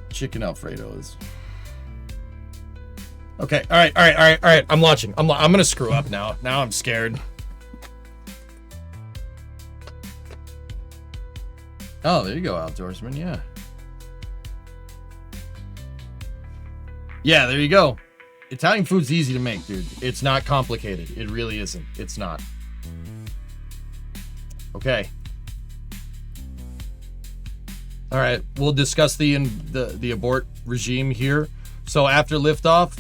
Chicken Alfredo is okay. All right. I'm launching. I'm gonna screw up now. Now I'm scared. Oh, there you go, outdoorsman. Yeah, there you go. Italian food's easy to make, dude. It's not complicated. It really isn't. It's not. Okay. All right, we'll discuss the abort regime here. So after liftoff,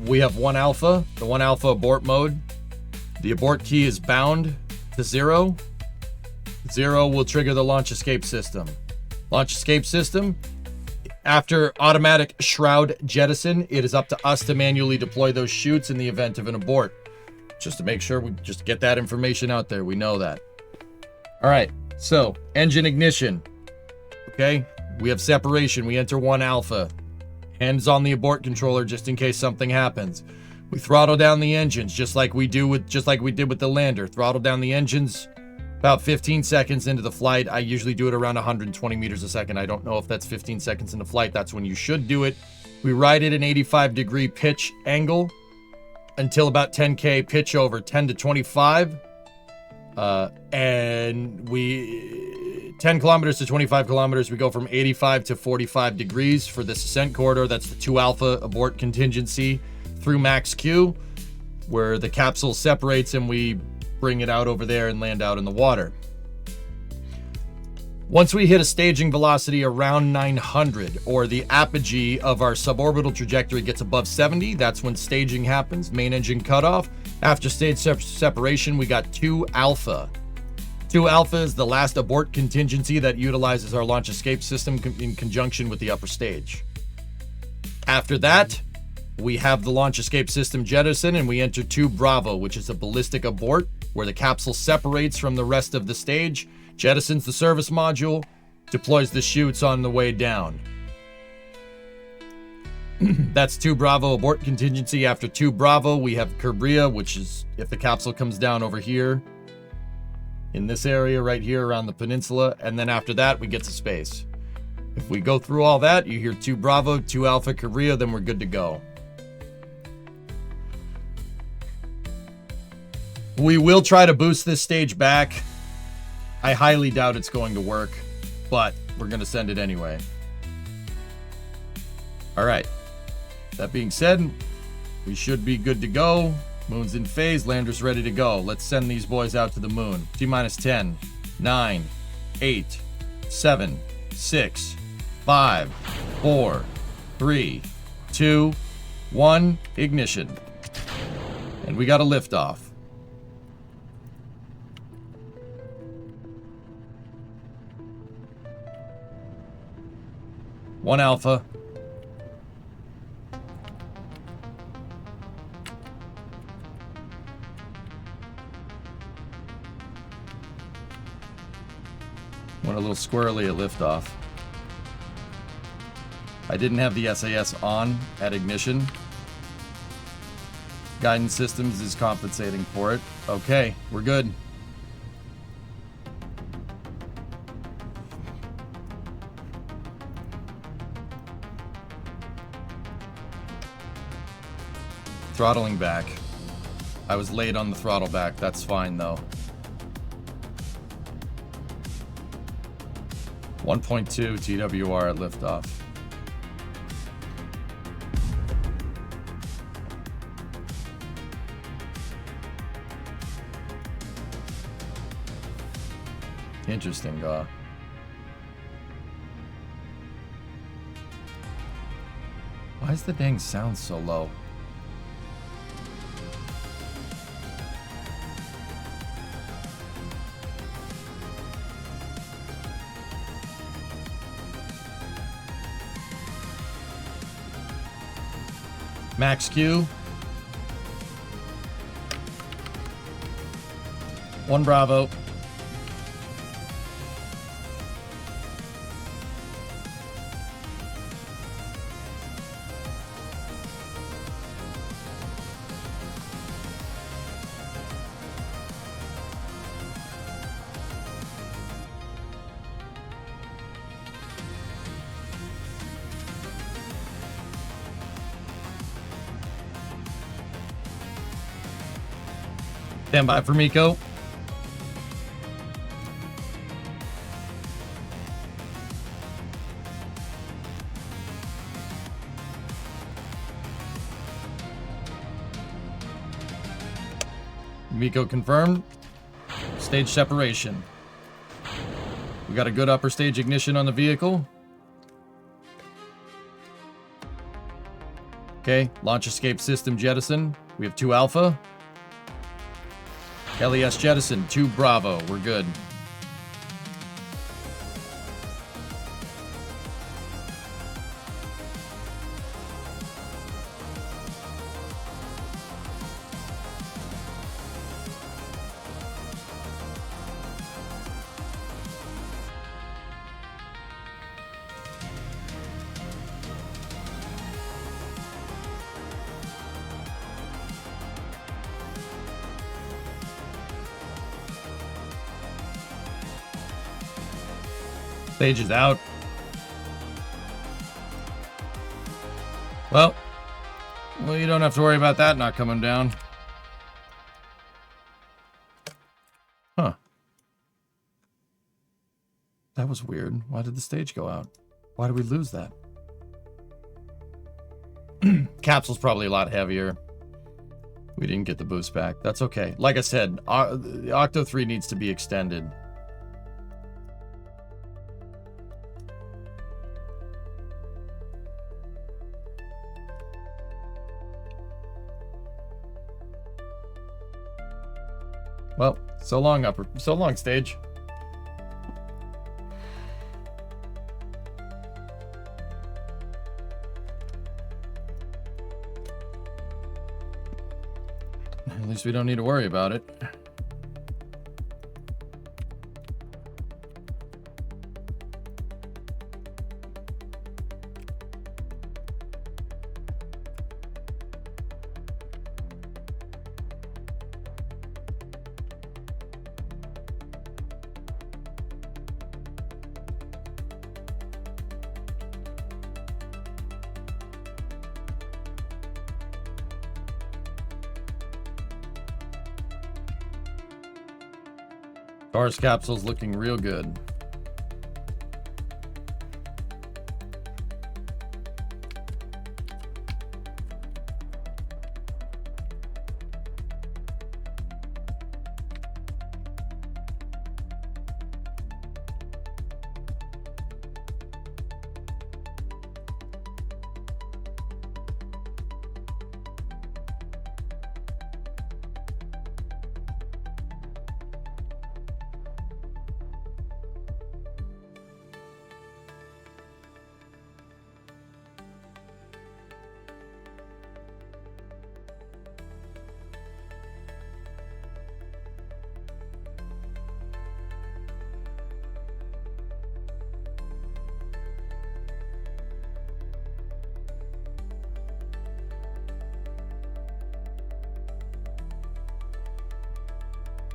we have 1 alpha, the 1 alpha abort mode. The abort key is bound to 0. 0 will trigger the launch escape system. Launch escape system. After automatic shroud jettison, it is up to us to manually deploy those chutes in the event of an abort. Just to make sure we just get that information out there. We know that. All right, so engine ignition. Okay, we have separation. We enter 1 alpha. Hands on the abort controller just in case something happens. We throttle down the engines just like we did with the lander. Throttle down the engines. About 15 seconds into the flight. I usually do it around 120 meters a second. I don't know if that's 15 seconds into flight. That's when you should do it. We ride at an 85-degree pitch angle until about 10K pitch over 10 to 25. And 10 kilometers to 25 kilometers, we go from 85 to 45 degrees for this ascent corridor. That's the 2 alpha abort contingency through max Q, where the capsule separates and we bring it out over there and land out in the water. Once we hit a staging velocity around 900, or the apogee of our suborbital trajectory gets above 70, that's when staging happens, main engine cutoff. After stage separation, we got 2 alpha. 2 alpha is the last abort contingency that utilizes our launch escape system in conjunction with the upper stage. After that, we have the launch escape system jettison and we enter 2 Bravo, which is a ballistic abort where the capsule separates from the rest of the stage, jettisons the service module, deploys the chutes on the way down. That's 2 Bravo abort contingency. After 2 Bravo, we have Career, which is if the capsule comes down over here, in this area right here around the peninsula, and then after that, we get to space. If we go through all that, you hear 2 Bravo, 2 Alpha Career, then we're good to go. We will try to boost this stage back. I highly doubt it's going to work, but we're going to send it anyway. All right. That being said, we should be good to go. Moon's in phase, lander's ready to go. Let's send these boys out to the moon. T-minus 10, 9, 8, 7, 6, 5, 4, 3, 2, 1, ignition. And we got a liftoff. One Alpha. Went a little squirrely at liftoff. I didn't have the SAS on at ignition. Guidance systems is compensating for it. Okay, we're good. Throttling back. I was late on the throttle back. That's fine though. 1.2 TWR at liftoff. Interesting, Why is the dang sound so low? Max Q. 1 Bravo. Stand by for Miko. Miko confirmed. Stage separation. We got a good upper stage ignition on the vehicle. Okay, launch escape system jettison. We have 2 Alpha. LES jettison, 2 Bravo. We're good. Stage is out. Well, you don't have to worry about that not coming down. Huh. That was weird. Why did the stage go out? Why did we lose that? Capsule's probably a lot heavier. We didn't get the boost back. That's okay. Like I said, the Octo 3 needs to be extended. Well, so long stage. At least we don't need to worry about it. Stars capsule's looking real good.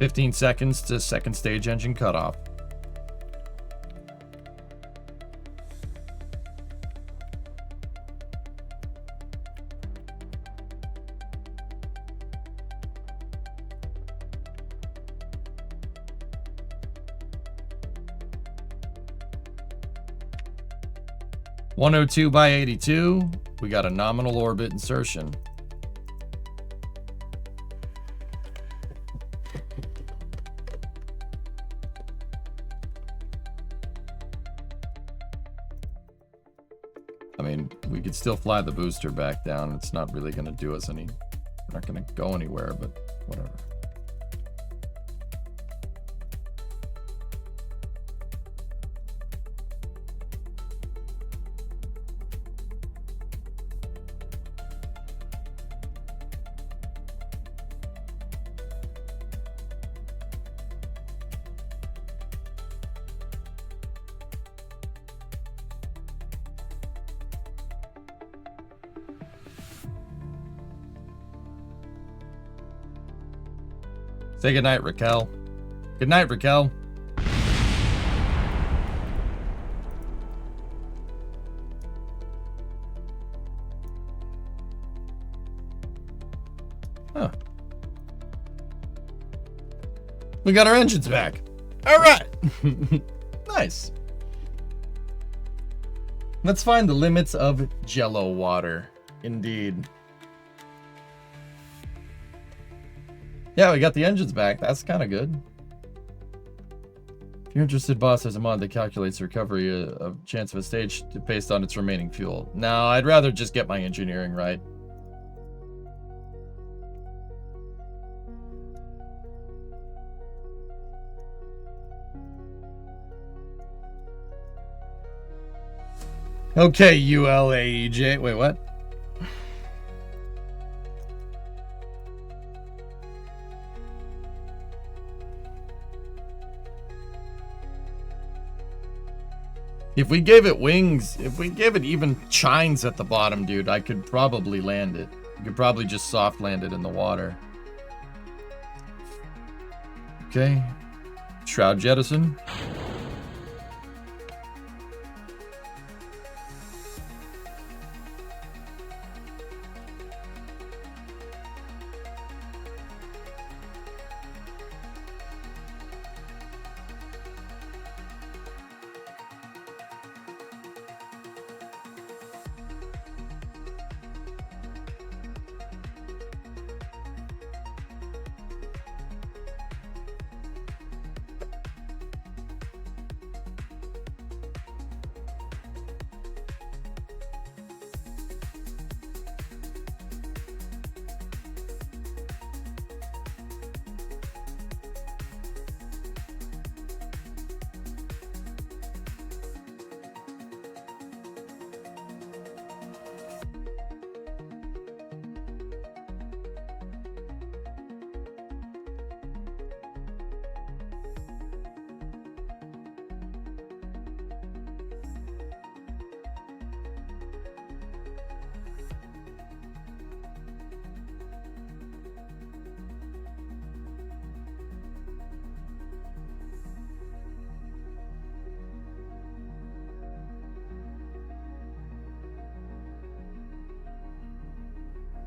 $15 seconds to second stage engine cutoff. (102/82). We got a nominal orbit insertion. I mean, we could still fly the booster back down. It's not really going to do us any... We're not going to go anywhere, but whatever. Say goodnight, Raquel. Good night, Raquel. Huh. We got our engines back. All right. Nice. Let's find the limits of Jello water. Indeed. Yeah, we got the engines back. That's kind of good. If you're interested, boss has a mod that calculates the recovery of chance of a stage based on its remaining fuel. No, I'd rather just get my engineering right. Okay, ULAEJ. Wait, what? If we gave it wings, if we gave it even chines at the bottom, dude, I could probably land it. You could probably just soft land it in the water. Okay. Shroud jettison.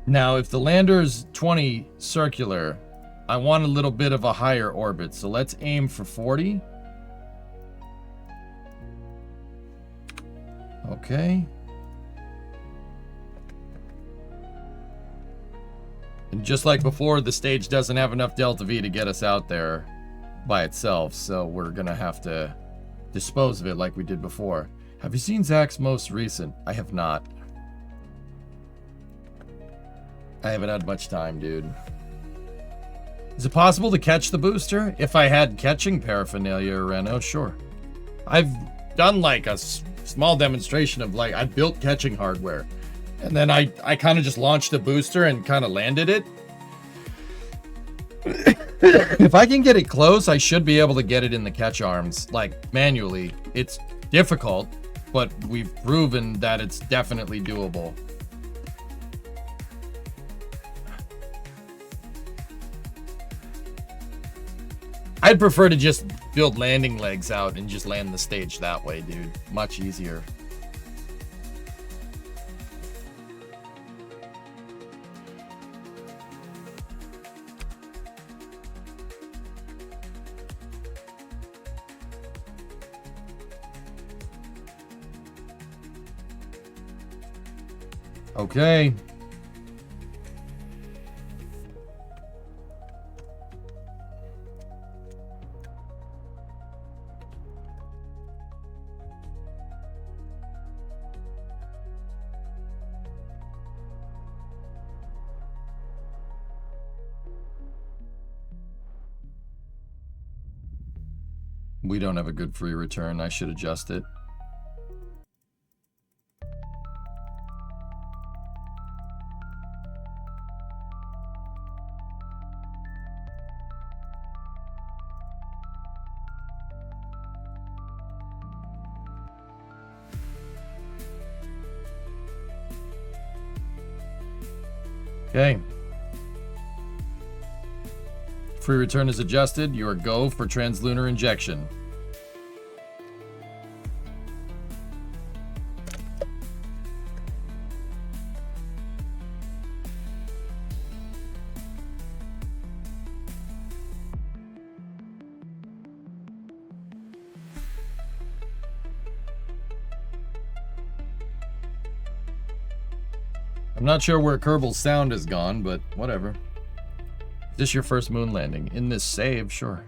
Now, if the lander is 20 circular, I want a little bit of a higher orbit. So let's aim for 40. Okay. And just like before, the stage doesn't have enough delta V to get us out there by itself. So we're going to have to dispose of it like we did before. Have you seen Zach's most recent? I have not. I haven't had much time, dude. Is it possible to catch the booster? If I had catching paraphernalia, Reno, sure. I've done like a small demonstration of like, I built catching hardware. And then I kind of just launched a booster and kind of landed it. If I can get it close, I should be able to get it in the catch arms, like manually. It's difficult, but we've proven that it's definitely doable. I'd prefer to just build landing legs out and just land the stage that way, dude. Much easier. Okay. We don't have a good free return. I should adjust it. Okay. Free return is adjusted. You are go for translunar injection. I'm not sure where Kerbal's sound has gone, but whatever. Is this your first moon landing? In this save, sure.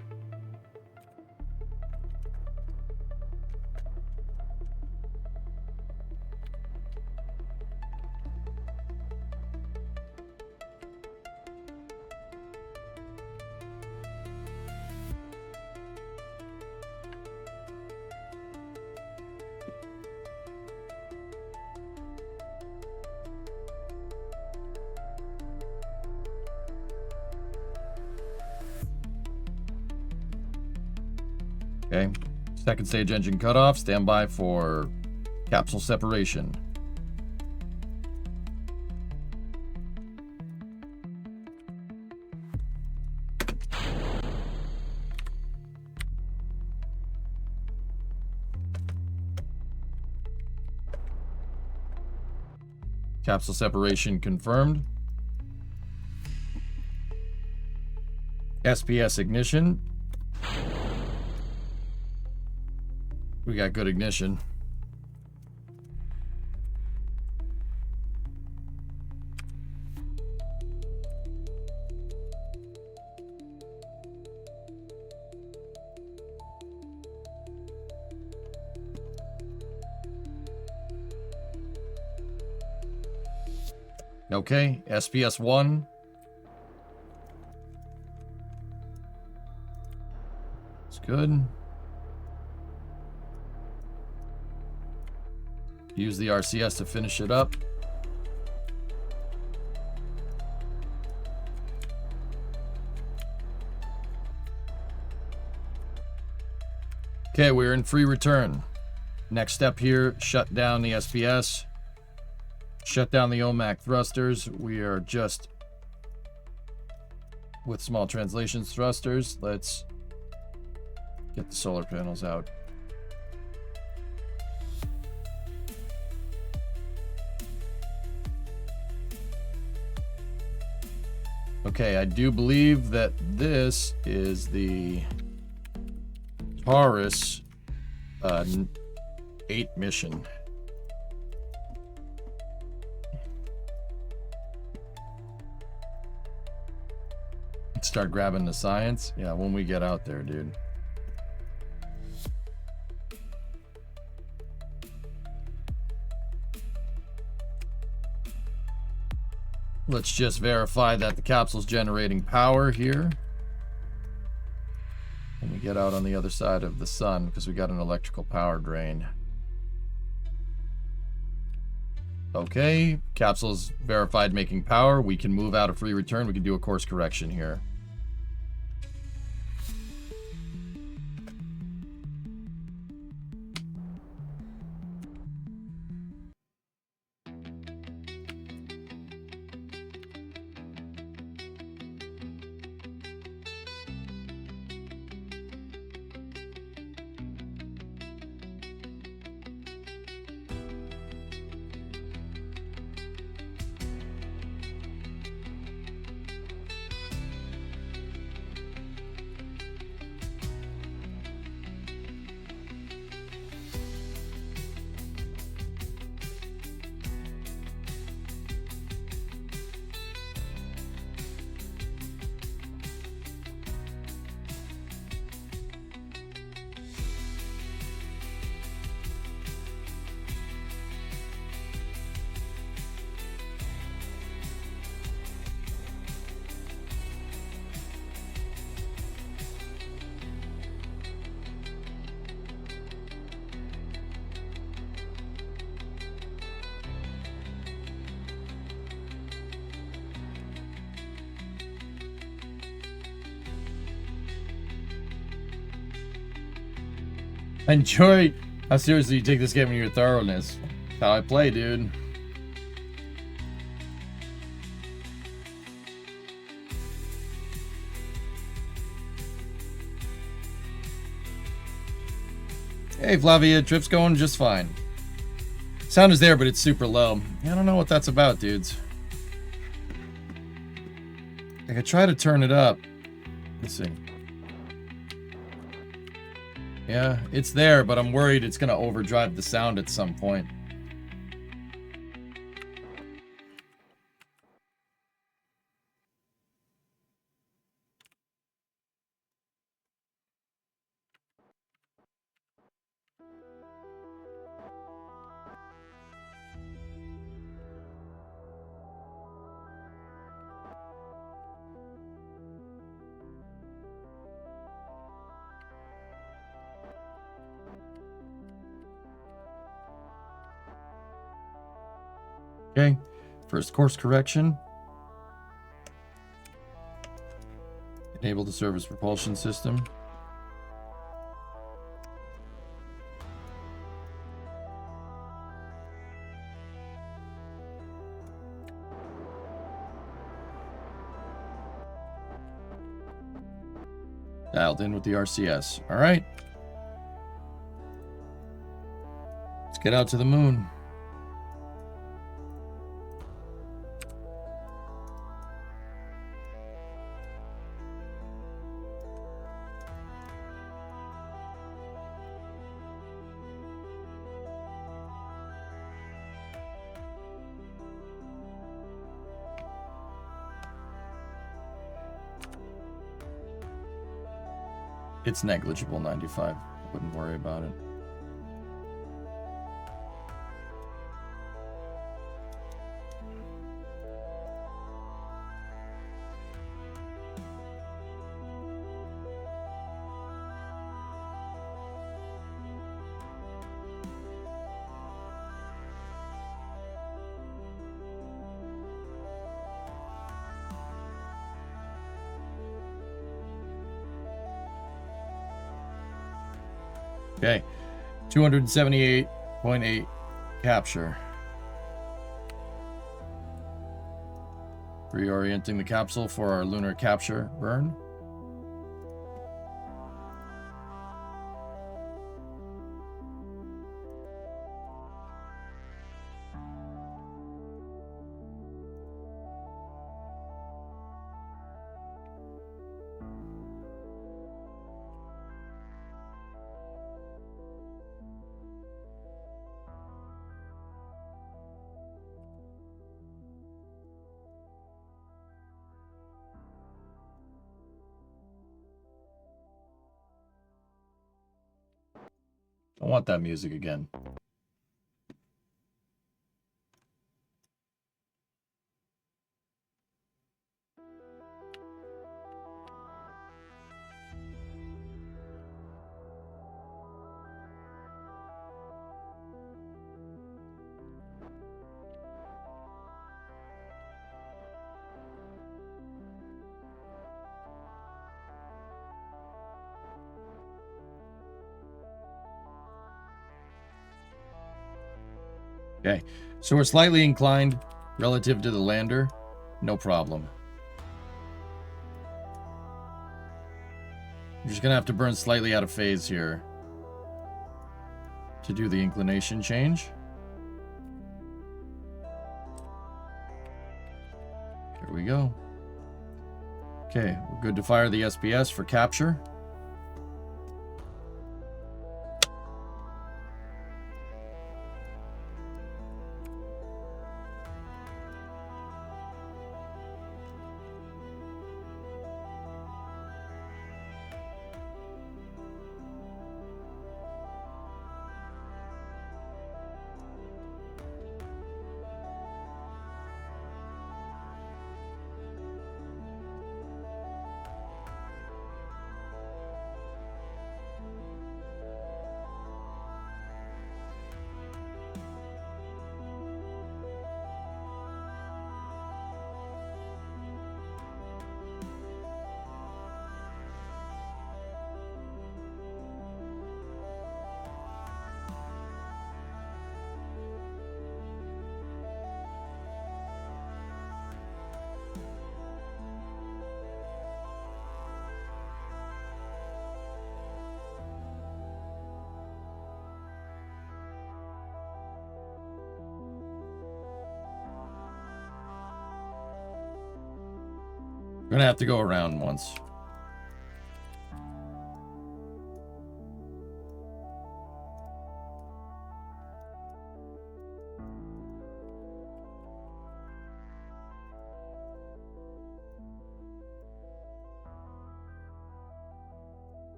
Okay, second stage engine cutoff. Stand by for capsule separation. Capsule separation confirmed. SPS ignition. We got good ignition. Okay, SPS 1. It's good. Use the RCS to finish it up. Okay, we're in free return. Next step here, shut down the SPS. Shut down the OMAC thrusters. We are just with small translations thrusters. Let's get the solar panels out. Okay, I do believe that this is the Taurus 8 mission. Start grabbing the science. Yeah, when we get out there, dude. Let's just verify that the capsule's generating power here. When we get out on the other side of the sun, because we got an electrical power drain. Okay, capsule's verified making power. We can move out of free return. We can do a course correction here. Enjoy how seriously you take this game and your thoroughness. That's how I play, dude. Hey Flavia, trip's going just fine. Sound is there, but it's super low. I don't know what that's about, dudes. I could try to turn it up. Let's see. Yeah, it's there, but I'm worried it's gonna overdrive the sound at some point. Okay, first course correction. Enable the service propulsion system. Dialed in with the RCS. All right. Let's get out to the moon. It's negligible, 95. Wouldn't worry about it. Okay, 278.8 capture. Reorienting the capsule for our lunar capture burn. I want that music again. Okay, so we're slightly inclined relative to the lander. No problem. I'm just gonna have to burn slightly out of phase here to do the inclination change. Here we go. Okay, we're good to fire the SPS for capture. We're gonna have to go around once.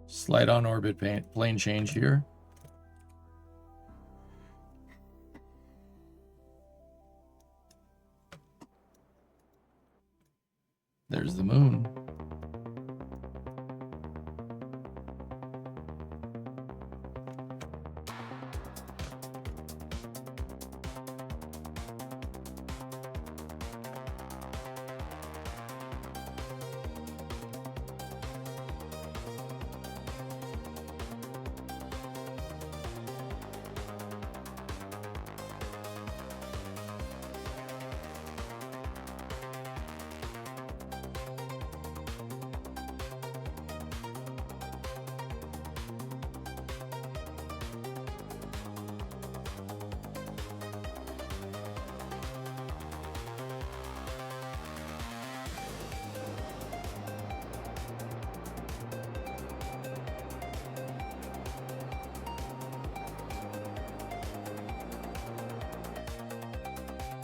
Slight on orbit plane change here. There's the moon.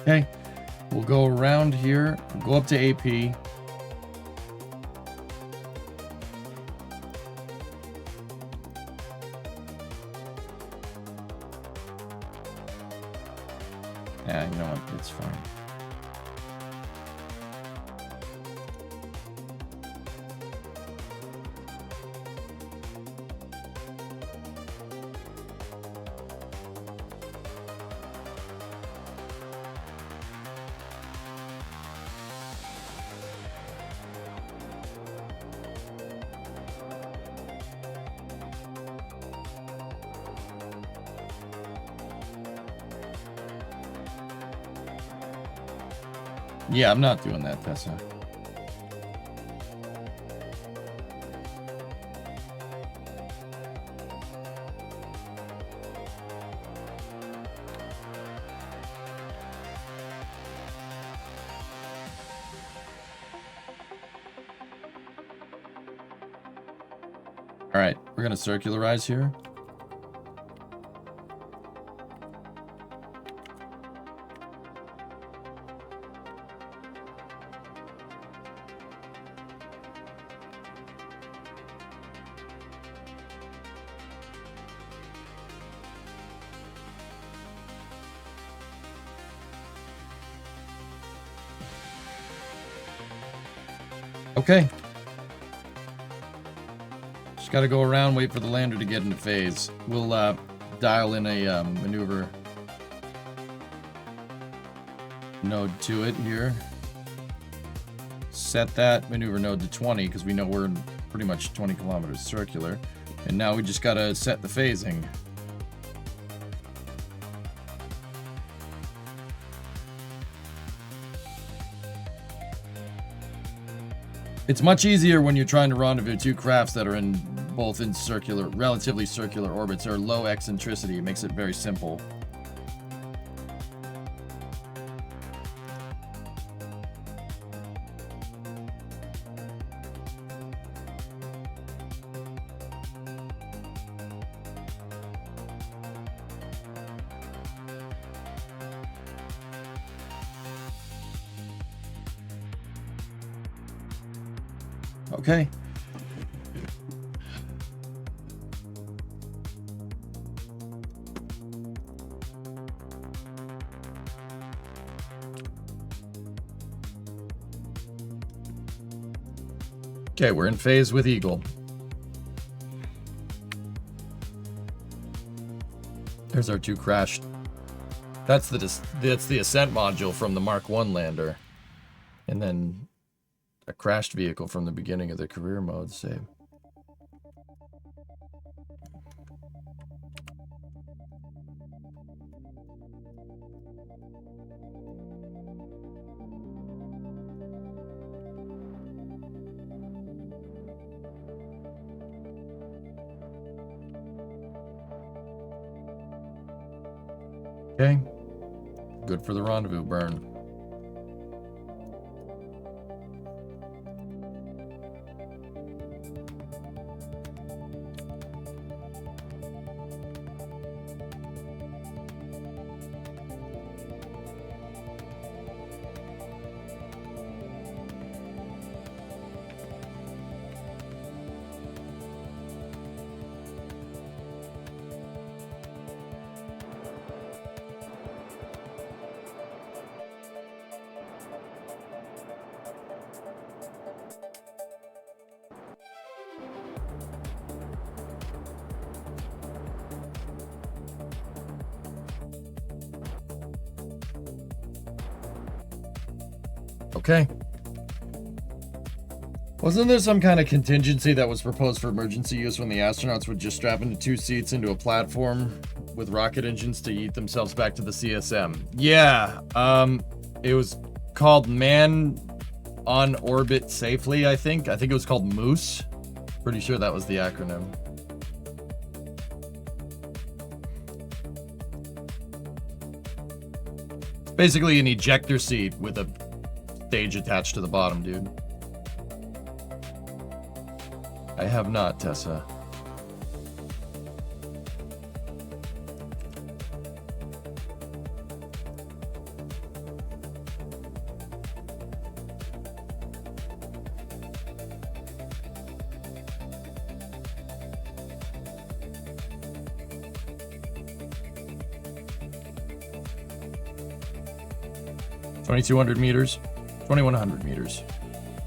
Okay, we'll go around here, go up to AP. Yeah, you know what, it's fine. Yeah, I'm not doing that, Tessa. All right, we're gonna circularize here. Okay. Just got to go around, wait for the lander to get into phase. We'll dial in a maneuver node to it here. Set that maneuver node to 20 because we know we're in pretty much 20 kilometers circular. And now we just got to set the phasing. It's much easier when you're trying to rendezvous two crafts that are in both in circular, relatively circular orbits or low eccentricity. It makes it very simple. Okay. Okay, we're in phase with Eagle. There's our two crashed. That's the ascent module from the Mark 1 lander. And then a crashed vehicle from the beginning of the career mode save. Okay, good for the rendezvous burn. Okay. Wasn't there some kind of contingency that was proposed for emergency use when the astronauts would just strap into two seats into a platform with rocket engines to yeet themselves back to the CSM? Yeah, it was called Man on Orbit Safely, I think. I think it was called Moose. Pretty sure that was the acronym. It's basically an ejector seat with a stage attached to the bottom, dude. I have not, Tessa. 2,200 meters, 2,100 meters.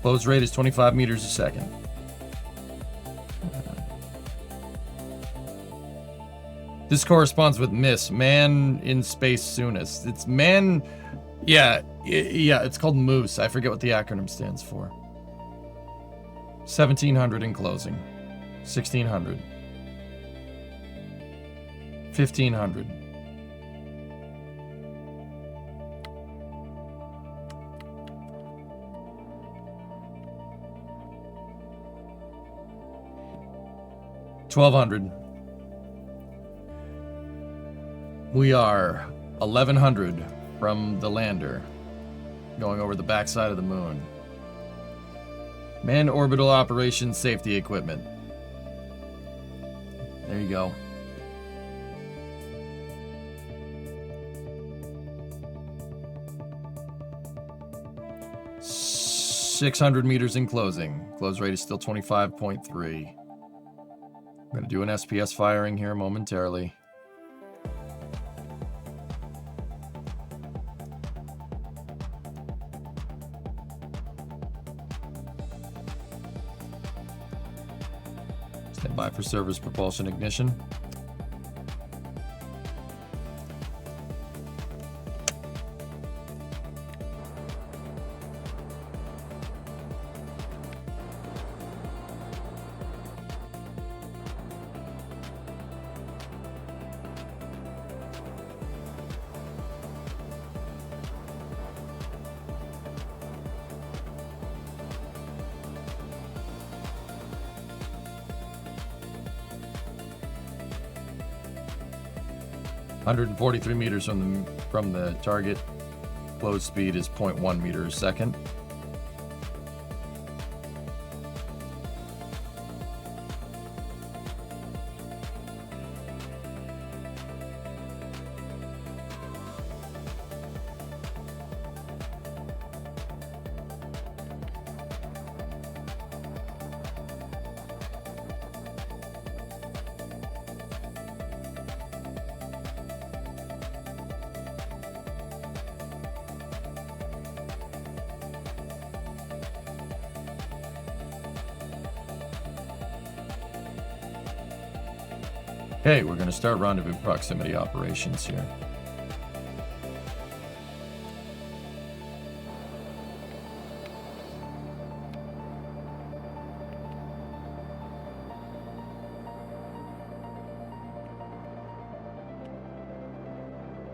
Close rate is 25 meters a second. This corresponds with MISS, Man in Space Soonest. It's man, yeah, it's called Moose. I forget what the acronym stands for. 1,700 in closing. 1,600. 1,500. $1,200. We are 1,100 from the lander, going over the backside of the moon. Manned orbital operations safety equipment. There you go. $600 meters in closing. Close rate is still 25.3. I'm going to do an SPS firing here momentarily. Stand by for service propulsion ignition. $143 meters from the target. Close speed is 0.1 meters a second. Okay, we're going to start rendezvous proximity operations here.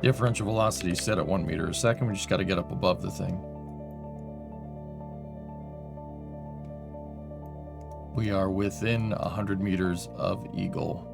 Differential velocity set at 1 meter a second. We just got to get up above the thing. We are within 100 meters of Eagle.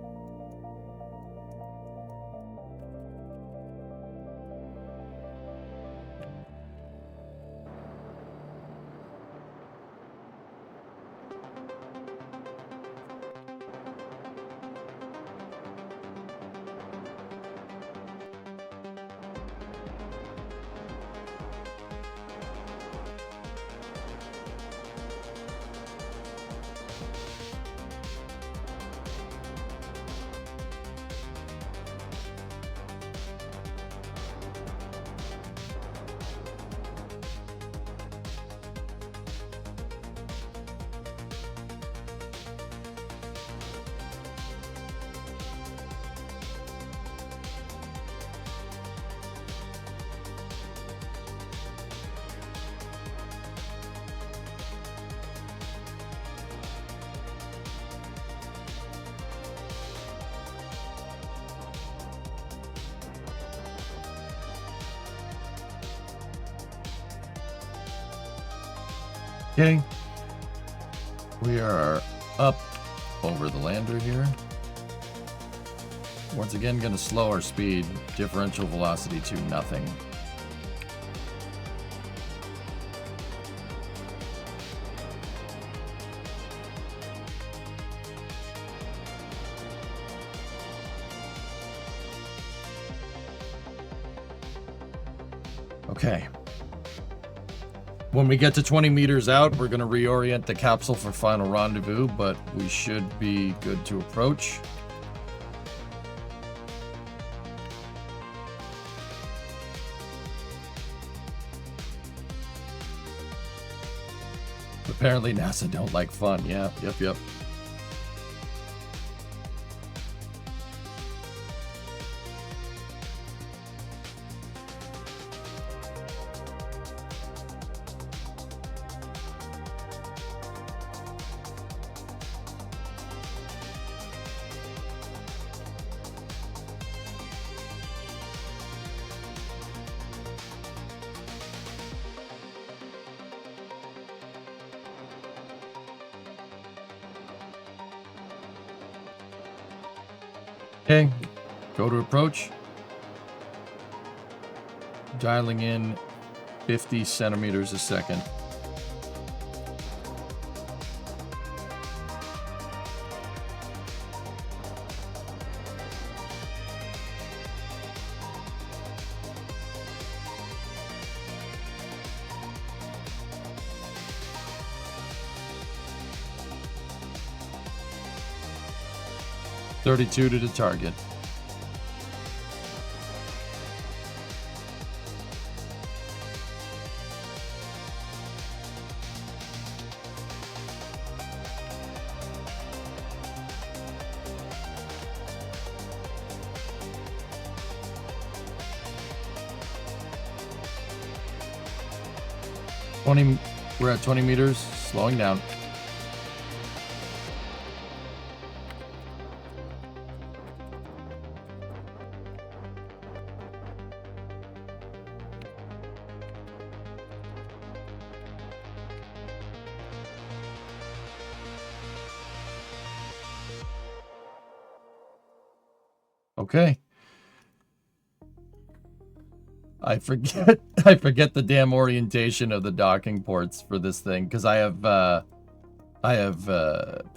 Okay, we are up over the lander here. Once again, going to slow our speed, differential velocity to nothing. Okay. When we get to 20 meters out, we're going to reorient the capsule for final rendezvous, but we should be good to approach. Apparently NASA don't like fun. Yeah, yep. Okay, go to approach. Dialing in 50 centimeters a second. .32 to the target. We're at 20 meters, slowing down. Okay. I forget the damn orientation of the docking ports for this thing because I have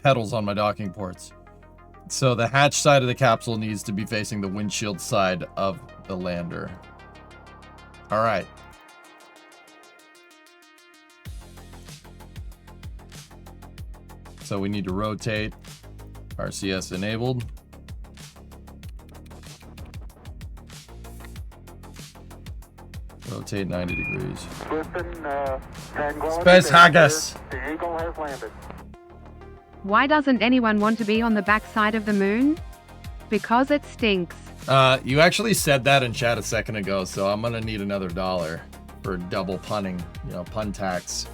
pedals on my docking ports. So the hatch side of the capsule needs to be facing the windshield side of the lander. All right. So we need to rotate. RCS enabled. Rotate 90 degrees.
Listen, Tranquility
Space
Base
Haggis.
here. The Eagle has landed.
Why doesn't anyone want to be on the backside of the moon? Because it stinks.
You actually said that in chat a second ago, so I'm gonna need another $1 for double punning, pun tax.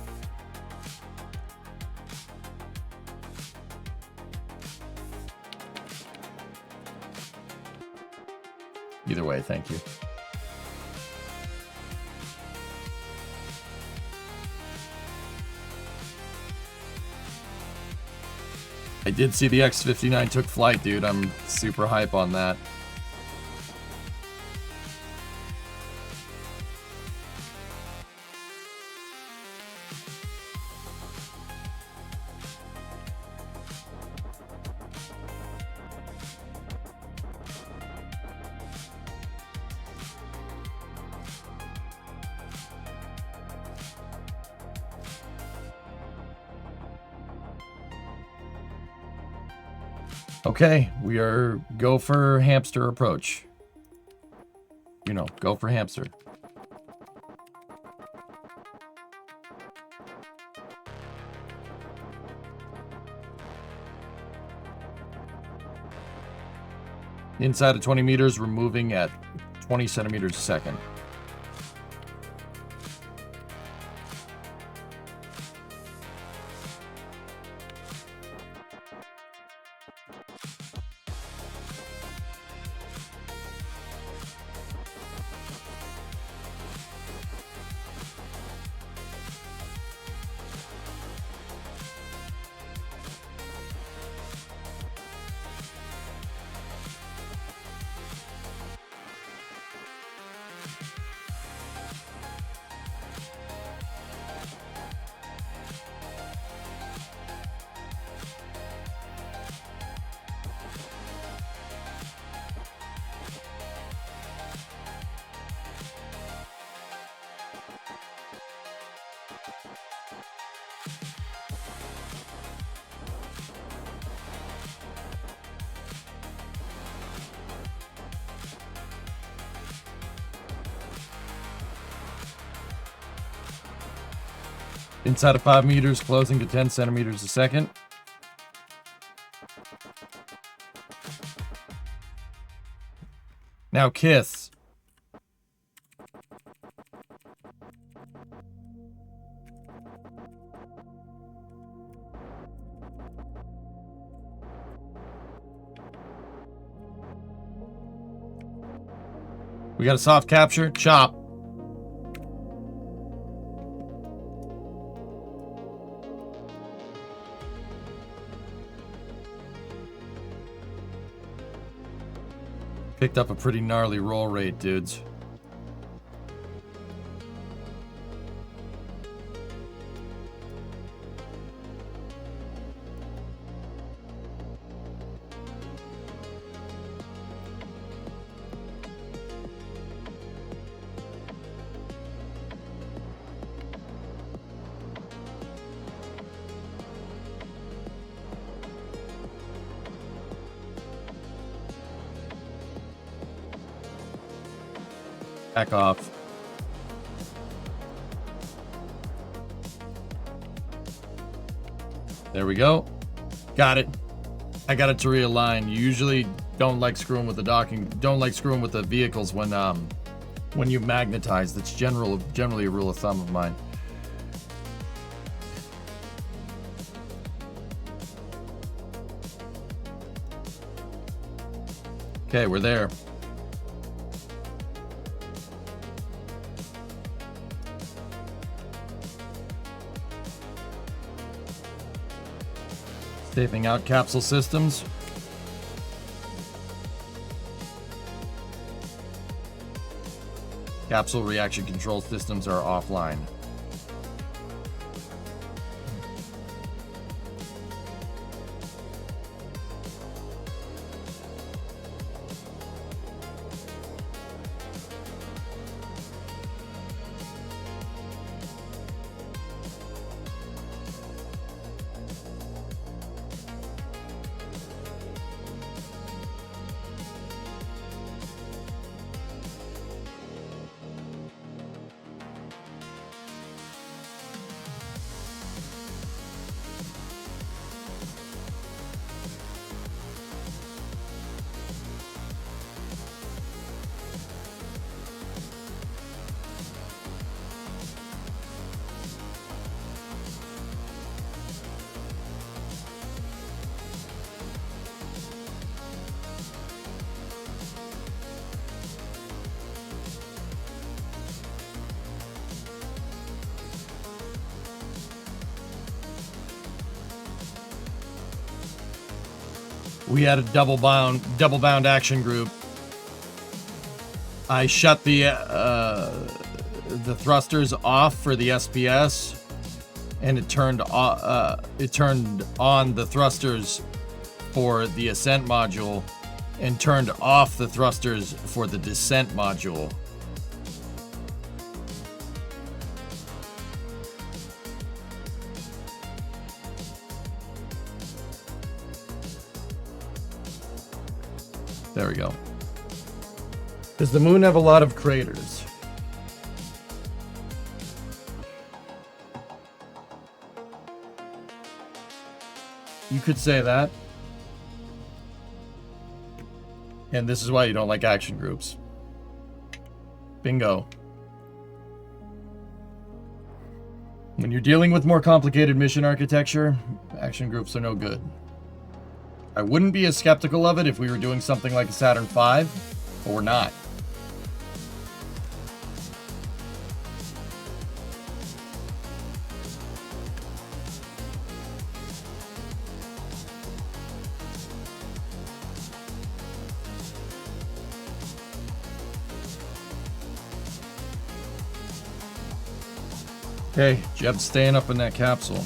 Either way, thank you. I did see the X-59 took flight, dude. I'm super hype on that. Okay, we are go for hamster approach. Go for hamster. Inside of 20 meters, we're moving at 20 centimeters a second. Inside of 5 meters, closing to 10 centimeters a second. Now kiss. We got a soft capture. Chop. Picked up a pretty gnarly roll rate, dudes. Back off. There we go. Got it. I got it to realign. You usually don't like screwing with the docking, don't like screwing with the vehicles when you magnetize. That's generally a rule of thumb of mine. Okay, we're there. Taping out capsule systems. Capsule reaction control systems are offline. We had a double bound action group. I shut the thrusters off for the SPS, and it turned on the thrusters for the ascent module, and turned off the thrusters for the descent module. There we go. Does the moon have a lot of craters? You could say that. And this is why you don't like action groups. Bingo. When you're dealing with more complicated mission architecture, action groups are no good. I wouldn't be as skeptical of it if we were doing something like a Saturn V, but we're not. Okay, Jeb's staying up in that capsule.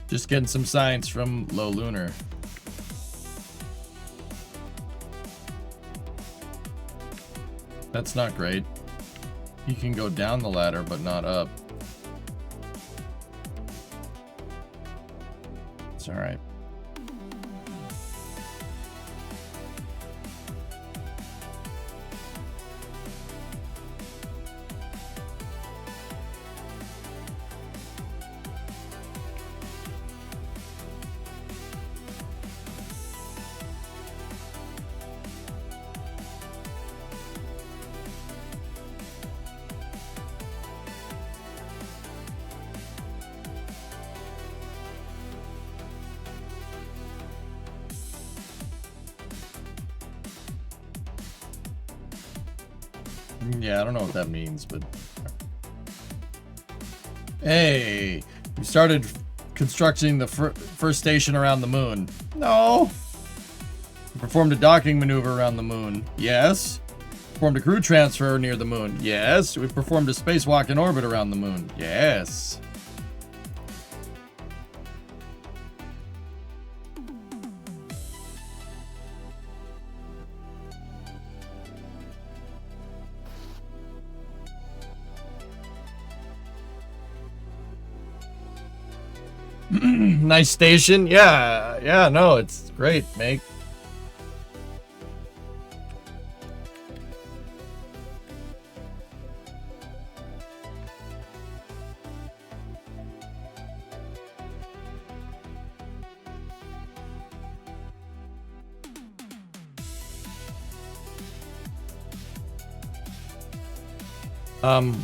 Just getting some science from Low Lunar. That's not great. You can go down the ladder, but not up. It's alright. Yeah, I don't know what that means, but... Hey! We started constructing the first station around the moon. No! We performed a docking maneuver around the moon. Yes. Performed a crew transfer near the moon. Yes. We performed a spacewalk in orbit around the moon. Yes. Nice station. Yeah, no, it's great, mate.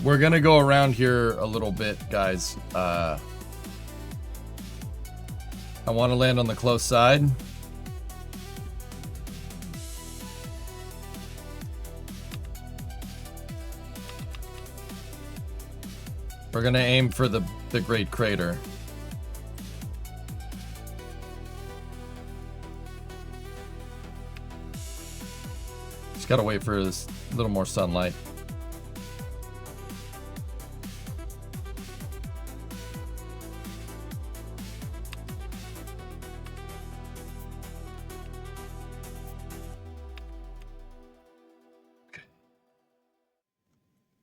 We're gonna go around here a little bit, guys. I want to land on the close side. We're gonna aim for the Great Crater. Just gotta wait for this little more sunlight.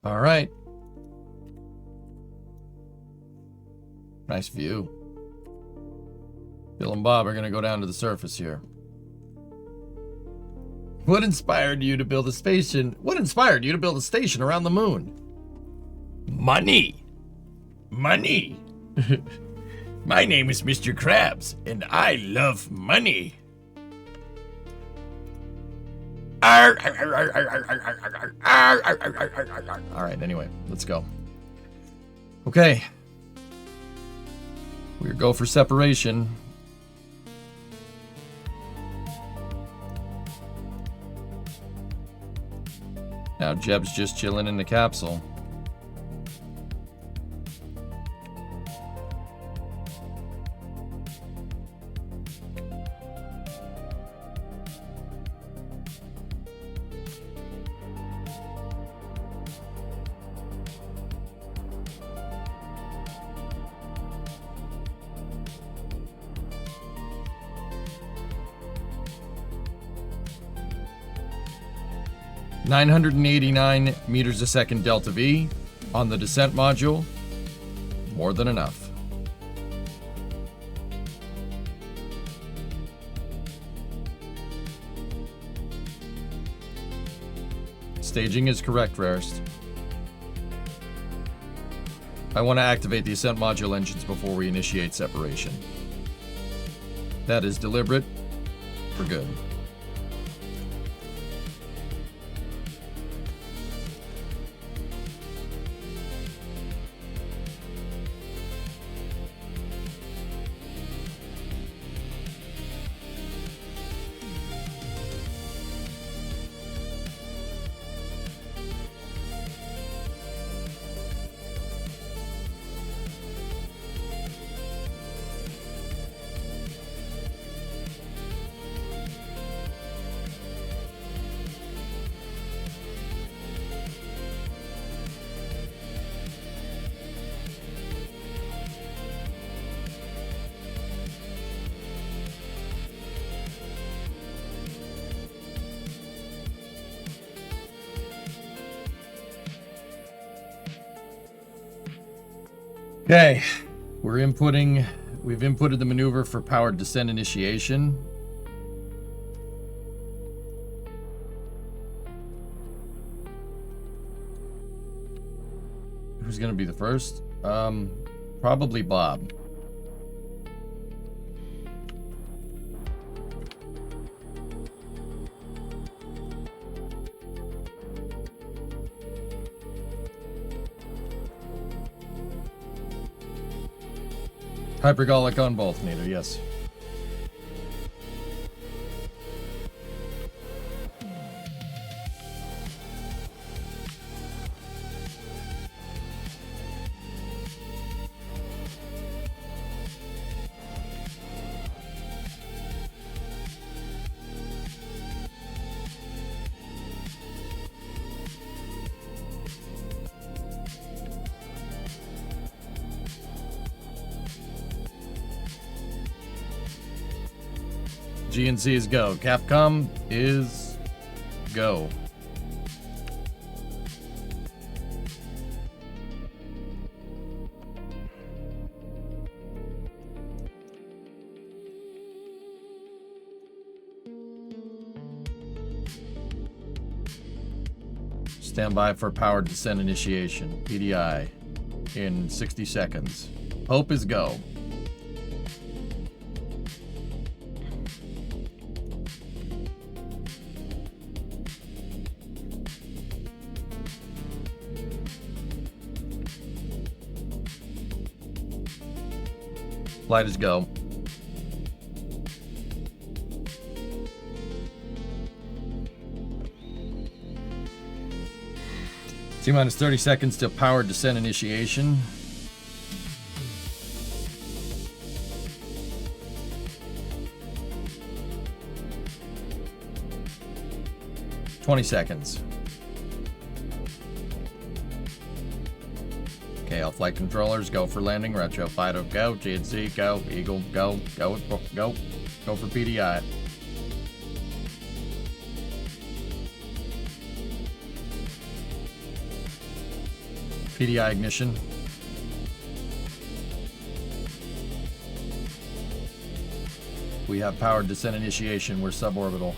All right. Nice view. Bill and Bob are going to go down to the surface here. What inspired you to build a station? What inspired you to build a station around the moon? Money. Money. My name is Mr. Krabs, and I love money. All right, anyway, let's go. Okay. We'll go for separation. Now Jeb's just chilling in the capsule. (989 meters a second delta V on the descent module. More than enough. Staging is correct, Rarest. I want to activate the ascent module engines before we initiate separation. That is deliberate. We're good. Okay, we've inputted the maneuver for powered descent initiation. Who's gonna be the first? Probably Bob. Hypergolic on both, Nader, yes. GNC is go. Capcom is go. Stand by for powered descent initiation. PDI in 60 seconds. Hope is go. Flight is go. T-minus 30 seconds to powered descent initiation. $20 seconds. Okay, all flight controllers, go for landing. Retro Fido, go. GNC, go. Eagle, go. Go for PDI. PDI ignition. We have powered descent initiation. We're suborbital.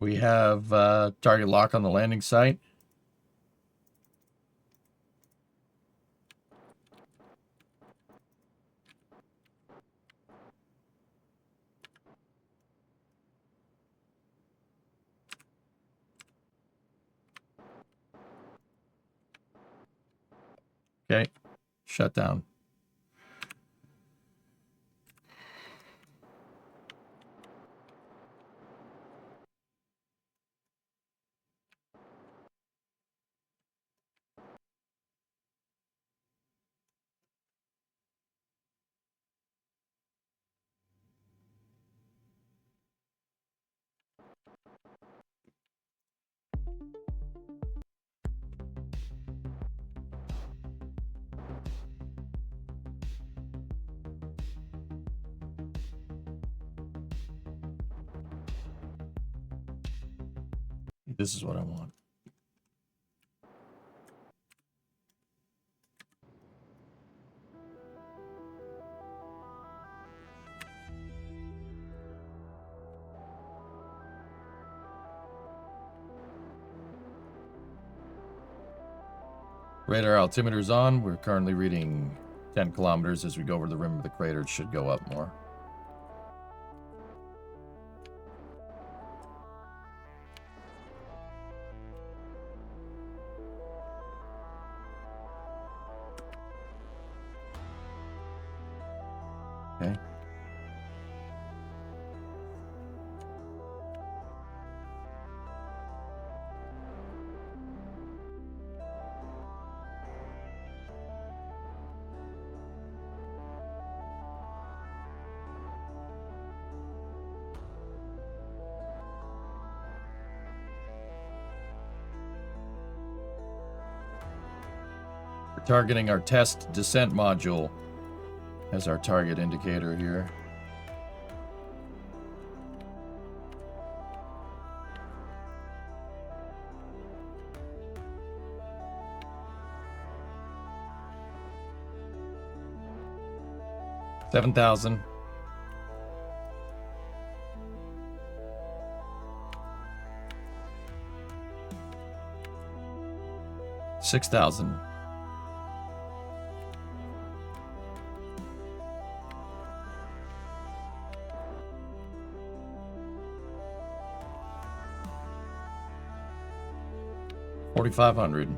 We have target lock on the landing site. Okay, shut down. This is what I want. Radar altimeter's on. We're currently reading 10 kilometers. As we go over the rim of the crater, it should go up more. Okay. We're targeting our test descent module as our target indicator here. $7,000. $6,000. $4,500.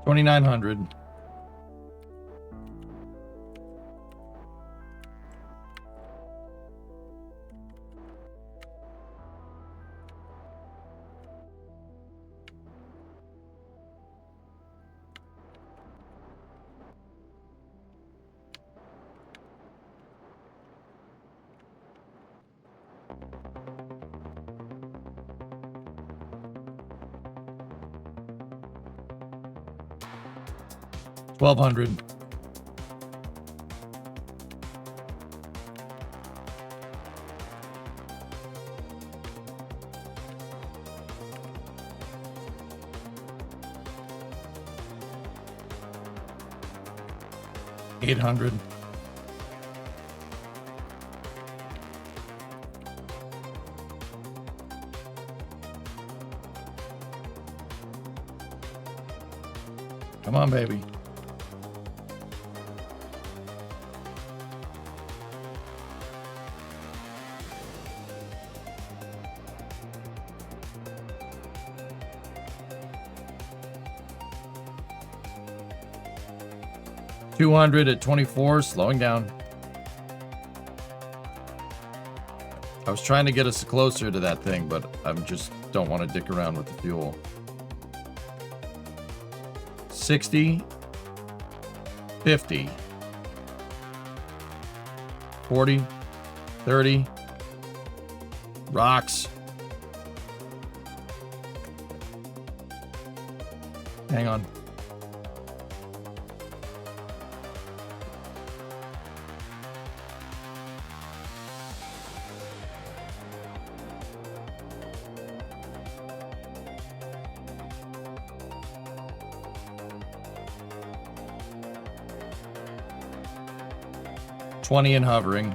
$2,900. $1,200. $800. Come on, baby. $200 at 24, slowing down. I was trying to get us closer to that thing, but I just don't want to dick around with the fuel. 60, 50, 40, 30, rocks. Hang on. $20 and hovering.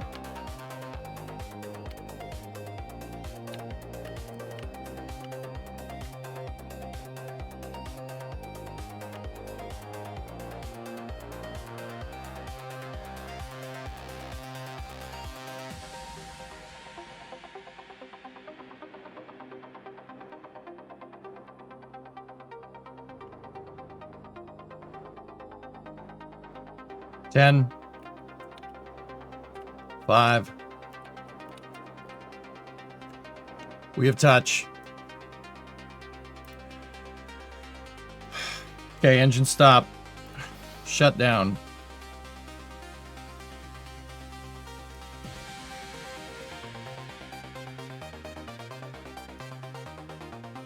$10. 5. We have touch. Okay, engine stop. Shut down.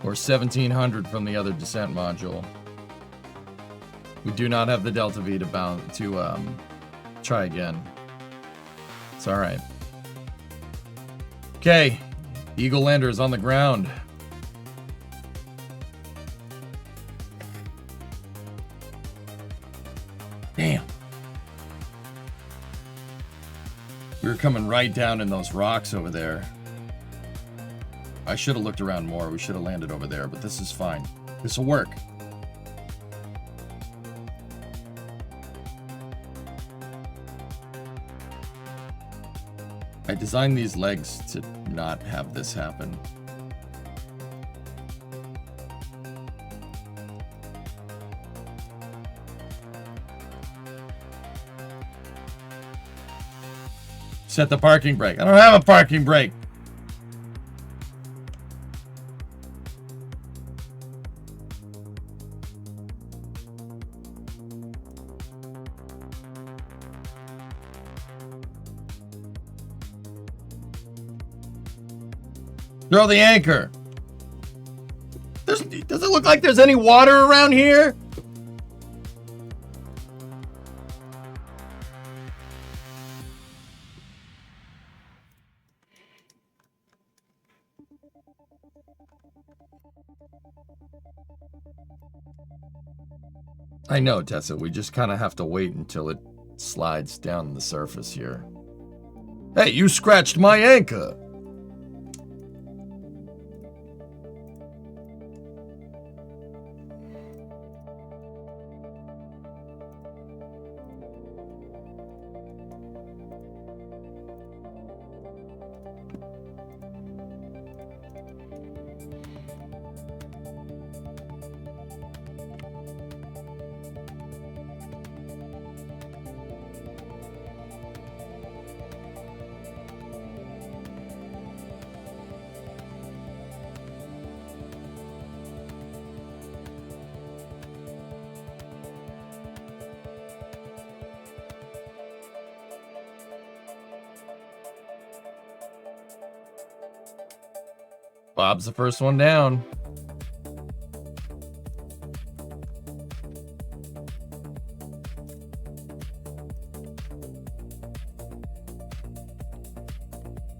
Or 1,700 from the other descent module. We do not have the Delta V to try again. It's all right. Okay, Eagle Lander is on the ground. Damn. We were coming right down in those rocks over there. I should have looked around more. We should have landed over there, but this is fine. This will work. I designed these legs to not have this happen. Set the parking brake. I don't have a parking brake. Throw the anchor. Does it look like there's any water around here? I know, Tessa. We just kind of have to wait until it slides down the surface here. Hey, you scratched my anchor. Bob's the first one down.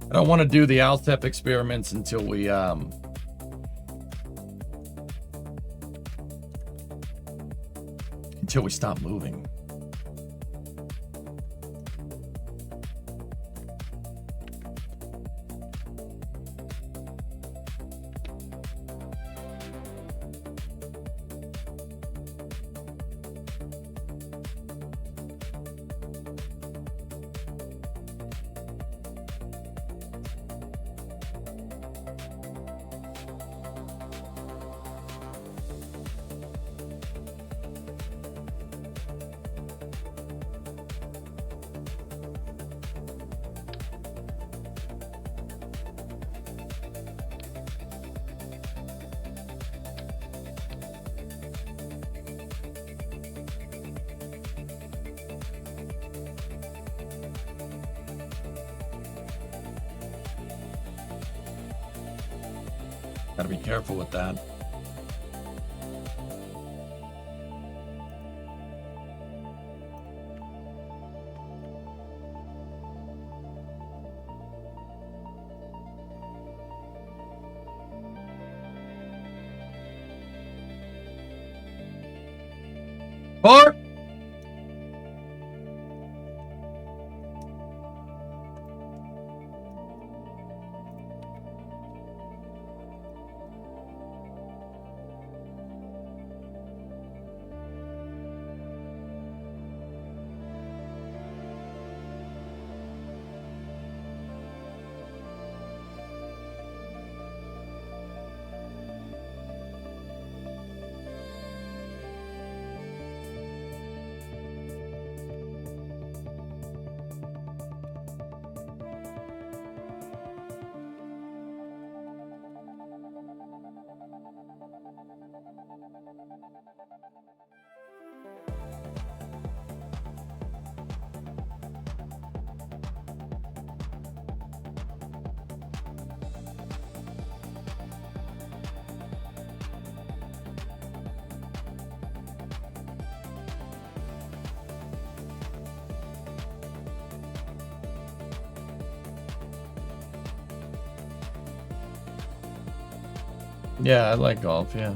I don't want to do the Altep experiments until we stop moving. Gotta be careful with that. Four. Yeah, I like golf, yeah.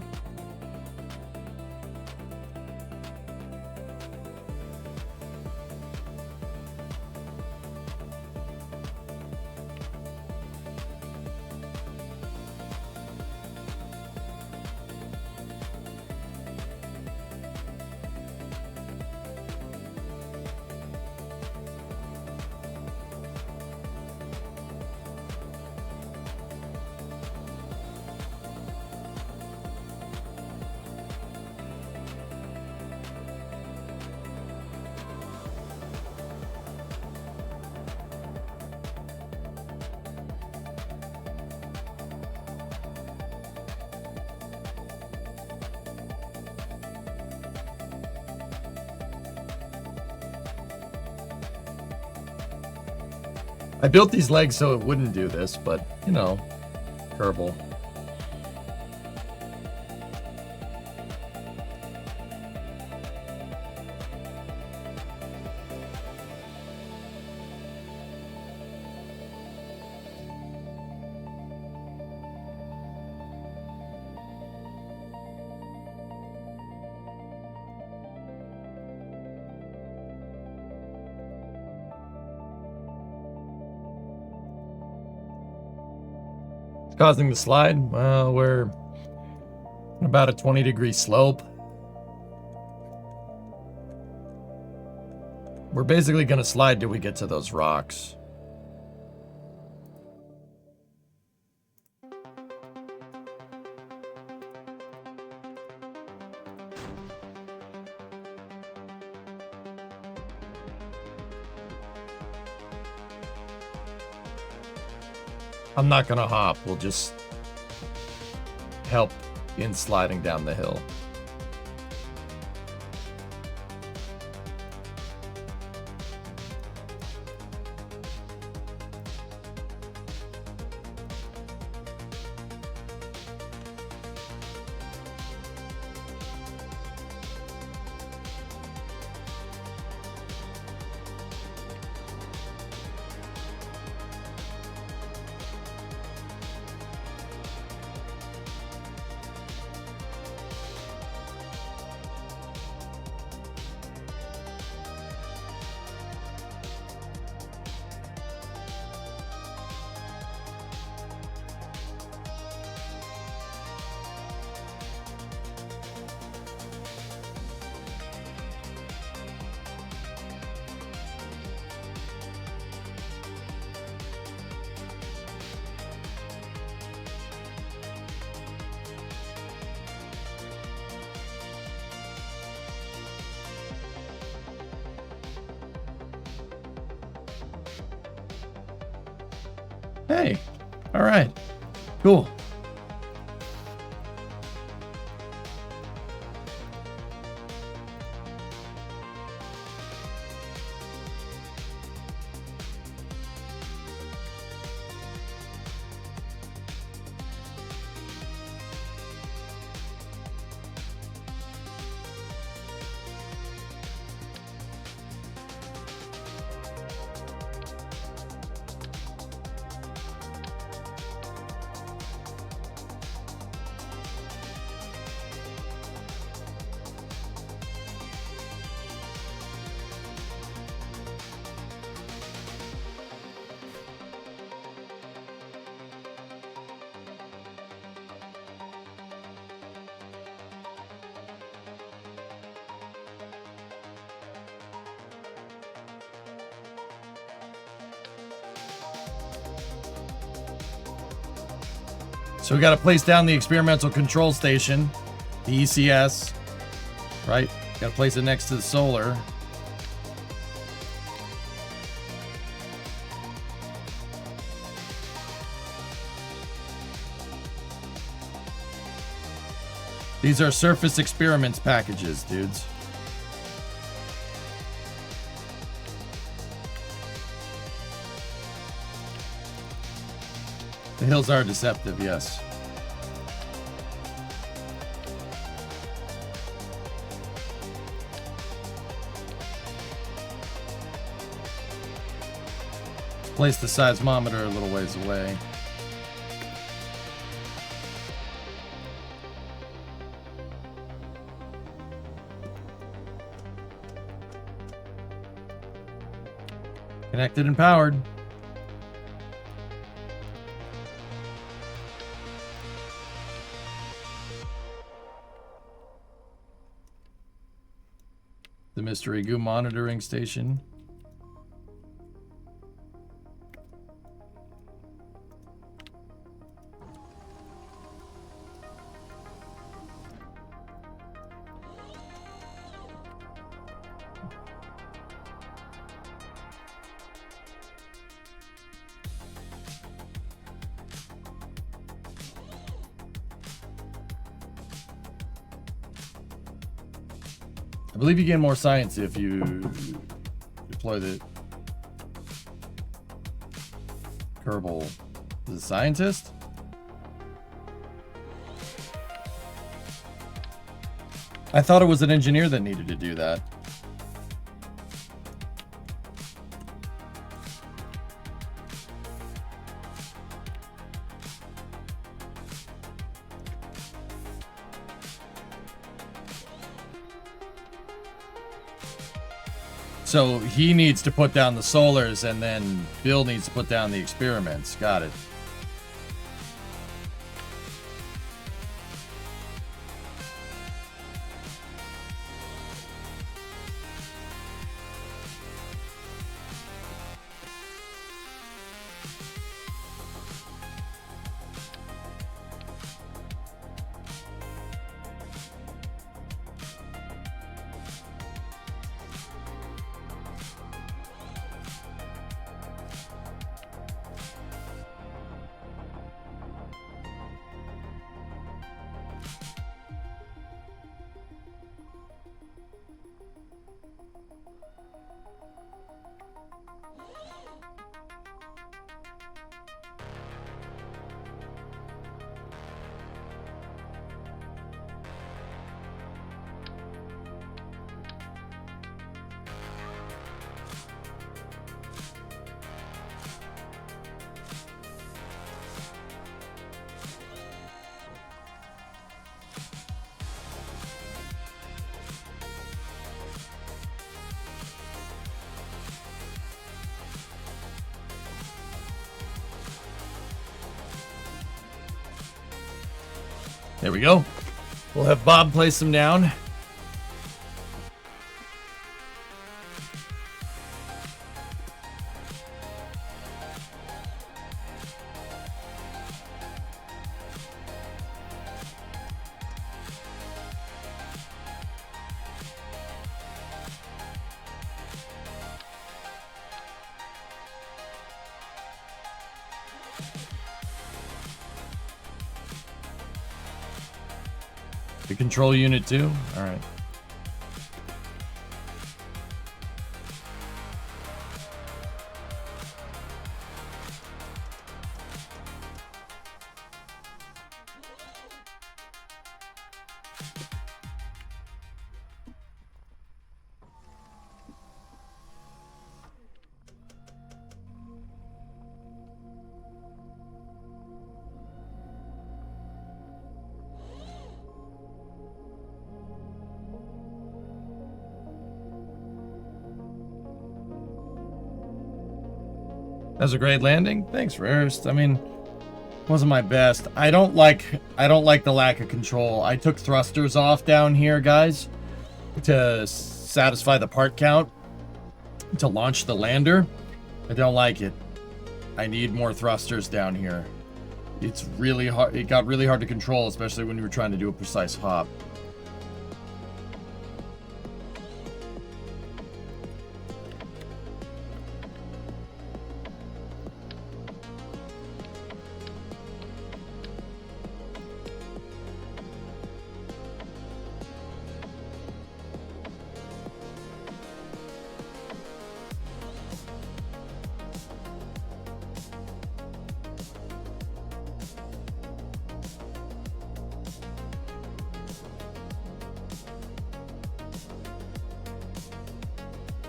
I built these legs so it wouldn't do this, but, you know, Kerbal. Causing the slide? Well, we're about a 20-degree slope. We're basically going to slide till we get to those rocks. I'm not gonna hop, we'll just help in sliding down the hill. Hey, all right, cool. So we got to place down the experimental control station, the ECS, right? Got to place it next to the solar. These are surface experiments packages, dudes. The hills are deceptive, yes. Place the seismometer a little ways away. Connected and powered. The Mystery Goo monitoring station. I believe you gain more science if you deploy the Kerbal. The scientist? I thought it was an engineer that needed to do that. So he needs to put down the solars, and then Bill needs to put down the experiments. Got it. There we go. We'll have Bob place them down. The control unit too? All right. That was a great landing. Thanks, First. I mean, wasn't my best. I don't like the lack of control. I took thrusters off down here, guys, to satisfy the part count to launch the lander. I don't like it. I need more thrusters down here. It's really hard. It got really hard to control, especially when you were trying to do a precise hop.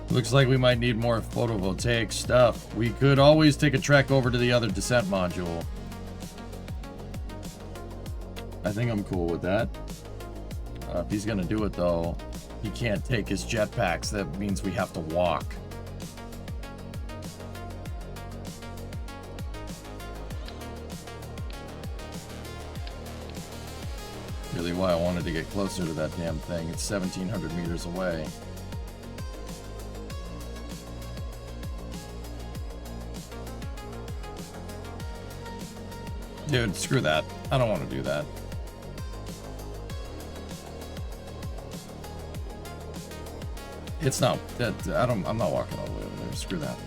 Looks like we might need more photovoltaic stuff. We could always take a trek over to the other descent module. I think I'm cool with that. If he's gonna do it though, he can't take his jetpacks. That means we have to walk. why I wanted to get closer to that damn thing. It's 1,700 meters away. Dude, screw that. I don't want to do that. It's not that I'm not walking all the way over there. Screw that.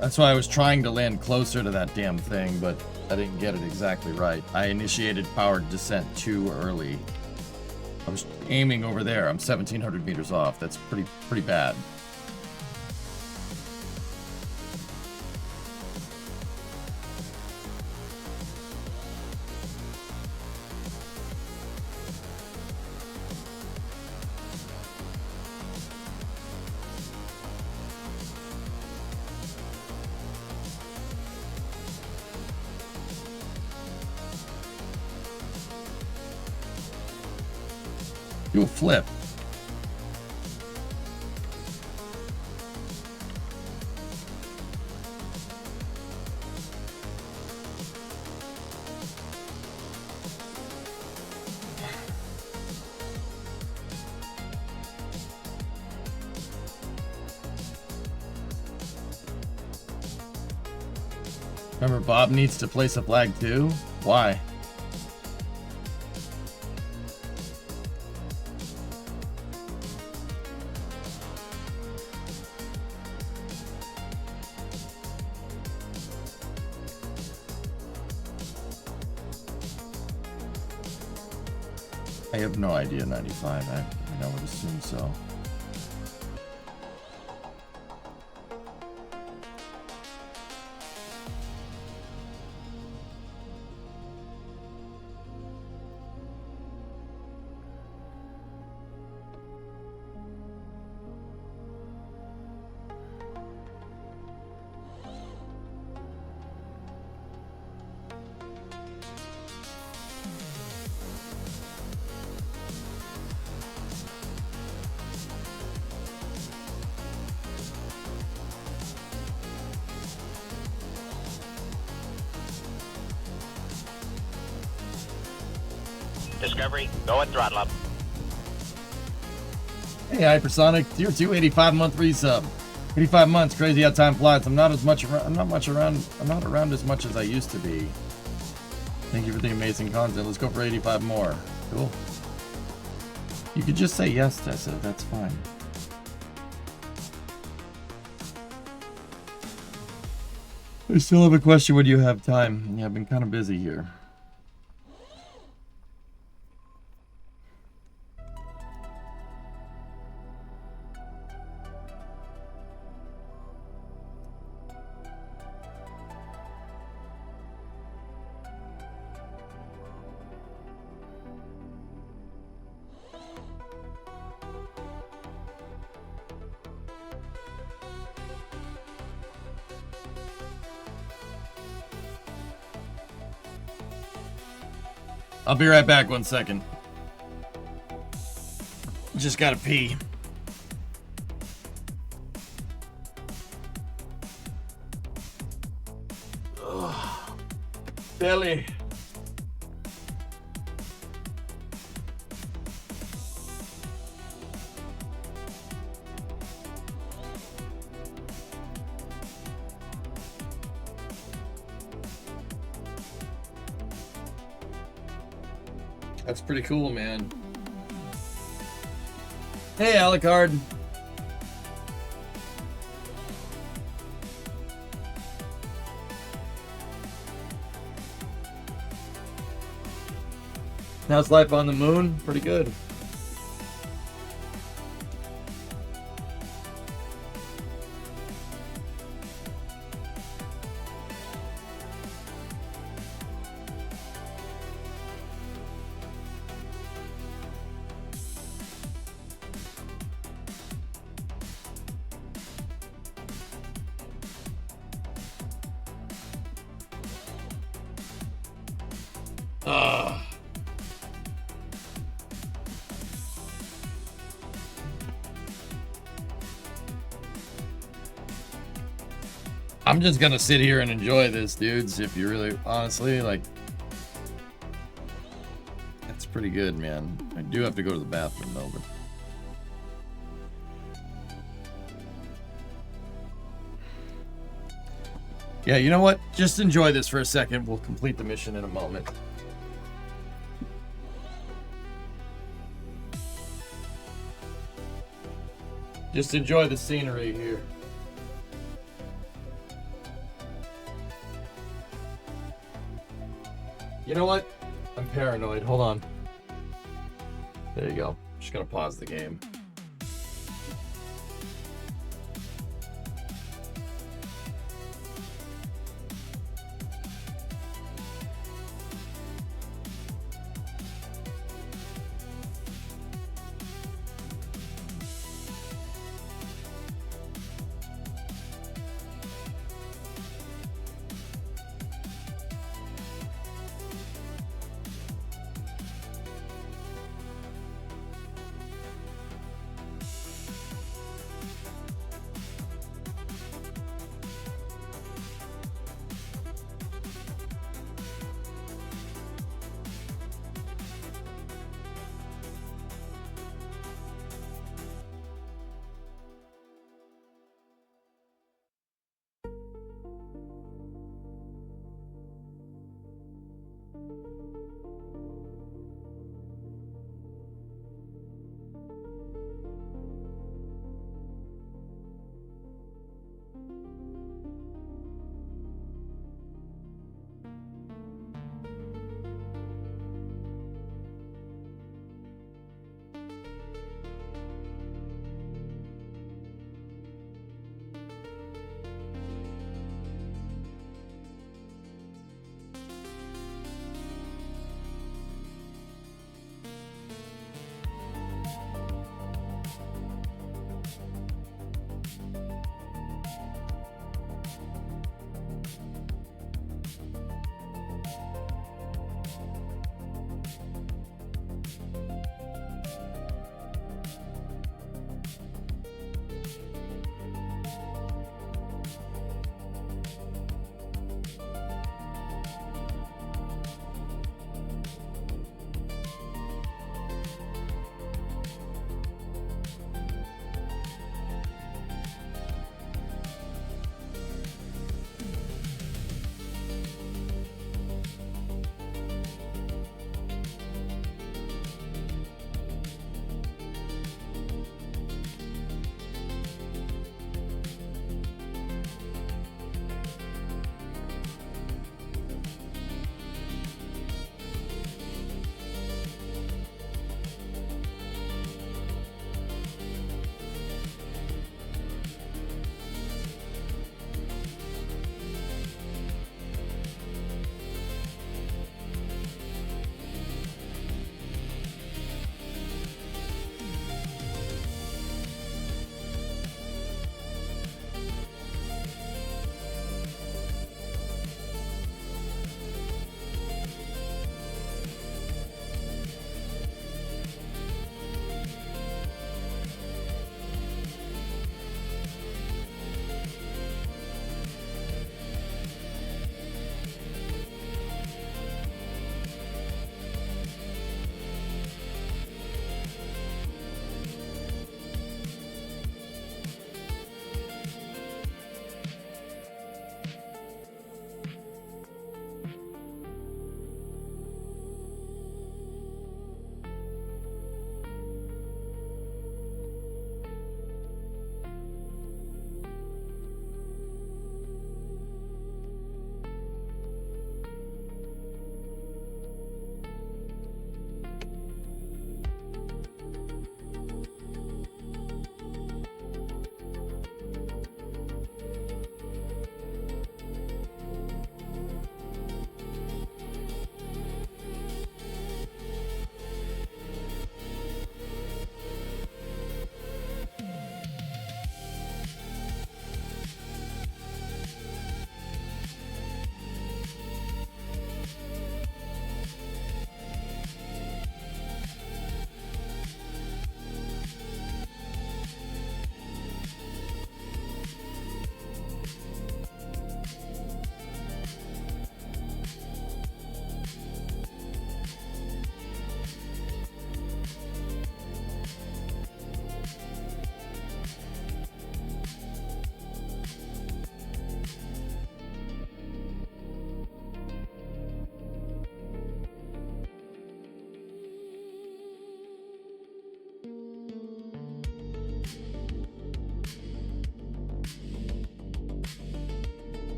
That's why I was trying to land closer to that damn thing, but I didn't get it exactly right. I initiated powered descent too early. I was aiming over there. I'm 1,700 meters off. That's pretty bad. Do a flip. Remember, Bob needs to place a flag too? Why? I have no idea, 95. I would assume so.
Discovery, go and throttle up.
Hey, Hypersonic, tier 2, 85-month resub. 85 months, crazy how time flies. I'm not around as much as I used to be. Thank you for the amazing content. Let's go for 85 more. Cool. You could just say yes, Tessa. That's fine. I still have a question when you have time. Yeah, I've been kind of busy here. I'll be right back 1 second. Just gotta pee. Ugh. Belly. That's pretty cool, man. Hey, Alucard. How's life on the moon? Pretty good. I'm just gonna sit here and enjoy this, dudes. If you really, honestly, like, that's pretty good, man. I do have to go to the bathroom though, but. Yeah, you know what? Just enjoy this for a second. We'll complete the mission in a moment. Just enjoy the scenery here. You know what? I'm paranoid. Hold on. There you go. Just gonna pause the game.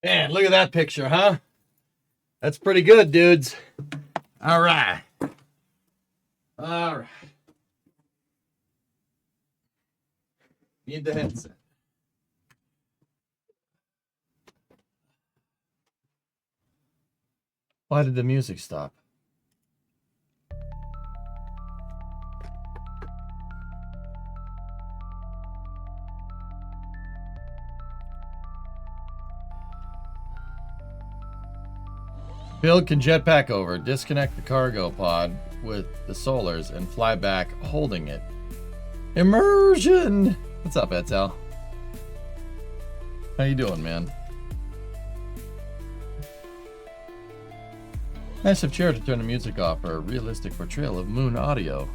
Man, look at that picture, huh? That's pretty good, dudes. All right. All right. Need the headset. Why did the music stop? Build can jetpack over, disconnect the cargo pod with the solars, and fly back holding it. Immersion! What's up, Etel? How you doing, man? Massive chair to turn the music off for a realistic portrayal of moon audio.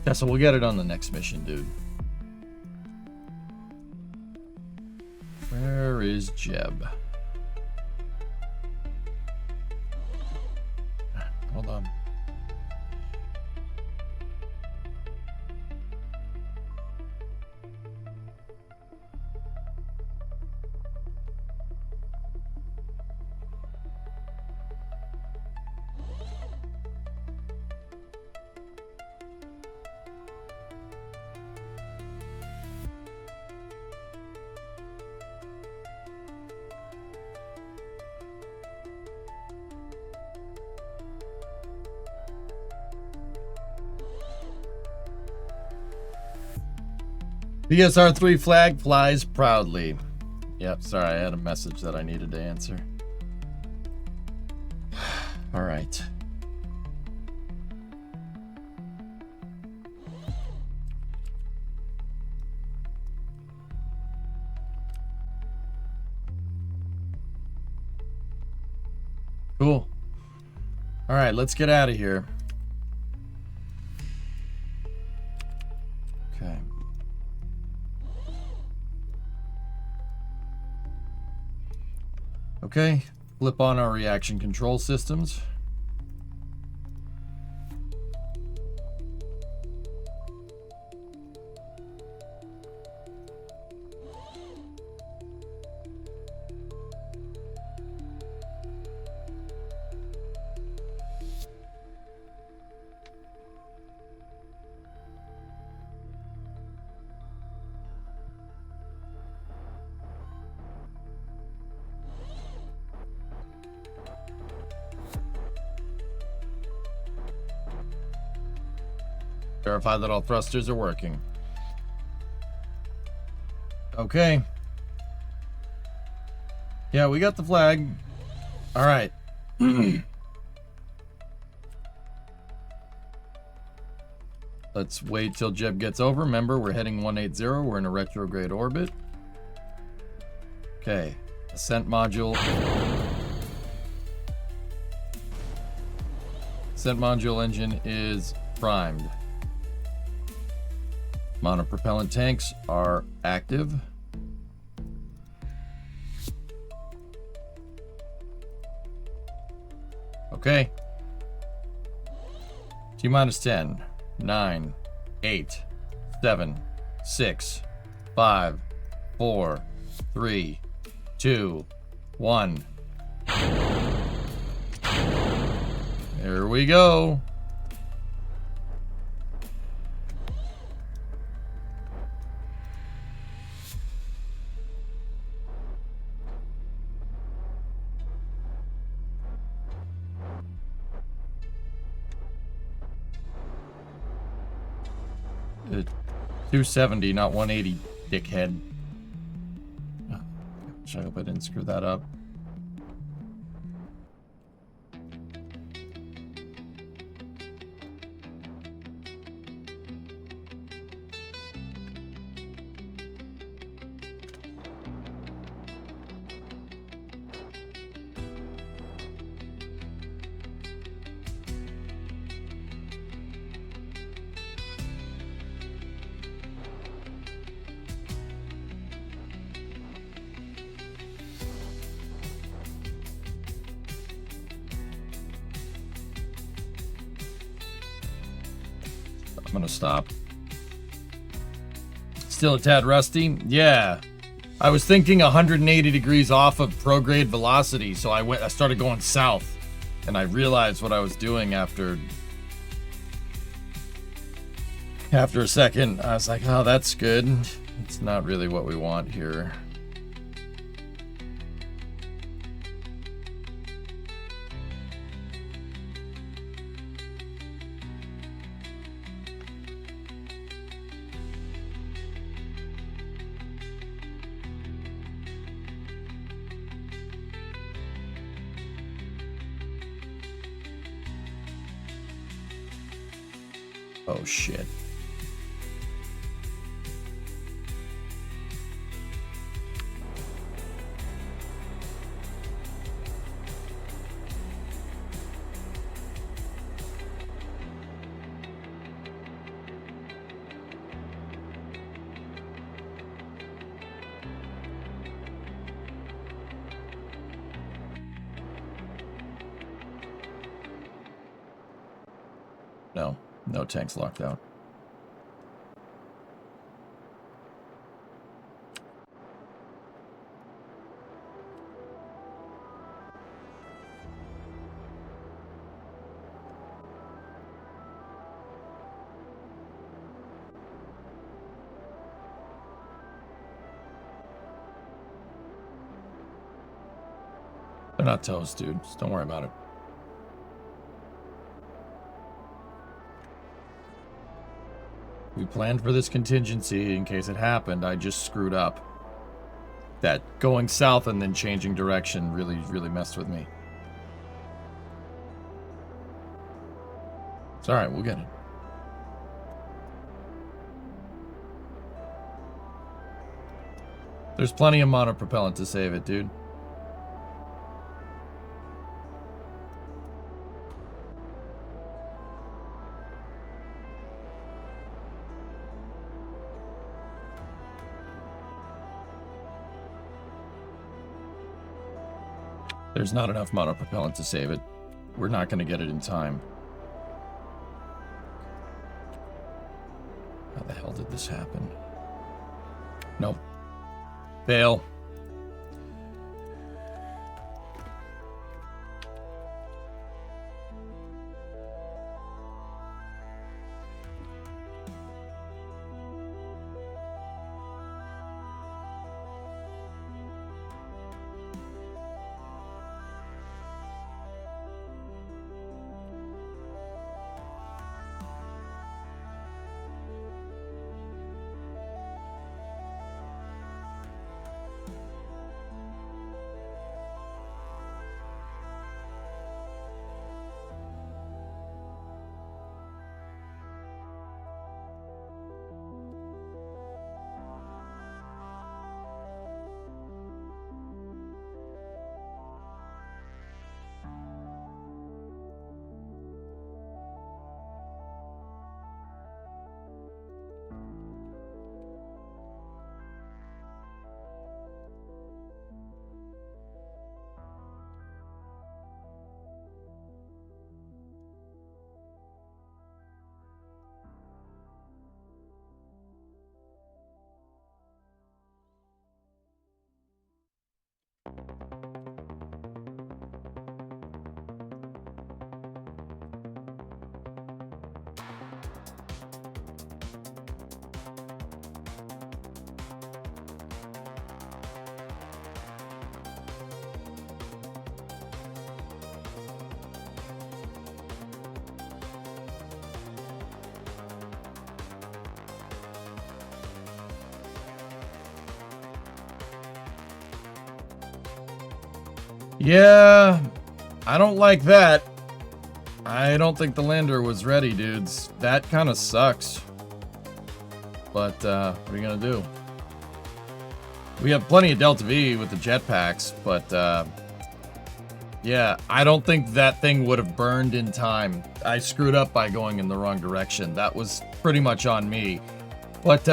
Tessa, we'll get it on the next mission, dude. Where is Jeb? Hold on. BSR3 flag flies proudly. Yep, sorry, I had a message that I needed to answer. All right. Cool. All right, let's get out of here. Okay. Okay, flip on our reaction control systems. Verify that all thrusters are working. Okay. Yeah, we got the flag. All right. Let's wait till Jeb gets over. Remember, we're heading 180. We're in a retrograde orbit. Okay. Ascent module. Ascent module engine is primed. Monopropellant tanks are active. Okay. T-minus 10, 9, 8, 7, 6, 5, 4, 3, 2, 1. Here we go. Uh, 270, not 180, dickhead. Oh, gosh, I hope I didn't screw that up. I'm gonna stop. Still a tad rusty? Yeah. I was thinking 180 degrees off of prograde velocity, so I started going south, and I realized what I was doing after a second. I was like, oh, that's good. It's not really what we want here. Oh, shit. No tanks locked out. They're not toast, dude. Just don't worry about it. We planned for this contingency in case it happened. I just screwed up. That going south and then changing direction really messed with me. It's alright, we'll get it. There's plenty of monopropellant to save it, dude. There's not enough monopropellant to save it. We're not going to get it in time. How the hell did this happen? Nope. Fail. Yeah, I don't like that. I don't think the lander was ready, dudes. That kind of sucks. But, what are you gonna do? We have plenty of Delta V with the jetpacks, but, yeah, I don't think that thing would have burned in time. I screwed up by going in the wrong direction. That was pretty much on me. But,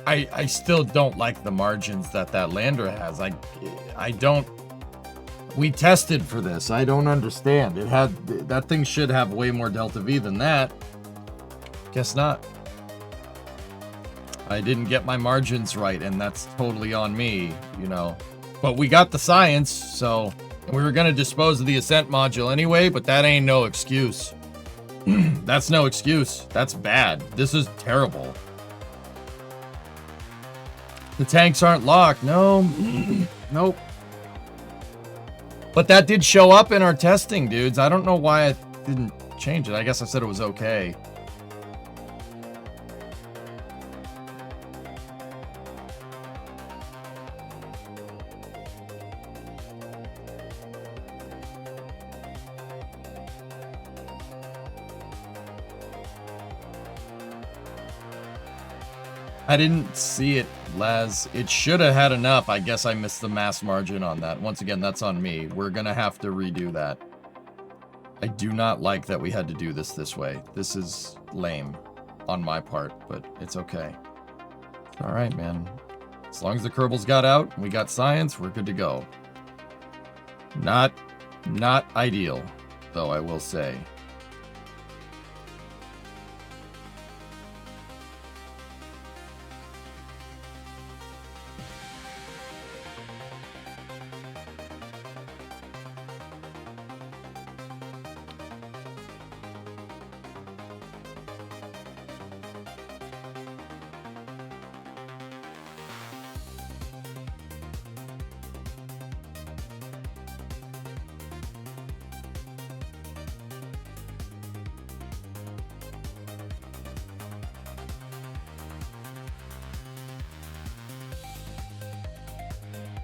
I still don't like the margins that lander has. I don't... We tested for this. I don't understand. That thing should have way more Delta V than that. Guess not. I didn't get my margins right, and that's totally on me, you know. But we got the science, so we were gonna dispose of the ascent module anyway, but that ain't no excuse. That's no excuse. That's bad. This is terrible. The tanks aren't locked. No. Nope. But that did show up in our testing, dudes. I don't know why I didn't change it. I guess I said it was okay. I didn't see it, Laz. It should have had enough. I guess I missed the mass margin on that. Once again, that's on me. We're gonna have to redo that. I do not like that we had to do this way. This is lame on my part, but it's okay. All right, man. As long as the Kerbals got out, we got science, we're good to go. Not ideal, though, I will say.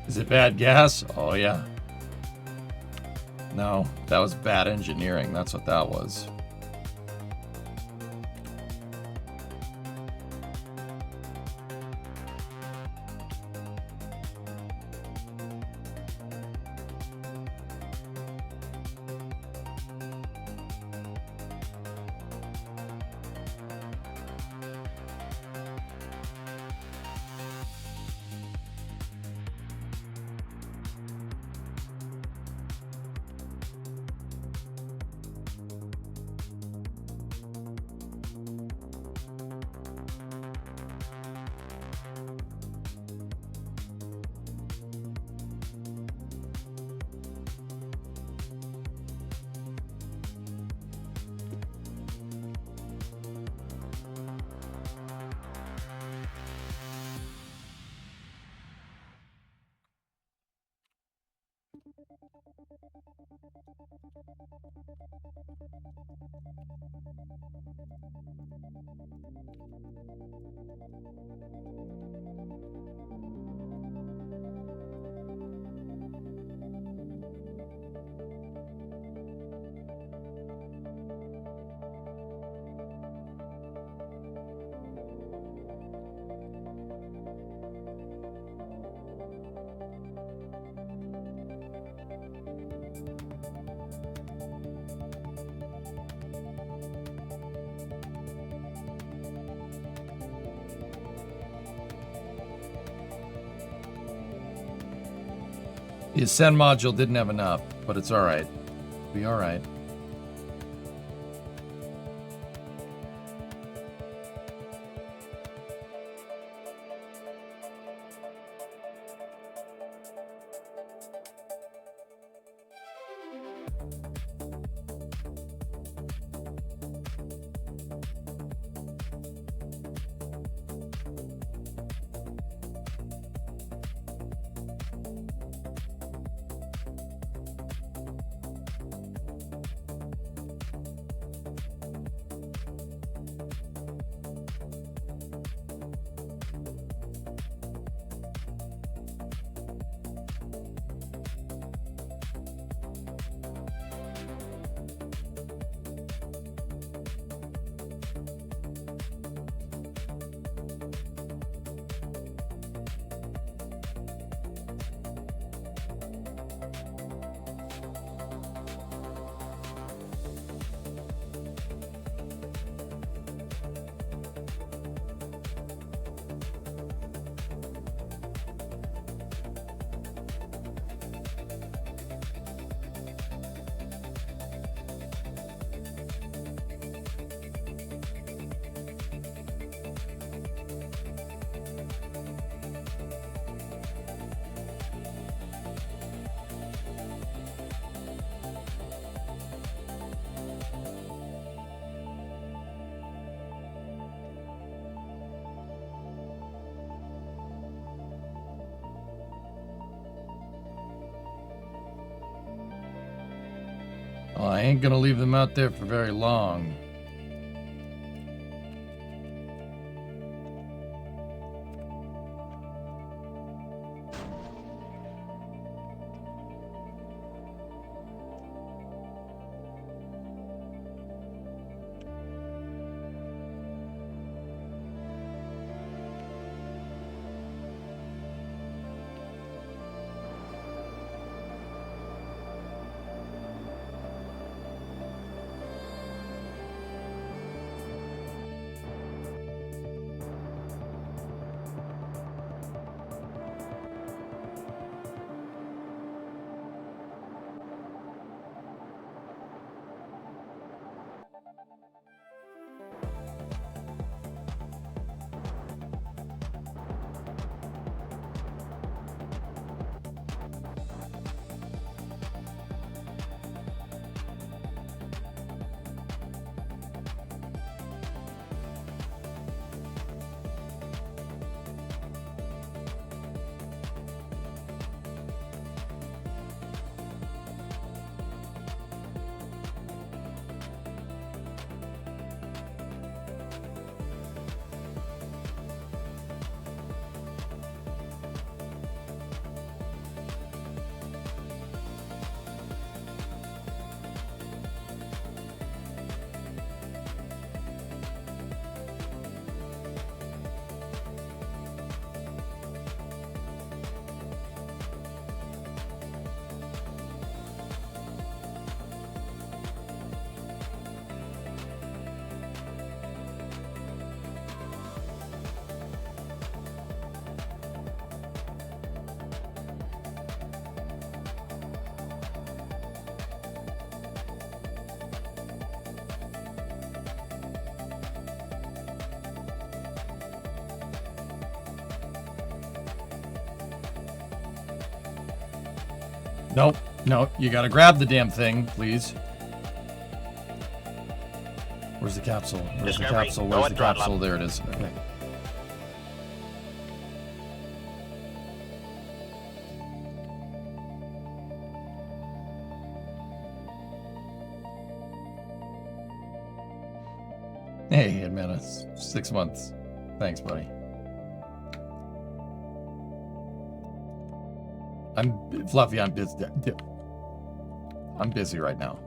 Is it bad gas? Oh, yeah. No, that was bad engineering. That's what that was. The Ascend module didn't have enough, but it's alright. Be alright. Well, I ain't gonna leave them out there for very long. Nope. No, you gotta grab the damn thing, please. Where's the capsule? Where's the
Discovery,
capsule?
go
Where's the
and throttle
capsule?
up.
There it is. Okay. Hey, man, it's 6 months. Thanks, buddy. I'm Fluffy. I'm busy. I'm busy right now.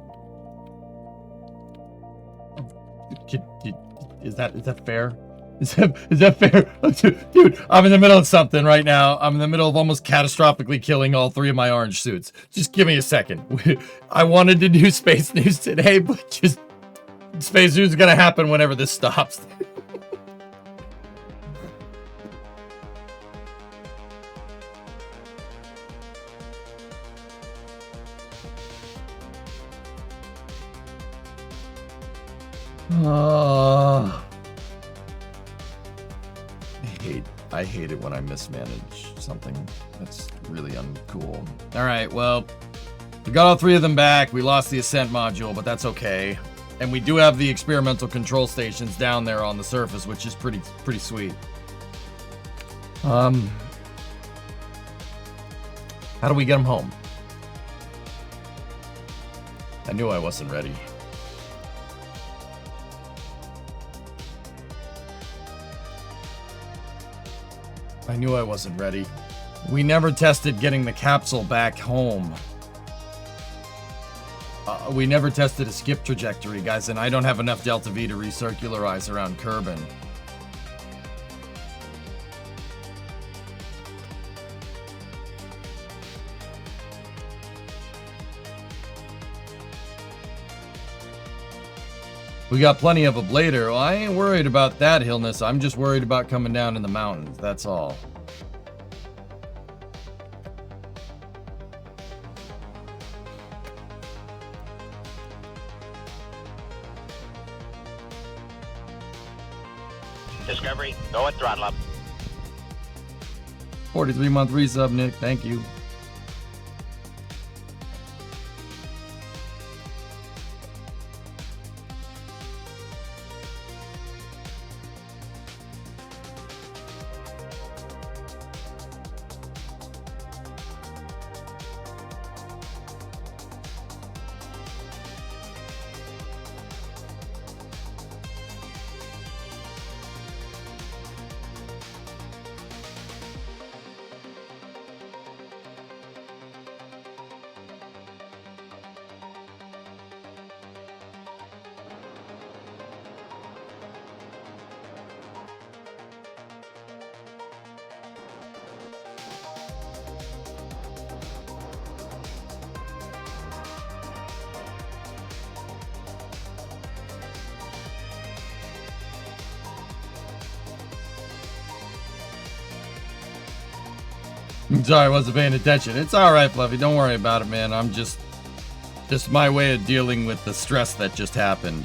Is that fair? Is that fair? Dude, I'm in the middle of something right now. I'm in the middle of almost catastrophically killing all 3 of my orange suits. Just give me a second. I wanted to do Space News today, but just Space News is gonna happen whenever this stops. I hate it when I mismanage something. That's really uncool. All right, well, we got all 3 of them back. We lost the ascent module, but that's okay. And we do have the experimental control stations down there on the surface, which is pretty sweet. How do we get them home? I knew I wasn't ready. I knew I wasn't ready. We never tested getting the capsule back home. We never tested a skip trajectory, guys, and I don't have enough Delta V to recircularize around Kerbin. We got plenty of ablator. Well, I ain't worried about that, Hillness. I'm just worried about coming down in the mountains. That's all.
Discovery, go and throttle up.
43-month resub, Nick. Thank you. I'm sorry, I wasn't paying attention. It's all right, Fluffy. Don't worry about it, man. I'm just my way of dealing with the stress that just happened.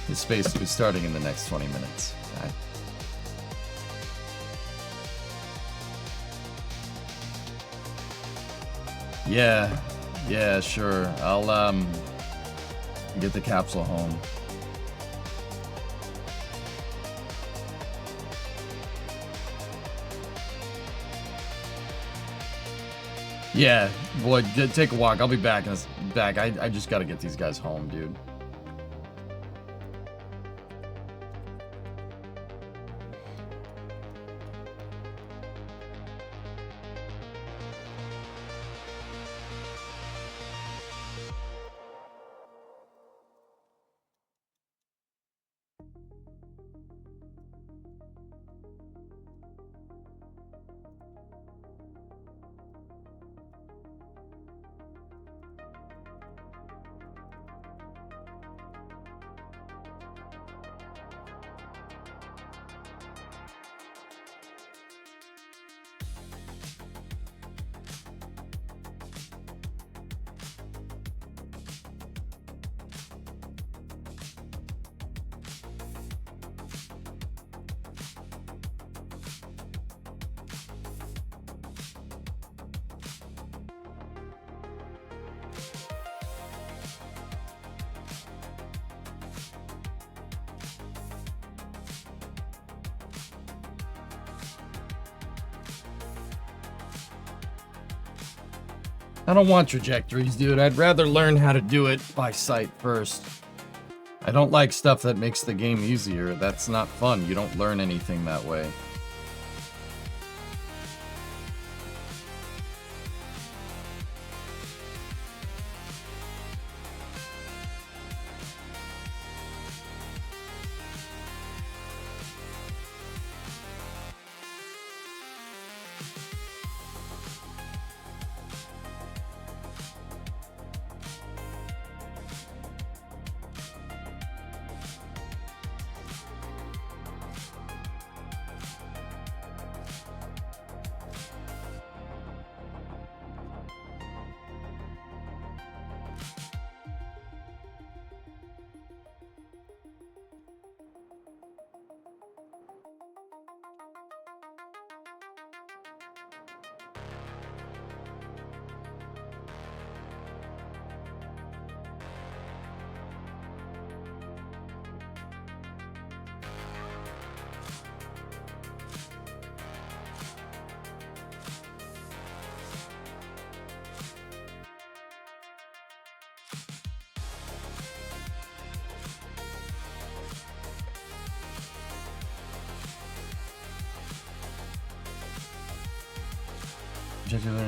The space is starting in the next 20 minutes. All right. Yeah, sure. I'll get the capsule home. Yeah, boy, take a walk. I'll be back. I just gotta get these guys home, dude. I don't want trajectories, dude. I'd rather learn how to do it by sight first. I don't like stuff that makes the game easier. That's not fun. You don't learn anything that way.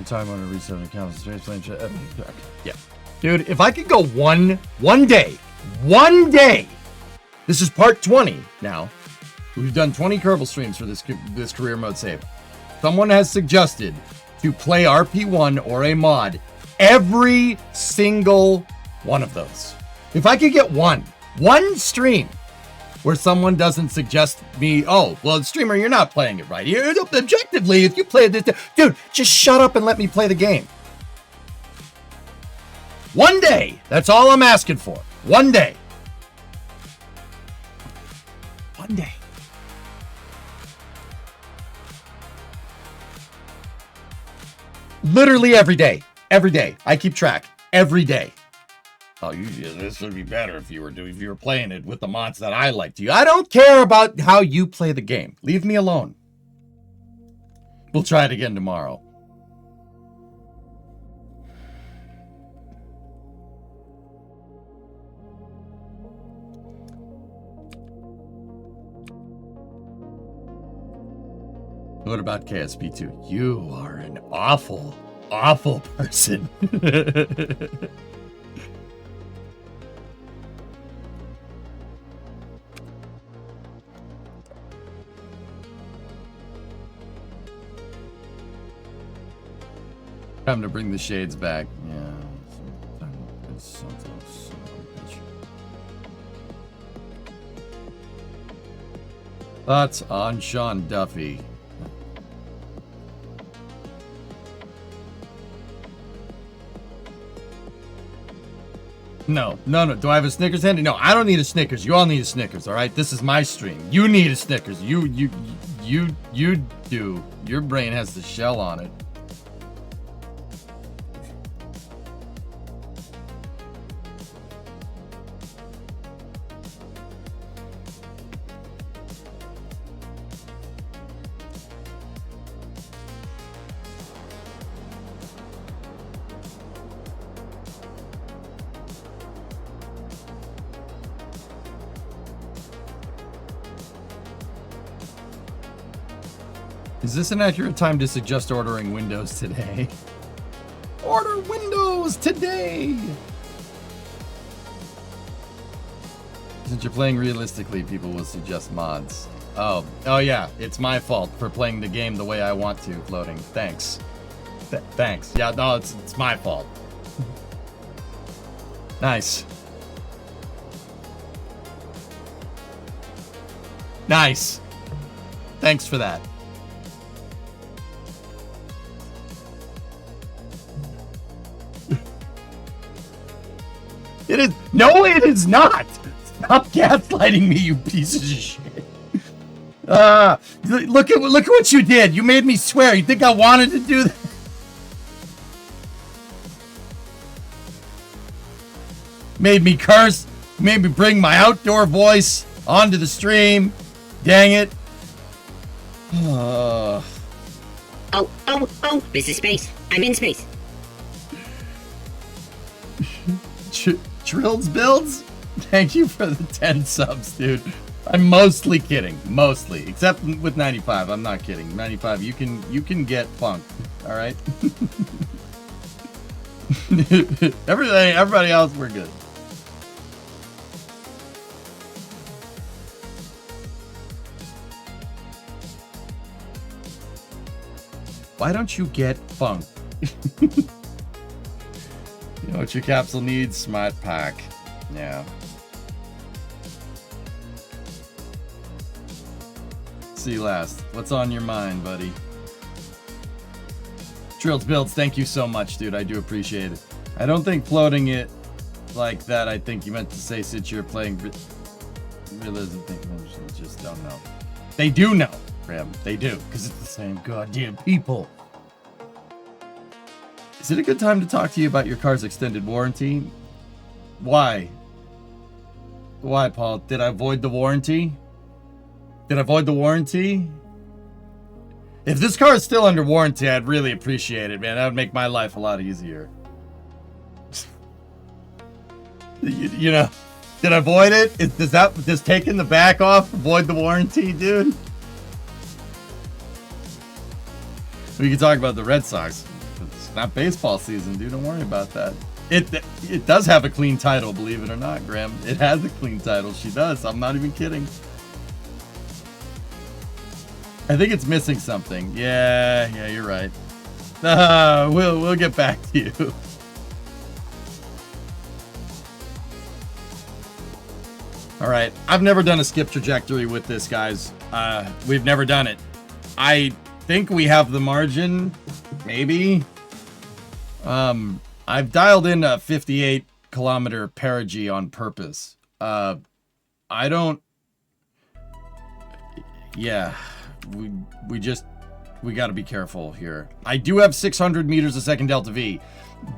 Time on a reset accounts. Yeah, dude. If I could go one day. This is part 20 now. We've done 20 Kerbal streams for this career mode save. Someone has suggested to play RP1 or a mod every single one of those. If I could get one stream where someone doesn't suggest me, oh, well, streamer, you're not playing it right. Objectively, if you play this, dude, just shut up and let me play the game. One day. That's all I'm asking for. One day. One day. Literally every day. Every day. I keep track. Every day. Oh, this would be better if you were playing it with the mods that I like to. I don't care about how you play the game. Leave me alone. We'll try it again tomorrow. What about KSP2? You are an awful, awful person. Time to bring the shades back. Yeah. Thoughts on Sean Duffy? No. Do I have a Snickers handy? No, I don't need a Snickers. You all need a Snickers, all right? This is my stream. You need a Snickers. You do. Your brain has the shell on it. Is this an accurate time to suggest ordering Windows today? Order Windows today! Since you're playing realistically, people will suggest mods. Oh yeah, it's my fault for playing the game the way I want to, floating. Thanks. Thanks. Yeah, no, it's my fault. Nice. Nice. Thanks for that. It is. No, it is not. Stop gaslighting me, you piece of shit. Look at what you did. You made me swear. You think I wanted to do that? Made me curse. Made me bring my outdoor voice onto the stream. Dang it.
Oh, this is space. I'm in space.
Trills builds? Thank you for the 10 subs, dude. I'm mostly kidding. Mostly. Except with 95. I'm not kidding. 95, you can get punked. Alright? Everybody else, we're good. Why don't you get funked? You know what your capsule needs? Smart pack. Yeah. See last. What's on your mind, buddy? Drilled Builds, thank you so much, dude. I do appreciate it. I don't think floating it like that. I think you meant to say since you're playing realism, just don't know. They do know, Graham. They do, because it's the same goddamn people. Is it a good time to talk to you about your car's extended warranty? Why? Why, Paul? Did I void the warranty? Did I void the warranty? If this car is still under warranty, I'd really appreciate it, man. That would make my life a lot easier. You know, did I void it? Does taking the back off void the warranty, dude? We can talk about the Red Sox. It's not baseball season, dude. Don't worry about that. It does have a clean title, believe it or not, Graham. It has a clean title. She does. I'm not even kidding. I think it's missing something. Yeah, you're right. We'll get back to you. All right. I've never done a skip trajectory with this, guys. We've never done it. I think we have the margin, maybe. I've dialed in a 58 kilometer perigee on purpose. I don't. Yeah, we got to be careful here. I do have 600 meters a second delta V.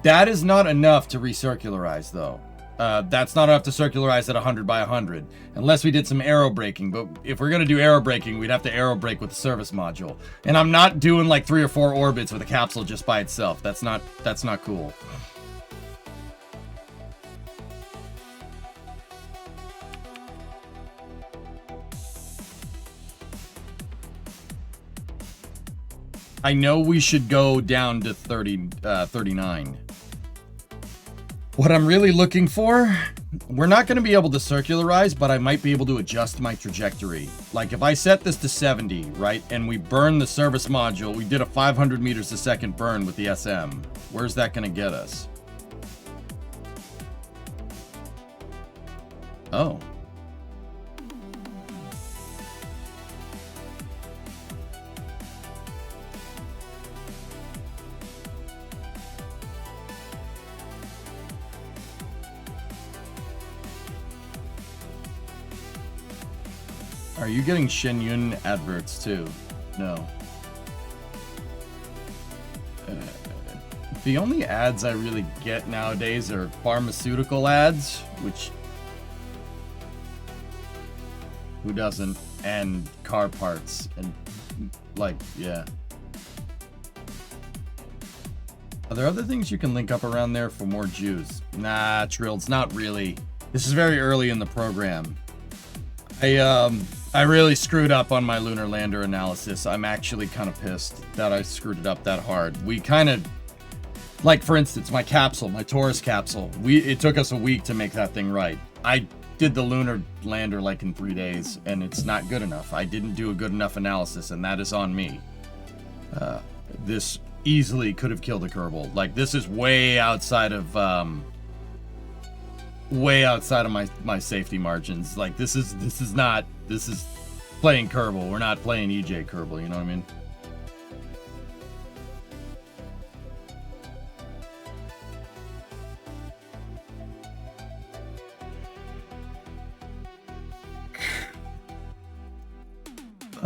That is not enough to recircularize, though. That's not enough to circularize at 100 by 100, unless we did some aero braking. But if we're gonna do aero braking, we'd have to aero brake with the service module. And I'm not doing like 3 or 4 orbits with a capsule just by itself. That's not cool. I know we should go down to 39. What I'm really looking for, we're not going to be able to circularize, but I might be able to adjust my trajectory. Like if I set this to 70, right, and we burn the service module, we did a 500 meters a second burn with the SM. Where's that going to get us? Oh. Are you getting Shenyun adverts too? No. The only ads I really get nowadays are pharmaceutical ads, which... Who doesn't? And car parts. And, like, yeah. Are there other things you can link up around there for more Jews? Nah, Trilled, not really. This is very early in the program. I really screwed up on my lunar lander analysis. I'm actually kind of pissed that I screwed it up that hard. We kind of... Like, for instance, my capsule, my Taurus capsule. It took us a week to make that thing right. I did the lunar lander, like, in 3 days, and it's not good enough. I didn't do a good enough analysis, and that is on me. This easily could have killed a Kerbal. Like, this is way outside of my safety margins. Like, this is playing Kerbal. We're not playing EJ Kerbal, you know what I mean?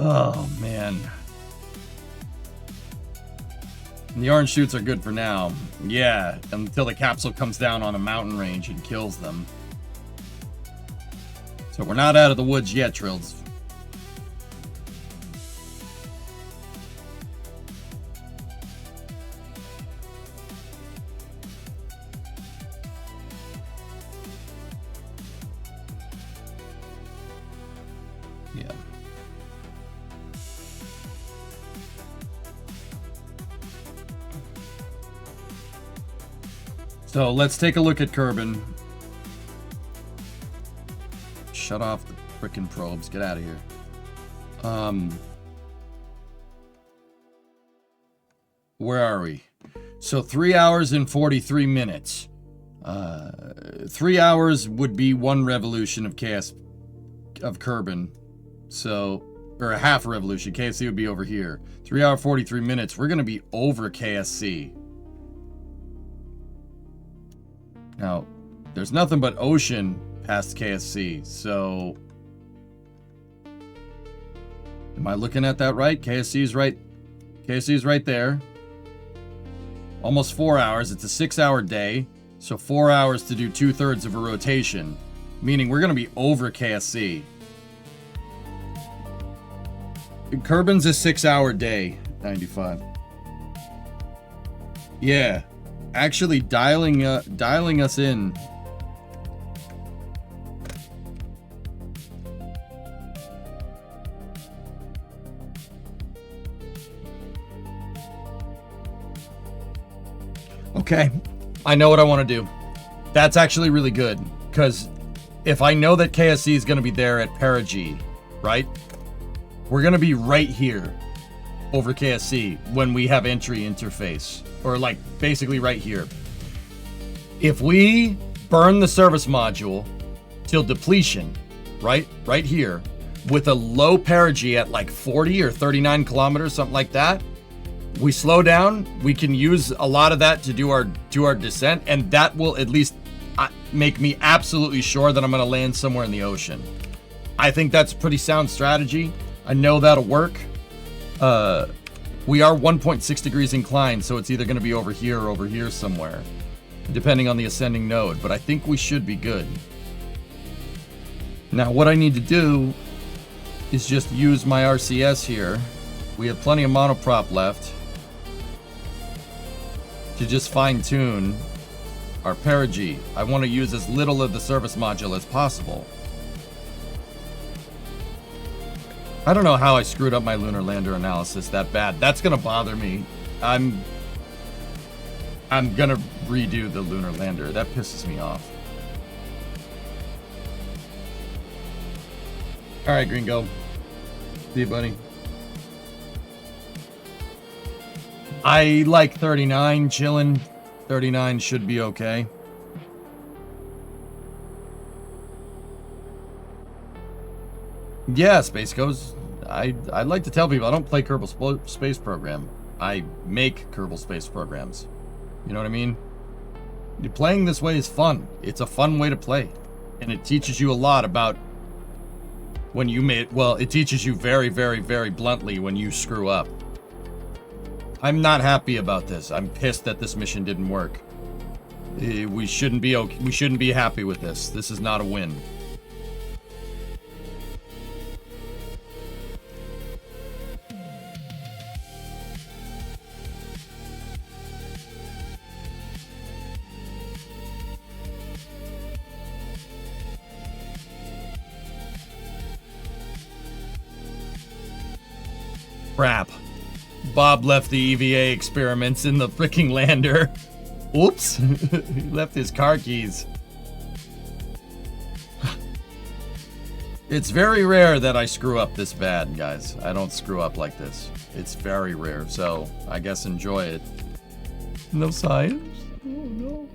Oh, man. And the orange shoots are good for now. Yeah, until the capsule comes down on a mountain range and kills them. So we're not out of the woods yet, Trills. Yeah. So let's take a look at Kerbin. Shut off the frickin' probes. Get out of here. Where are we? So 3 hours and 43 minutes. 3 hours would be one revolution of Kerbin. So, or a half a revolution. KSC would be over here. 3 hour 43 minutes. We're gonna be over KSC. Now, there's nothing but ocean past KSC, so... Am I looking at that right? KSC's right. KSC's right there. Almost 4 hours. It's a 6-hour day, so 4 hours to do 2/3 of a rotation, meaning we're going to be over KSC. Kerbin's a 6-hour day, 95. Yeah. Actually dialing us in. Okay, I know what I want to do. That's actually really good, because if I know that KSC is going to be there at perigee, right? We're going to be right here over KSC when we have entry interface. Or like basically right here. If we burn the service module till depletion, right here, with a low perigee at like 40 or 39 kilometers, something like that, we slow down, we can use a lot of that to do our descent, and that will at least make me absolutely sure that I'm going to land somewhere in the ocean. I think that's a pretty sound strategy. I know that'll work. We are 1.6 degrees inclined, so it's either going to be over here or over here somewhere, depending on the ascending node, but I think we should be good. Now, what I need to do is just use my RCS here. We have plenty of monoprop left to just fine-tune our perigee. I want to use as little of the service module as possible. I don't know how I screwed up my lunar lander analysis that bad. That's gonna bother me. I'm gonna redo the lunar lander. That pisses me off. All right, Gringo. See you, buddy. I like 39 chilling. 39 should be okay. Yeah, Space Goes. I'd like to tell people I don't play Kerbal Space Program. I make Kerbal Space Programs. You know what I mean? Playing this way is fun. It's a fun way to play. And it teaches you a lot about When you made, well, it teaches you very, very, very bluntly when you screw up. I'm not happy about this. I'm pissed that this mission didn't work. We shouldn't be okay. We shouldn't be happy with this. This is not a win. Crap. Bob left the EVA experiments in the freaking lander. Oops. He left his car keys. It's very rare that I screw up this bad, guys. I don't screw up like this. It's very rare, so I guess enjoy it. No science? Oh no.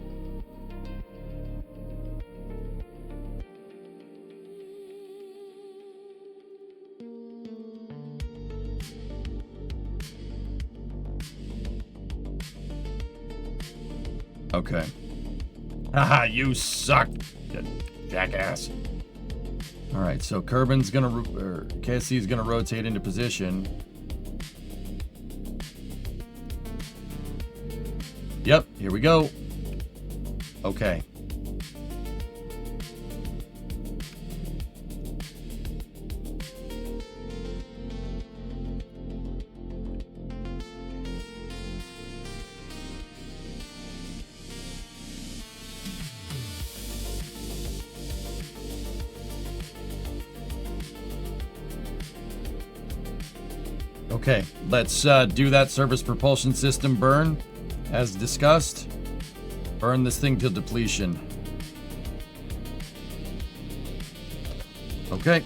Okay. Haha, you suck, you jackass. Alright, so Kerbin's gonna, KSC's gonna rotate into position. Yep, here we go. Okay. Okay, let's do that service propulsion system burn, as discussed. Burn this thing to depletion. Okay.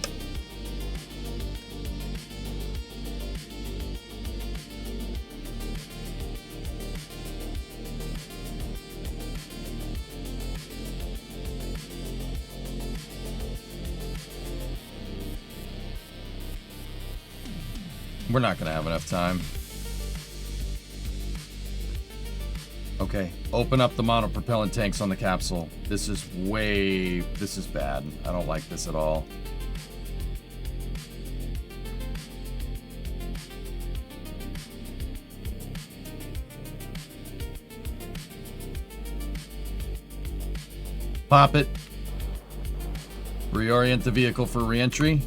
We're not gonna have enough time. Okay, open up the monopropellant tanks on the capsule. This is bad. I don't like this at all. Pop it. Reorient the vehicle for re-entry.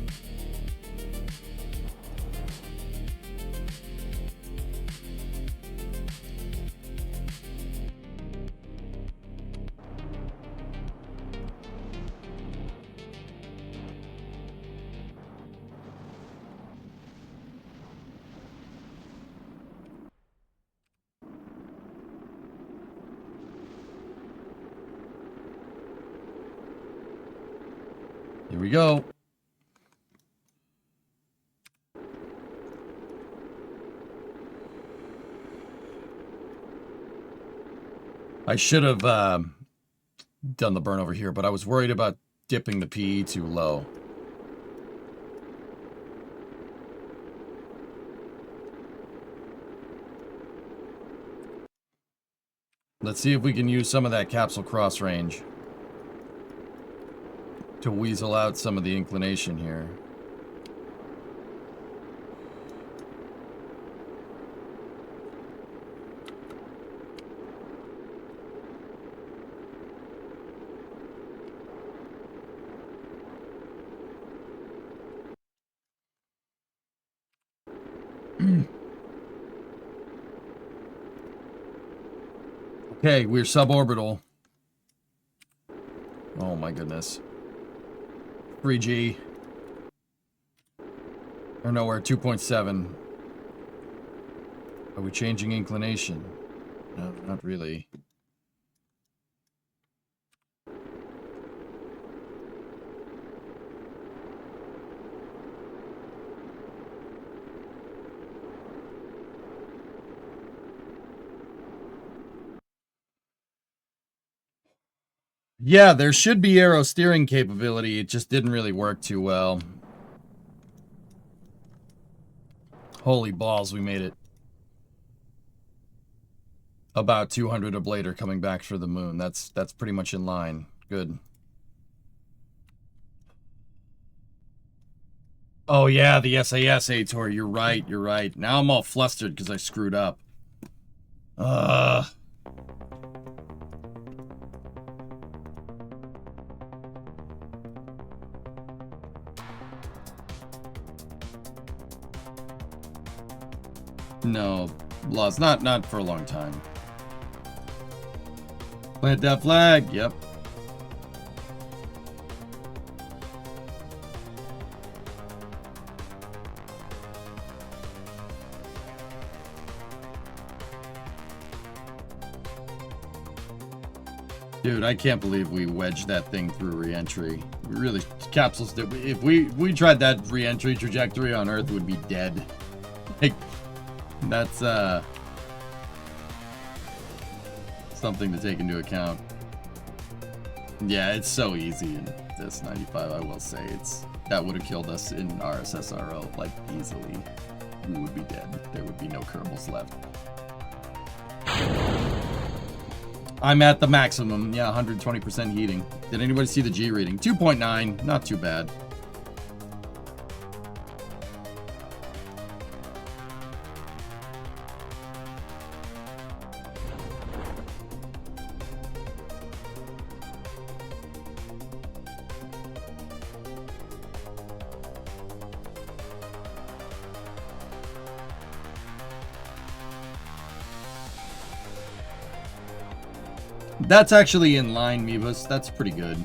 Here we go. I should have done the burn over here, but I was worried about dipping the PE too low. Let's see if we can use some of that capsule cross range to weasel out some of the inclination here. Okay, we're suborbital. Oh my goodness. 3G. Or no, we're at 2.7. Are we changing inclination? No, not really. Yeah, there should be aero steering capability. It just didn't really work too well. Holy balls, we made it. About 200 ablator coming back for the moon. That's pretty much in line. Good. Oh yeah, the SAS Ator. You're right. You're right. Now I'm all flustered because I screwed up. No, lost. Not for a long time. Plant that flag. Yep. Dude, I can't believe we wedged that thing through re-entry. We really, capsules did. If we tried that re-entry trajectory on Earth, would be dead. Like, that's something to take into account. Yeah, it's so easy in this 95. I will say that would have killed us in RSSRO like easily. We would be dead. There would be no Kerbals left. I'm at the maximum. Yeah, 120% heating. Did anybody see the G reading? 2.9. Not too bad. That's actually in line, Meebus. That's pretty good.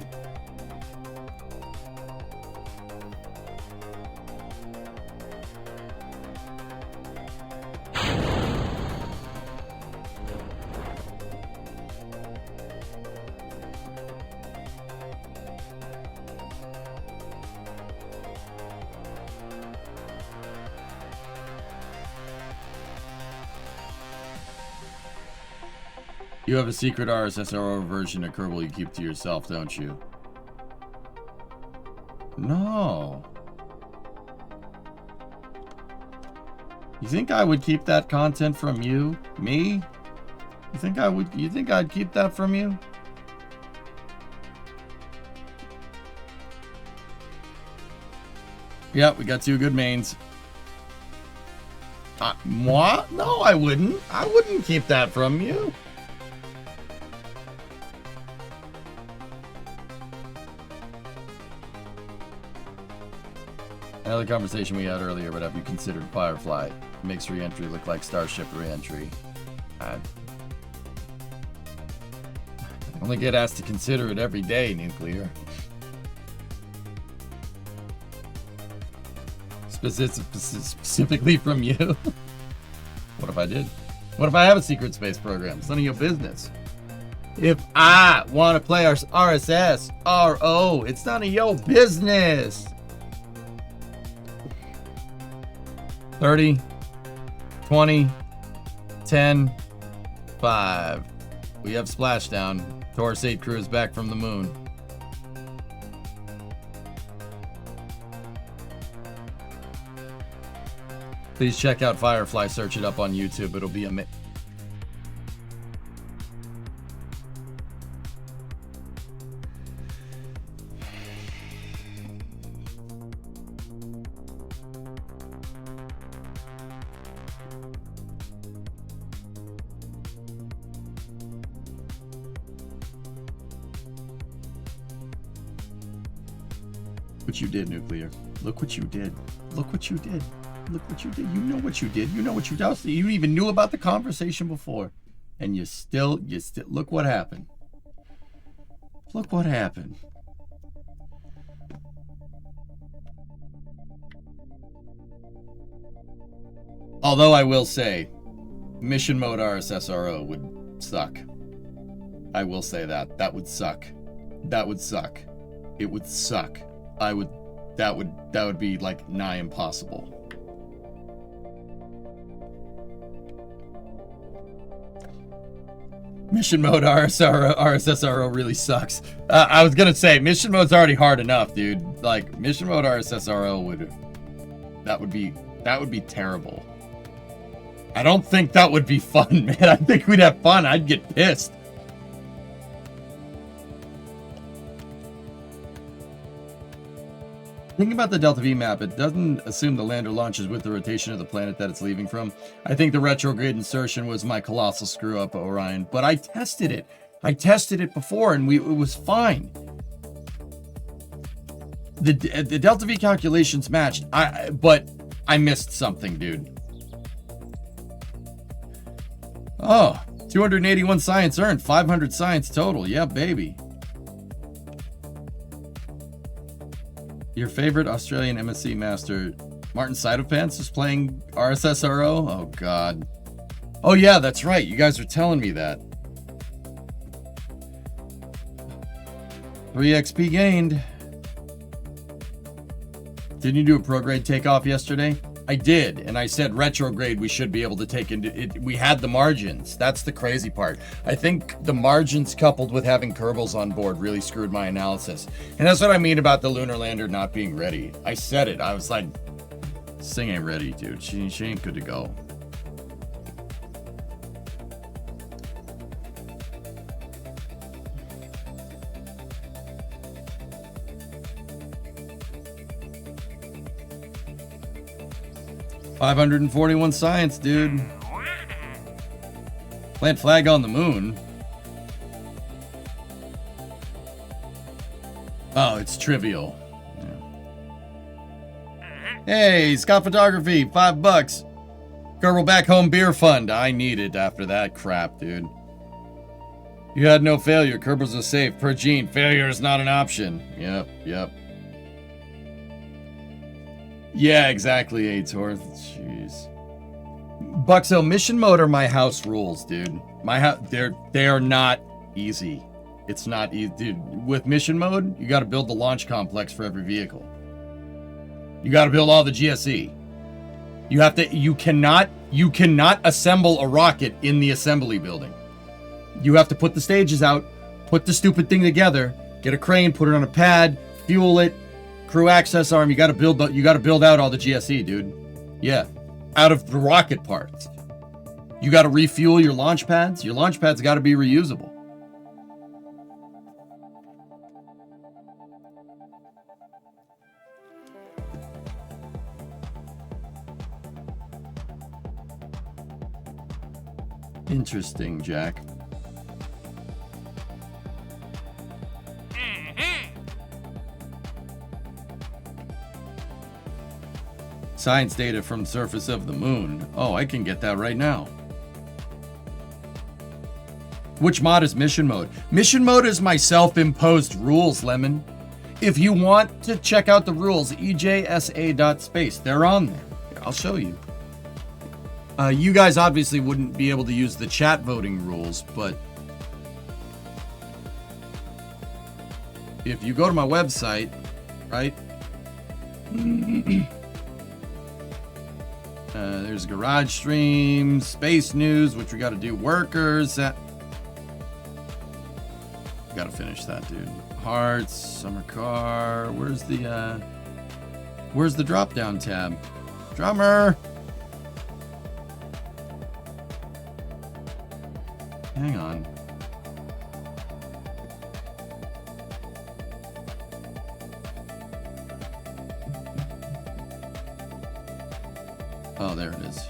You have a secret RSSRO version of Kerbal you keep to yourself, don't you? No. You think I would keep that content from you? Me? You think I would? You think I'd keep that from you? Yep, we got 2 good mains. Moi? No, I wouldn't. I wouldn't keep that from you. Another conversation we had earlier, but have you considered Firefly? Makes re-entry look like Starship re-entry. I only get asked to consider it every day, Nuclear. Specifically from you? What if I did? What if I have a secret space program? It's none of your business. If I want to play our RSS, RO, it's none of your business. 30, 20, 10, 5. We have splashdown. Taurus 8 crew is back from the moon. Please check out Firefly. Search it up on YouTube. It'll be amazing. What you did, Nuclear. Look what you did. Look what you did. Look what you did. You know what you did. You know what you did. You even knew about the conversation before. And you still, look what happened. Look what happened. Although I will say, mission mode RSSRO would suck. I will say that. That would suck. That would suck. It would suck. That would be like nigh impossible. Mission mode RSSRO really sucks. I was gonna say mission mode's already hard enough, dude. Like mission mode RSSRO that would be terrible. I don't think that would be fun, man. I think we'd have fun. I'd get pissed. Think about the Delta V map. It doesn't assume the lander launches with the rotation of the planet that it's leaving from. I think the retrograde insertion was my colossal screw up, Orion. But I tested it. I tested it before, and it was fine. The Delta V calculations matched. But I missed something, dude. Oh, 281 science earned, 500 science total. Yeah, baby. Your favorite Australian MSC master, Martin Sidopants, is playing RSSRO? Oh, God. Oh, yeah, that's right. You guys were telling me that. 3 XP gained. Didn't you do a prograde takeoff yesterday? I did, and I said retrograde we should be able to take into it. We had the margins. That's the crazy part. I think the margins coupled with having Kerbals on board really screwed my analysis. And that's what I mean about the lunar lander not being ready. I said it. I was like, this thing ain't ready, dude. She ain't good to go. $541 science, dude. Plant flag on the moon. Oh, it's trivial. Yeah. Hey, Scott Photography, $5. Kerbal Back Home Beer Fund. I need it after that crap, dude. You had no failure. Kerbals are safe. Per Gene, failure is not an option. Yep. Yeah, exactly, Atorth. Jeez. Buxo, mission mode are my house rules, dude. My house, they are not easy. It's not easy, dude. With mission mode, you got to build the launch complex for every vehicle. You got to build all the GSE. You cannot assemble a rocket in the assembly building. You have to put the stages out, put the stupid thing together, get a crane, put it on a pad, fuel it. Crew access arm, you gotta build out all the GSE, dude. Yeah. Out of the rocket parts. You gotta refuel your launch pads. Your launch pads gotta be reusable. Interesting, Jack. Science data from the surface of the moon. Oh, I can get that right now. Which mod is mission mode? Mission mode is my self-imposed rules, Lemon. If you want to check out the rules, ejsa.space. They're on there. I'll show you. You guys obviously wouldn't be able to use the chat voting rules, but if you go to my website, right? There's Garage Stream, Space News, which we got to do. Workers. Got to finish that, dude. Hearts, Summer Car. Where's the drop down tab? Drummer. Hang on. Oh, there it is.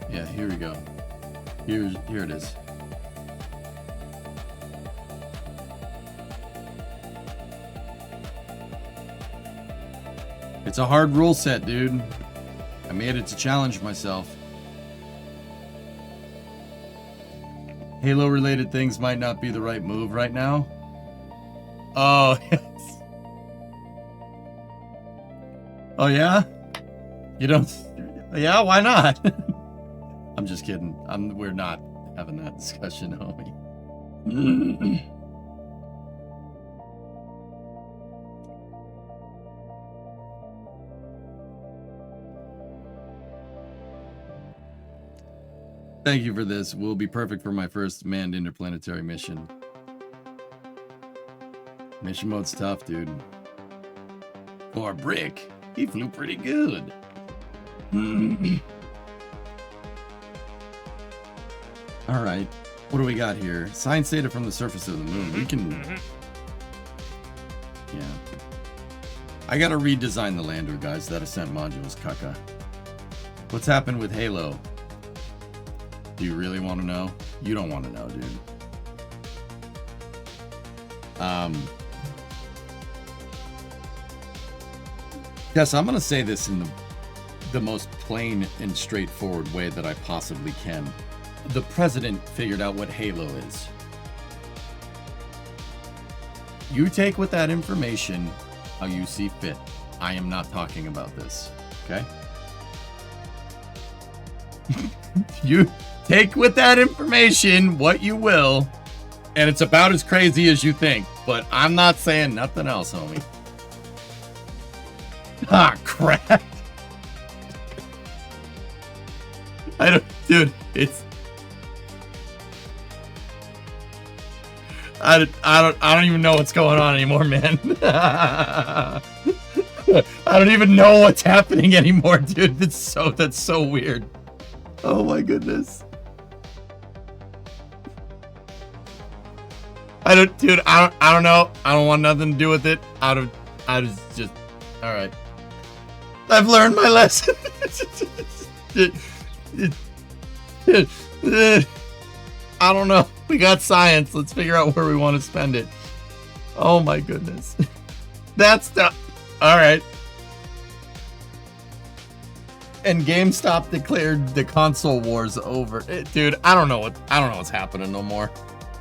Yeah, here we go. Here it is. It's a hard rule set, dude. I made it to challenge myself. Halo-related things might not be the right move right now. Oh, yes. Oh, yeah? You don't... Yeah, why not? I'm just kidding. We're not having that discussion, homie. Thank you for this. Will be perfect for my first manned interplanetary mission. Mission mode's tough, dude. For Brick, he flew pretty good. All right, what do we got here? Science data from the surface of the moon. We can, yeah. I gotta redesign the lander, guys. That ascent module's caca. What's happened with Halo? Do you really want to know? You don't want to know, dude. Yes, I'm gonna say this in the most plain and straightforward way that I possibly can. The president figured out what Halo is. You take with that information how you see fit. I am not talking about this, okay? You take with that information what you will, and it's about as crazy as you think, but I'm not saying nothing else, homie. Ah, crap. Dude, it's... I don't even know what's going on anymore, man. I don't even know what's happening anymore, dude. That's so weird. Oh my goodness. I don't know. I don't want nothing to do with it. I just all right. I've learned my lesson. I don't know. We got science. Let's figure out where we want to spend it. Oh my goodness. That's the... All right. And GameStop declared the console wars over. Dude, I don't know what's happening no more.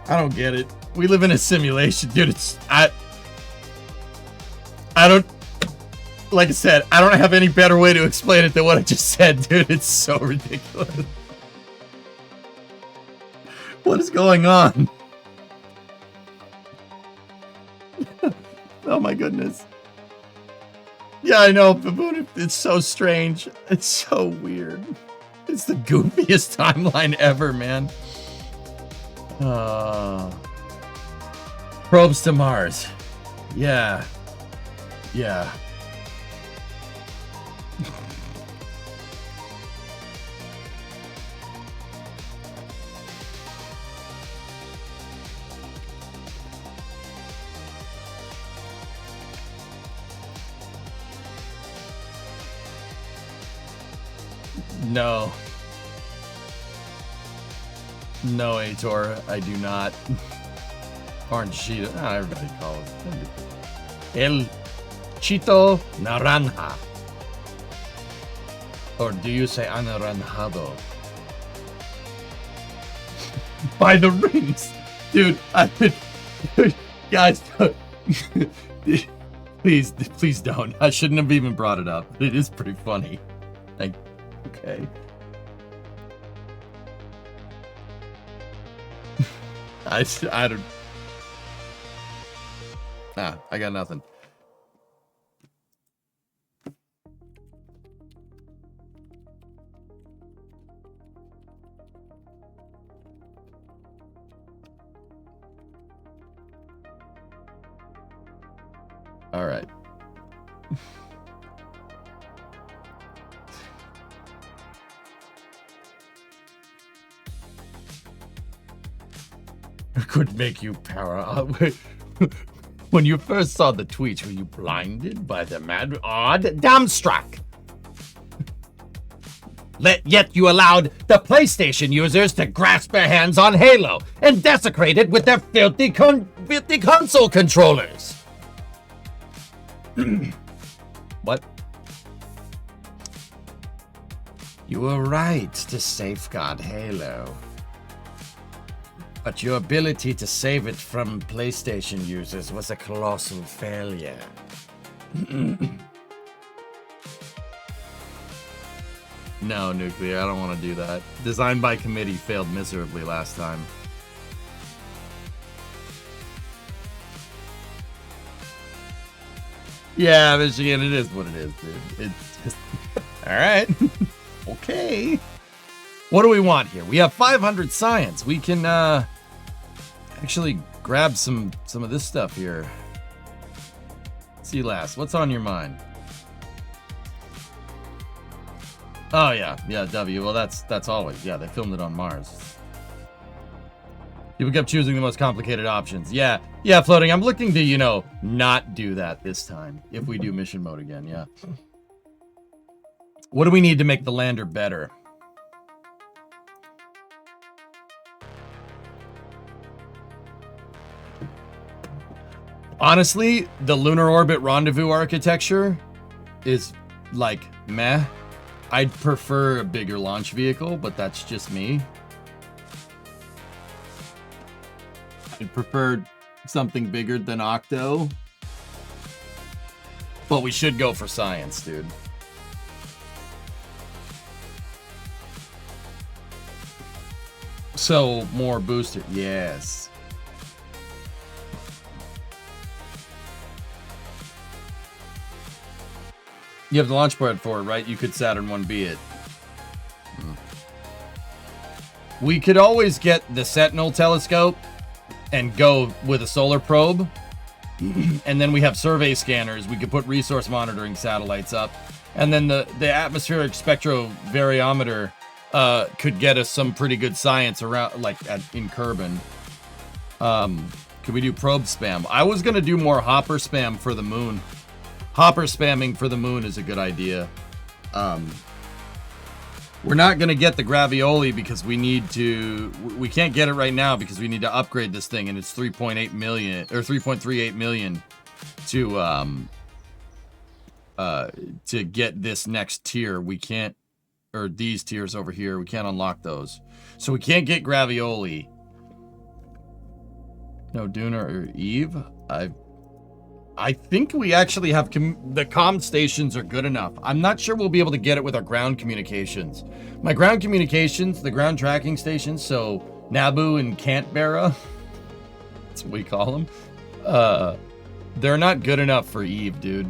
I don't get it. We live in a simulation, dude. I don't... Like I said, I don't have any better way to explain it than what I just said, dude. It's so ridiculous. What is going on? Oh my goodness. Yeah, I know, Baboon. It's so strange. It's so weird. It's the goofiest timeline ever, man. Probes to Mars. Yeah. Yeah. No. No, Aitor, I do not. Orange Cheeto. Ah, everybody calls it. El Chito Naranja. Or do you say anaranjado? By the rings. Dude, guys, please don't. I shouldn't have even brought it up. It is pretty funny. Like, okay. I don't... Ah, I got nothing. All right. Could make you when you first saw the tweets, were you blinded by the mad odd dumbstruck? Yet you allowed the PlayStation users to grasp their hands on Halo and desecrate it with their filthy console controllers. What? You were right to safeguard Halo. But your ability to save it from PlayStation users was a colossal failure. No, Nuclear, I don't want to do that. Design by committee failed miserably last time. Yeah, Michigan, it is what it is, dude. It's just... Alright. Okay. What do we want here? We have 500 science. We can, actually grab some of this stuff here. See, last. What's on your mind? Oh yeah, W. Well, that's always, yeah. They filmed it on Mars. People kept choosing the most complicated options. Yeah, Floating. I'm looking to, you know, not do that this time. If we do mission mode again, yeah. What do we need to make the lander better? Honestly, the lunar orbit rendezvous architecture is like meh. I'd prefer a bigger launch vehicle, but that's just me. I'd prefer something bigger than Octo. But we should go for science, dude. So, more booster. Yes. You have the launch pad for it, right? You could Saturn 1B it. We could always get the Sentinel telescope and go with a solar probe. And then we have survey scanners. We could put resource monitoring satellites up. And then the atmospheric spectrovariometer could get us some pretty good science around, like in Kerbin. Could we do probe spam? I was going to do more hopper spam for the moon. Hopper spamming for the moon is a good idea. We're not going to get the Gravioli because we need to... We can't get it right now because we need to upgrade this thing, and it's 3.8 million, or 3.38 million to get this next tier. We can't... Or these tiers over here, we can't unlock those. So we can't get Gravioli. No Duna or Eve? I think we actually have... the comm stations are good enough. I'm not sure we'll be able to get it with our ground communications. My ground communications, the ground tracking stations, so Naboo and Canberra, that's what we call them, they're not good enough for Eve, dude.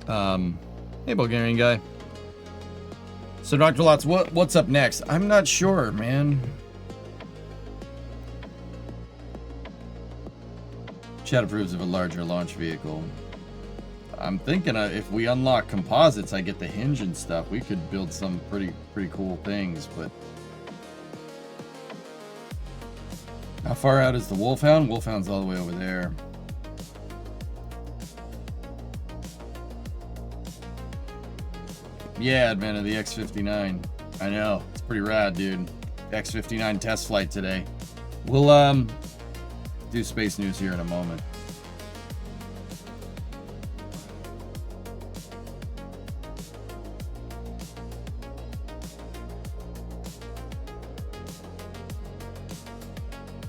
Hey, Bulgarian guy. So, Dr. Lots, what's up next? I'm not sure, man. Chat approves of a larger launch vehicle. I'm thinking if we unlock composites, I get the hinge and stuff. We could build some pretty cool things, but... How far out is the Wolfhound? Wolfhound's all the way over there. Yeah, Advent of the X-59. I know. It's pretty rad, dude. X-59 test flight today. We'll, do space news here in a moment.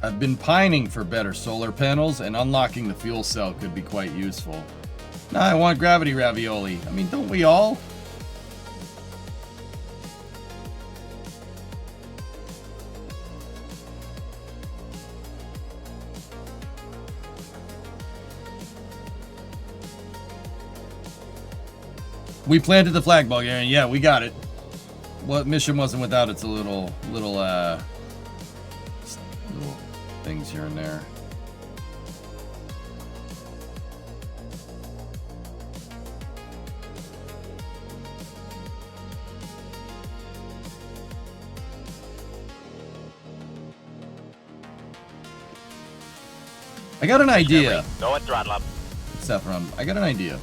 I've been pining for better solar panels, and unlocking the fuel cell could be quite useful. Nah, I want gravity ravioli. I mean, don't we all? We planted the flag, Bulgarian. Yeah, we got it. What mission wasn't without its little things here and there. I got an idea.
Go and throttle up.
Saffron, I got an idea.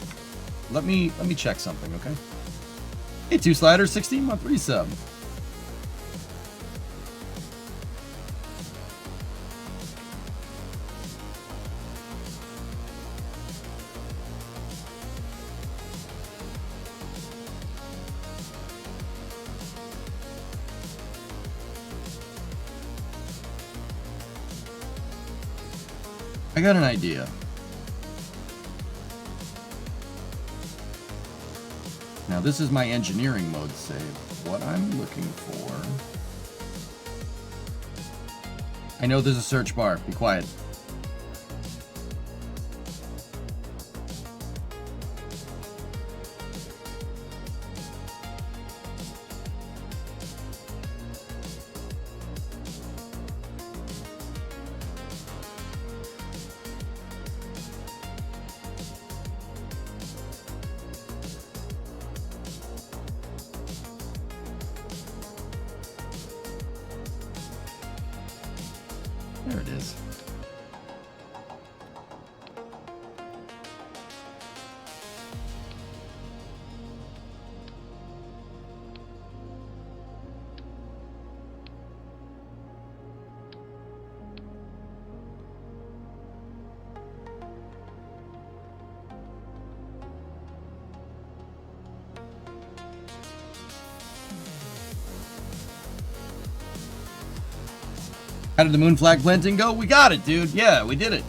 Let me check something, okay? Hey, 2 Sliders, 16-month resub. I got an idea. Now this is my engineering mode save. What I'm looking for... I know there's a search bar. Be quiet. There it is. How did the moon flag planting go? We got it, dude. Yeah, we did it.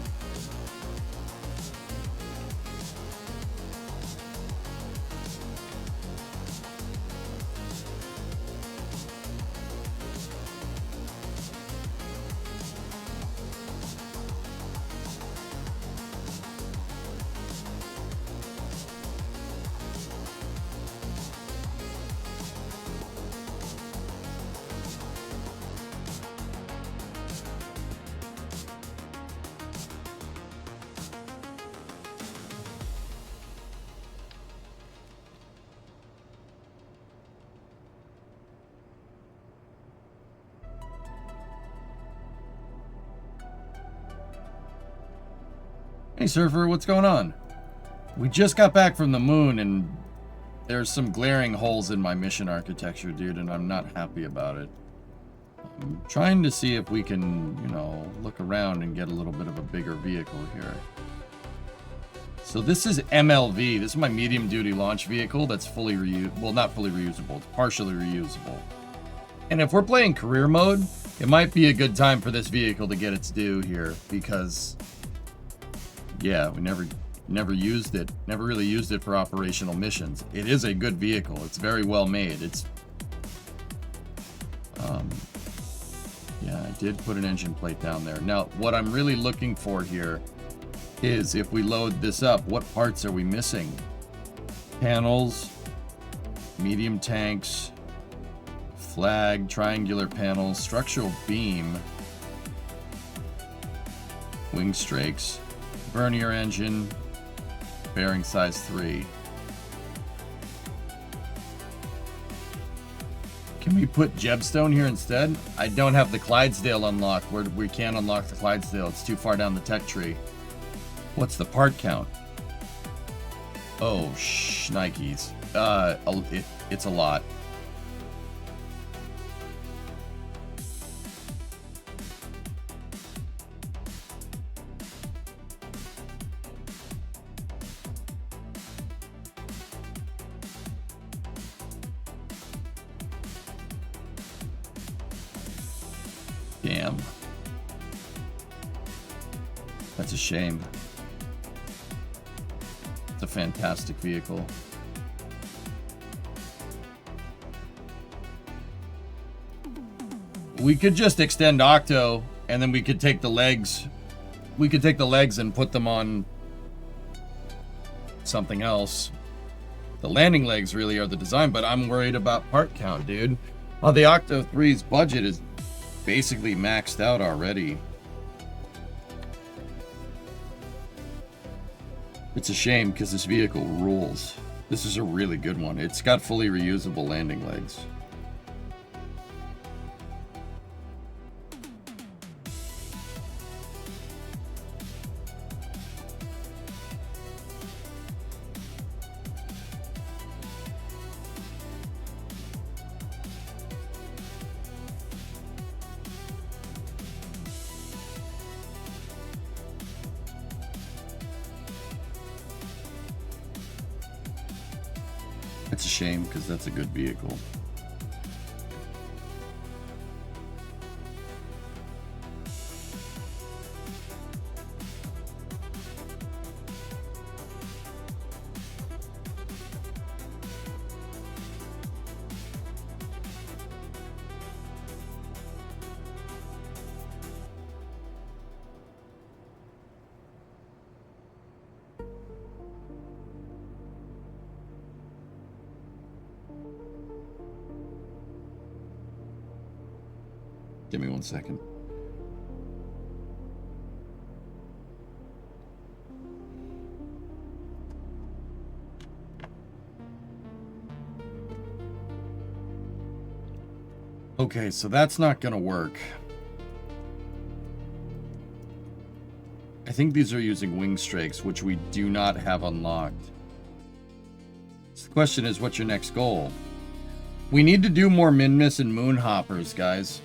Hey, Surfer, what's going on? We just got back from the moon, and there's some glaring holes in my mission architecture, dude, and I'm not happy about it. I'm trying to see if we can, you know, look around and get a little bit of a bigger vehicle here. So this is MLV. This is my medium-duty launch vehicle that's fully reusable. Well, not fully reusable. It's partially reusable. And if we're playing career mode, it might be a good time for this vehicle to get its due here, because... yeah, we never used it. Never really used it for operational missions. It is a good vehicle. It's very well made. It's yeah, I did put an engine plate down there. Now, what I'm really looking for here is, if we load this up, what parts are we missing? Panels, medium tanks, flag, triangular panels, structural beam, wing strakes, vernier engine, bearing size 3. Can we put Jebstone here instead? I don't have the Clydesdale unlocked. We can't unlock the Clydesdale. It's too far down the tech tree. What's the part count? Oh, shnikes. It's a lot. Damn. That's a shame. It's a fantastic vehicle. We could just extend Octo, and then we could take the legs. We could take the legs and put them on something else. The landing legs really are the design, but I'm worried about part count, dude. Oh, the Octo 3's budget is basically maxed out already. It's a shame, because this vehicle rules. This is a really good one. It's got fully reusable landing legs. It's a shame, because that's a good vehicle. Give me 1 second. Okay, so that's not gonna work. think these are using wing strakes, which we do not have unlocked. So the question is, what's your next goal? We need to do more Minmus and Moonhoppers, guys.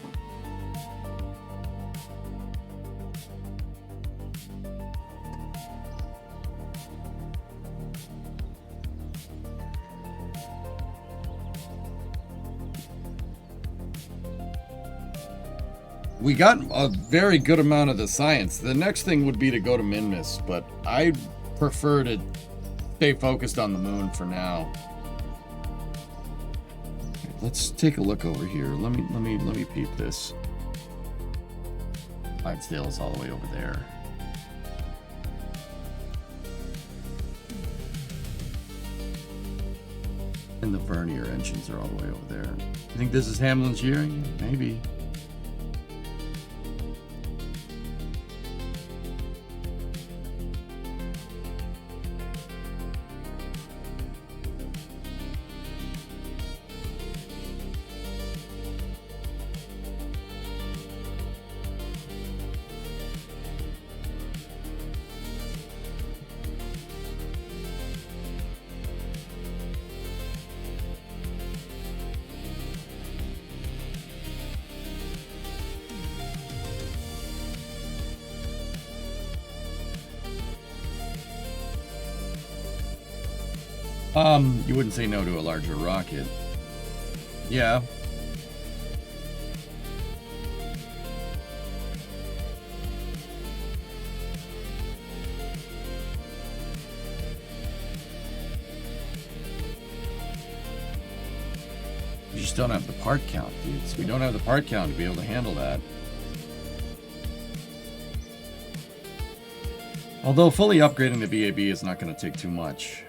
We got a very good amount of the science. The next thing would be to go to Minmus, but I prefer to stay focused on the moon for now. Okay, let's take a look over here. Let me peep this. Clydesdale is all the way over there. And the Vernier engines are all the way over there. You think this is Hamlin's year? Maybe. You wouldn't say no to a larger rocket. Yeah. We just don't have the part count, dudes. We don't have the part count to be able to handle that. Although fully upgrading the VAB is not going to take too much.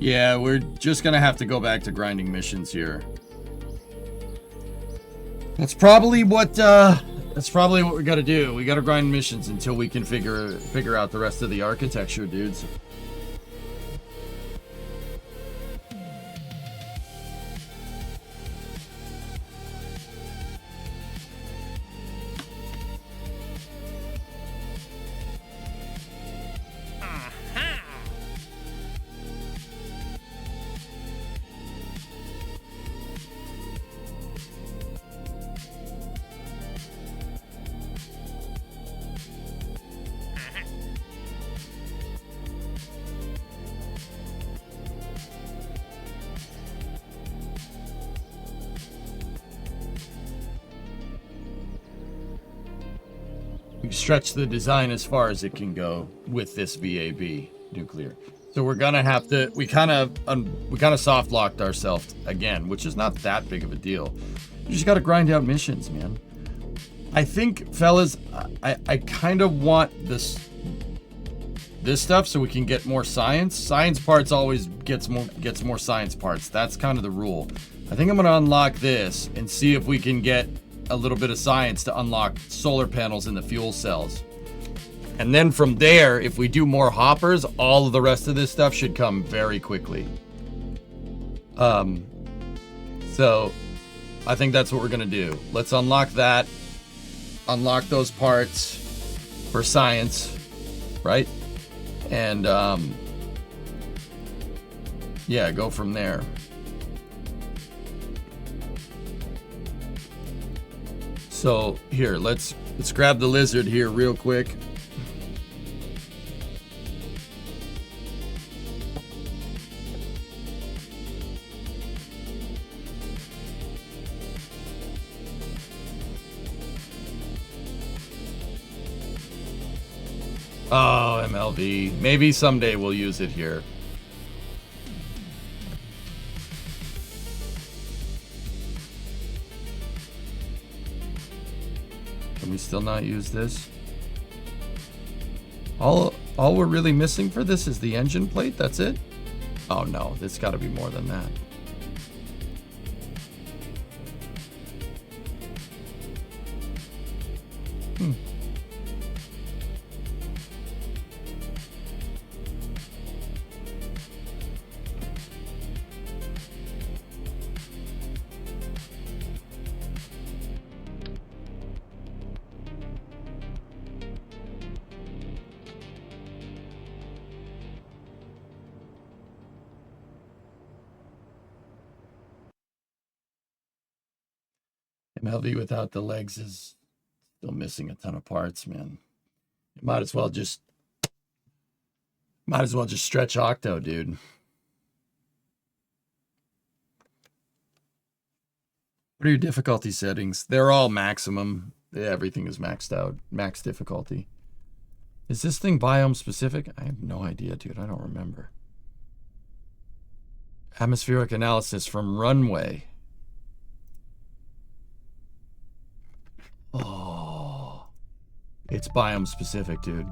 Yeah, we're just gonna have to go back to grinding missions here. That's probably what we gotta do. We gotta grind missions until we can figure out the rest of the architecture, dudes. Stretch the design as far as it can go with this VAB nuclear. So we're gonna have to. We kind of soft locked ourselves again, which is not that big of a deal. You just gotta grind out missions, man. I think, fellas, I kind of want this stuff so we can get more science. Science parts always gets more science parts. That's kind of the rule. I think I'm gonna unlock this and see if we can get a little bit of science to unlock solar panels in the fuel cells. And then from there, if we do more hoppers, all of the rest of this stuff should come very quickly. So I think that's what we're gonna do. Let's unlock that, unlock those parts for science, right? And yeah, go from there. So here, let's grab the lizard here real quick. Oh, MLB. Maybe someday we'll use it here. Can we still not use this? All we're really missing for this is the engine plate, that's it? Oh no, it's gotta be more than that. MLV without the legs is still missing a ton of parts, man. You might as well just stretch Octo, dude. What are your difficulty settings? They're all maximum. Everything is maxed out. Max difficulty. Is this thing biome specific? I have no idea, dude. I don't remember. Atmospheric analysis from runway. Oh, it's biome specific, dude.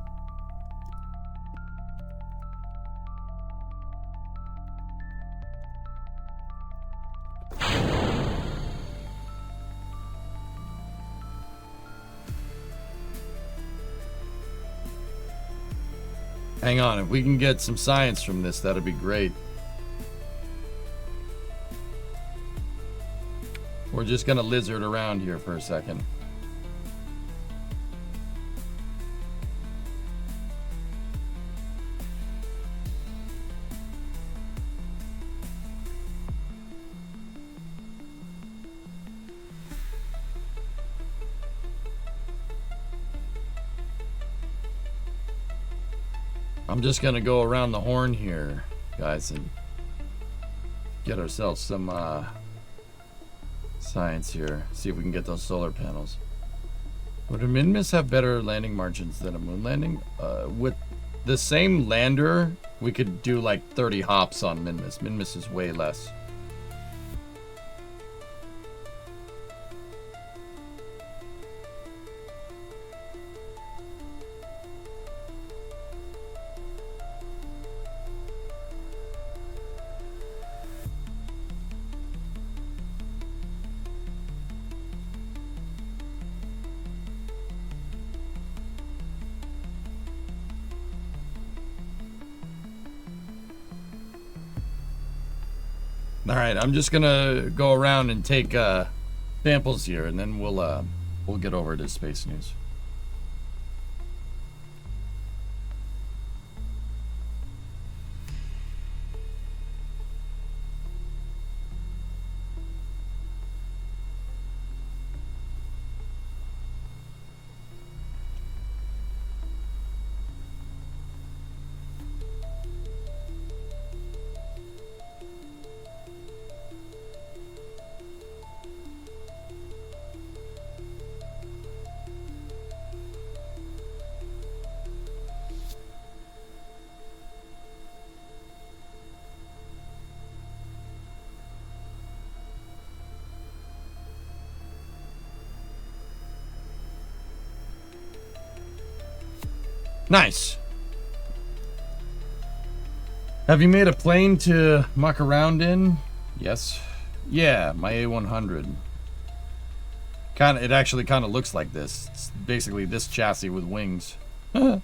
Hang on, if we can get some science from this, that'd be great. We're just gonna lizard around here for a second. I'm just gonna go around the horn here, guys, and get ourselves some science here. See if we can get those solar panels. Would a Minmus have better landing margins than a moon landing? With the same lander, we could do like 30 hops on Minmus. Minmus is way less. All right, I'm just gonna go around and take samples here, and then we'll get over to space news. Nice. Have you made a plane to muck around in? Yes. Yeah, my A100. It actually kind of looks like this. It's basically this chassis with wings. How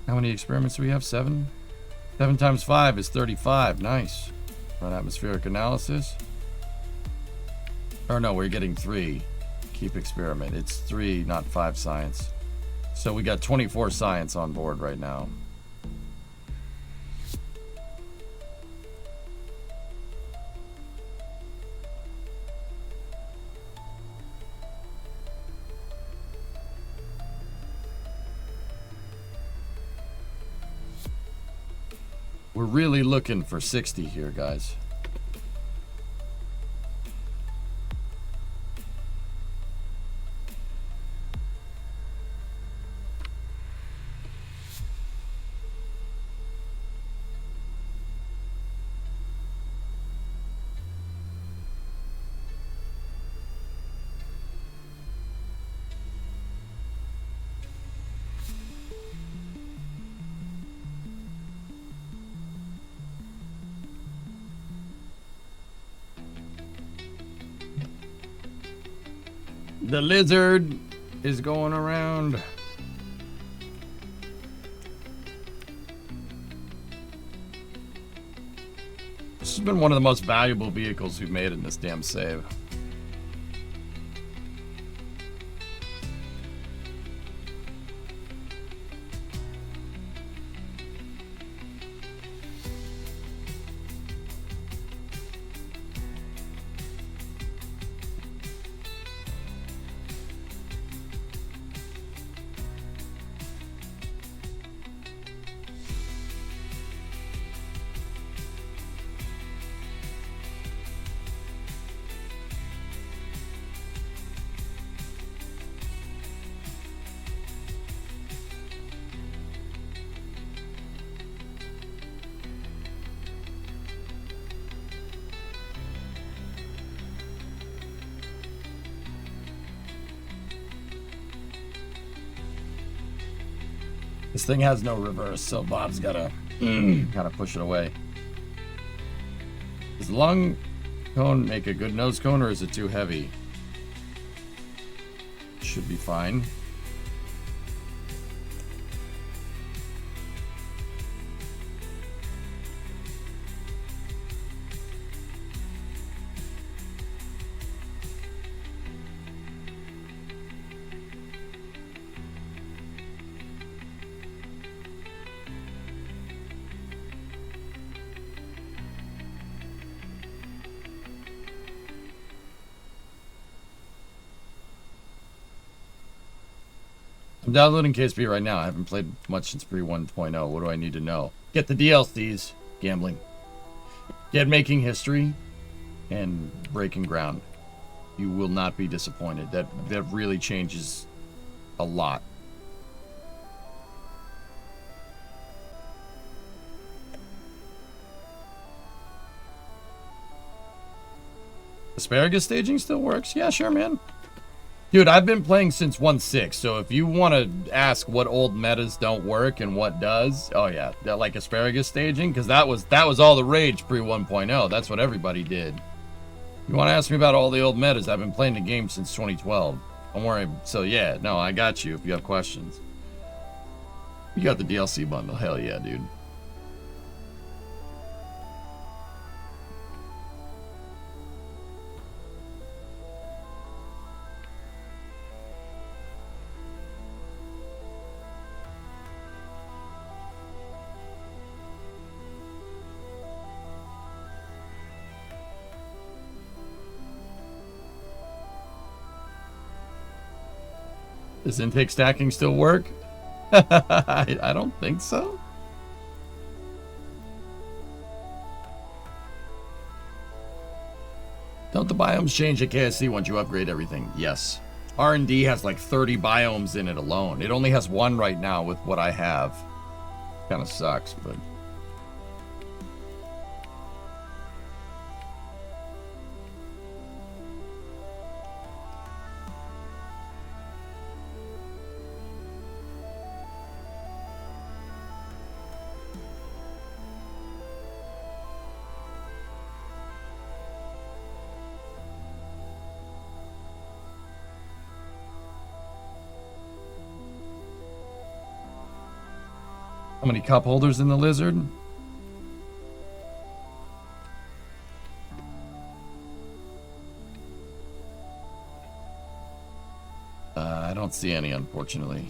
many experiments do we have? 7? 7 times 5 is 35. Nice. Run atmospheric analysis. Or no, we're getting 3. Keep experiment. It's 3, not 5 science. So we got 24 science on board right now. We're really looking for 60 here, guys. The lizard is going around. This has been one of the most valuable vehicles we've made in this damn save. This thing has no reverse, so Bob's gotta kind of push it away. Does the long cone make a good nose cone, or is it too heavy? Should be fine. I'm downloading KSP right now. I haven't played much since pre 1.0. What do I need to know? Get the DLCs, gambling. Get making history, and breaking ground. You will not be disappointed. That really changes a lot. Asparagus staging still works? Yeah, sure, man. Dude, I've been playing since 1.6, so if you want to ask what old metas don't work and what does, oh yeah, that, like asparagus staging, because that was all the rage pre 1.0. That's what everybody did. You want to ask me about all the old metas? I've been playing the game since 2012. Don't worry. So yeah, no, I got you if you have questions. You got the DLC bundle. Hell yeah, dude. Does intake stacking still work? I don't think so. Don't the biomes change at KSC once you upgrade everything? Yes. R&D has like 30 biomes in it alone. It only has one right now with what I have. Kind of sucks, but... How many cup holders in the lizard? I don't see any, unfortunately.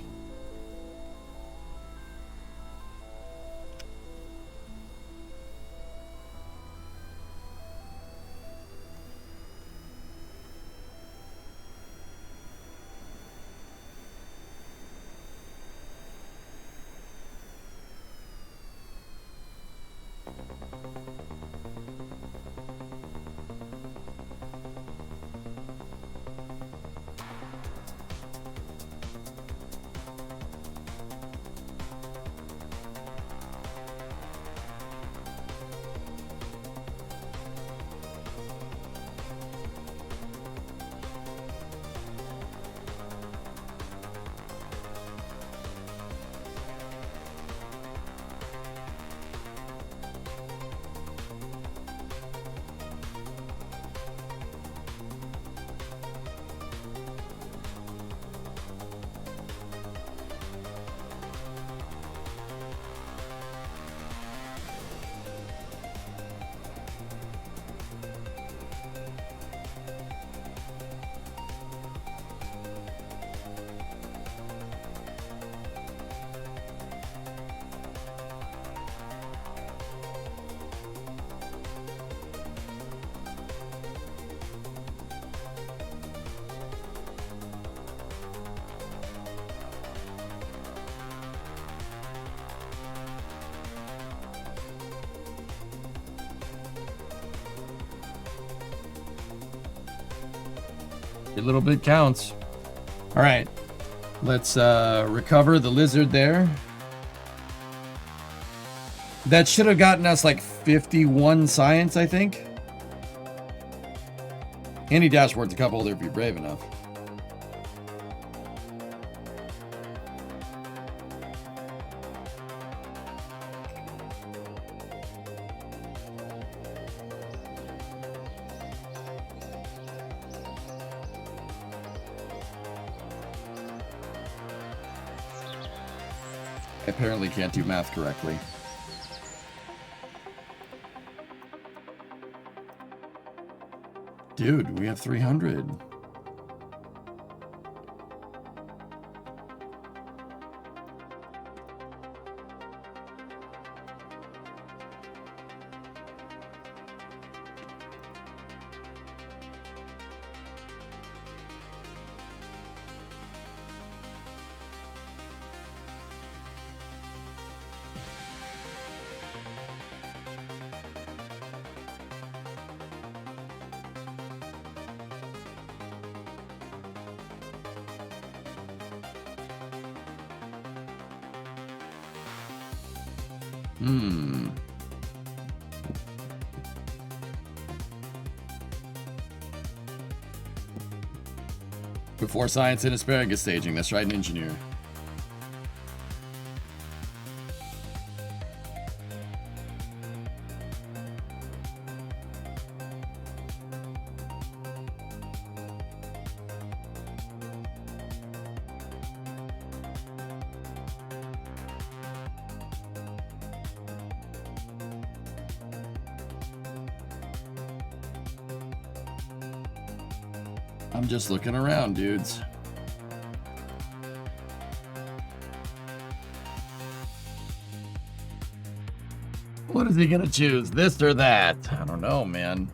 Every little bit counts. All right. Let's recover the lizard there. That should have gotten us like 51 science, I think. Any dashboard's a cup holder if you're brave enough. I apparently can't do math correctly. Dude, we have 300. Before science and asparagus staging. That's right, an engineer. I'm just looking around, dudes. What is he gonna choose? This or that? I don't know, man.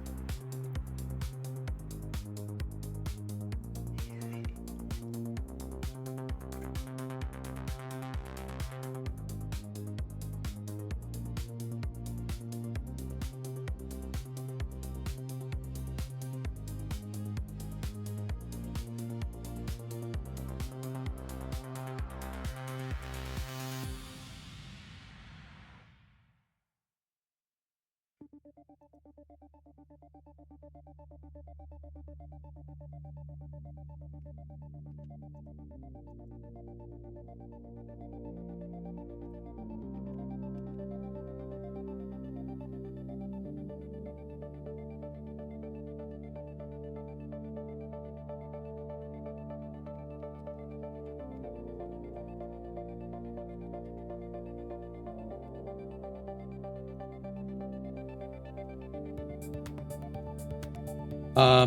Crap.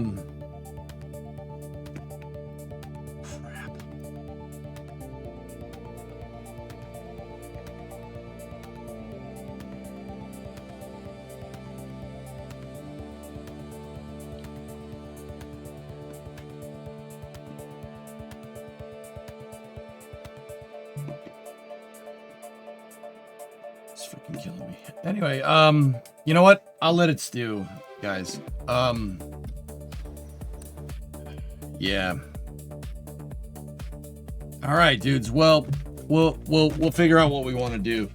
It's freaking killing me. Anyway, you know what? I'll let it stew, guys. Yeah. All right, dudes. Well, we'll figure out what we want to do.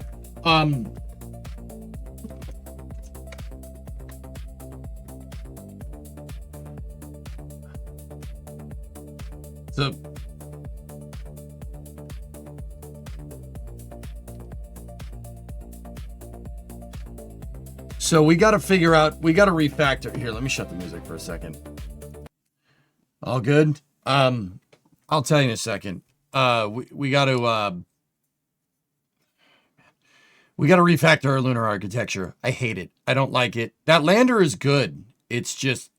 So we got to figure out, we got to refactor here. Let me shut the music for a second. All good. I'll tell you in a second. We got to refactor our lunar architecture. I hate it. I don't like it. That lander is good. It's just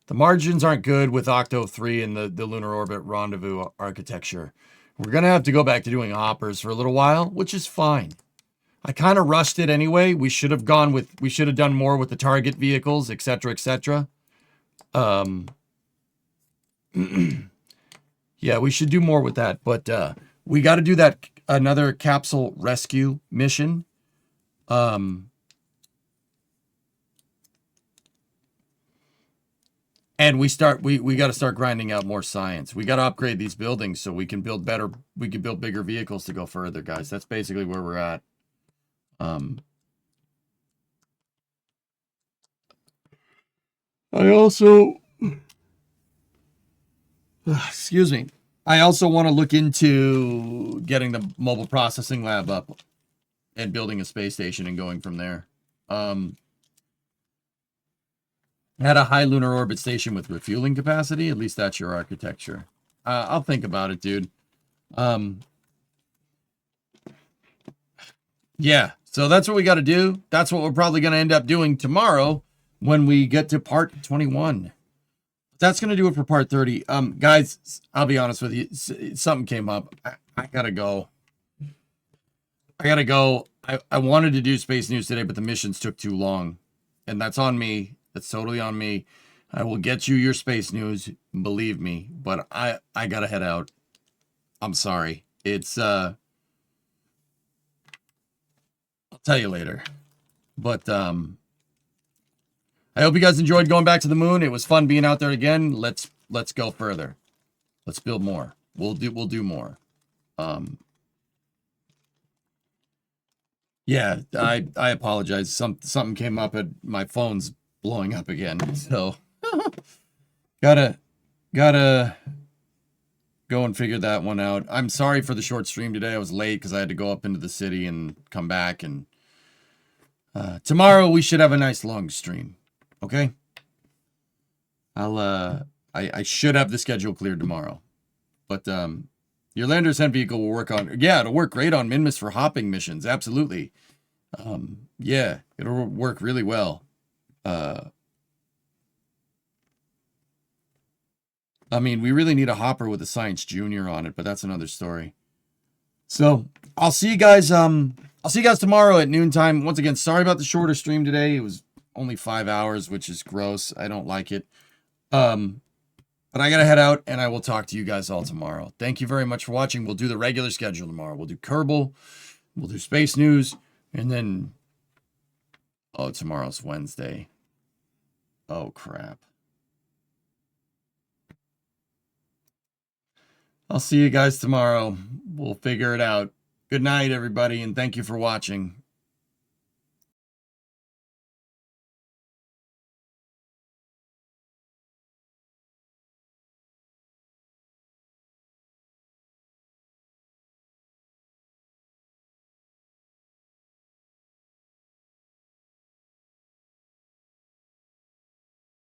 the margins aren't good with Octo 3 and the lunar orbit rendezvous architecture. We're gonna have to go back to doing hoppers for a little while, which is fine. I kind of rushed it anyway. We should have done more with the target vehicles, etc., etc. Yeah, we should do more with that, but we got to do that another capsule rescue mission. And we got to start grinding out more science. We got to upgrade these buildings so we can build bigger vehicles to go further, guys. That's basically where we're at. I also, excuse me. I also want to look into getting the mobile processing lab up and building a space station and going from there. Had a high lunar orbit station with refueling capacity. At least that's your architecture. I'll think about it, dude. Yeah, so that's what we got to do. That's what we're probably going to end up doing tomorrow when we get to part 21. That's going to do it for part 30. Guys, I'll be honest with you. Something came up. I got to go. I wanted to do space news today, but the missions took too long. And that's on me. That's totally on me. I will get you your space news, believe me. But I got to head out. I'm sorry. It's, I'll tell you later. But, I hope you guys enjoyed going back to the moon. It was fun being out there again. Let's go further. Let's build more. We'll do more. Yeah, I apologize. Something came up and my phone's blowing up again. So gotta go and figure that one out. I'm sorry for the short stream today. I was late because I had to go up into the city and come back. And tomorrow we should have a nice long stream. Okay. I should have the schedule cleared tomorrow. But your lander ascent vehicle will work on, yeah, it'll work great on Minmus for hopping missions. Absolutely. Yeah, it'll work really well. I mean, we really need a hopper with a Science Junior on it, but that's another story. So I'll see you guys. I'll see you guys tomorrow at noontime. Once again, sorry about the shorter stream today. It was only 5 hours, which is gross. I don't like it. But I gotta head out, and I will talk to you guys all tomorrow. Thank you very much for watching. We'll do the regular schedule tomorrow. We'll do Kerbal, we'll do Space News, and then, oh, tomorrow's Wednesday. Oh, crap. I'll see you guys tomorrow. We'll figure it out. Good night, everybody, and thank you for watching.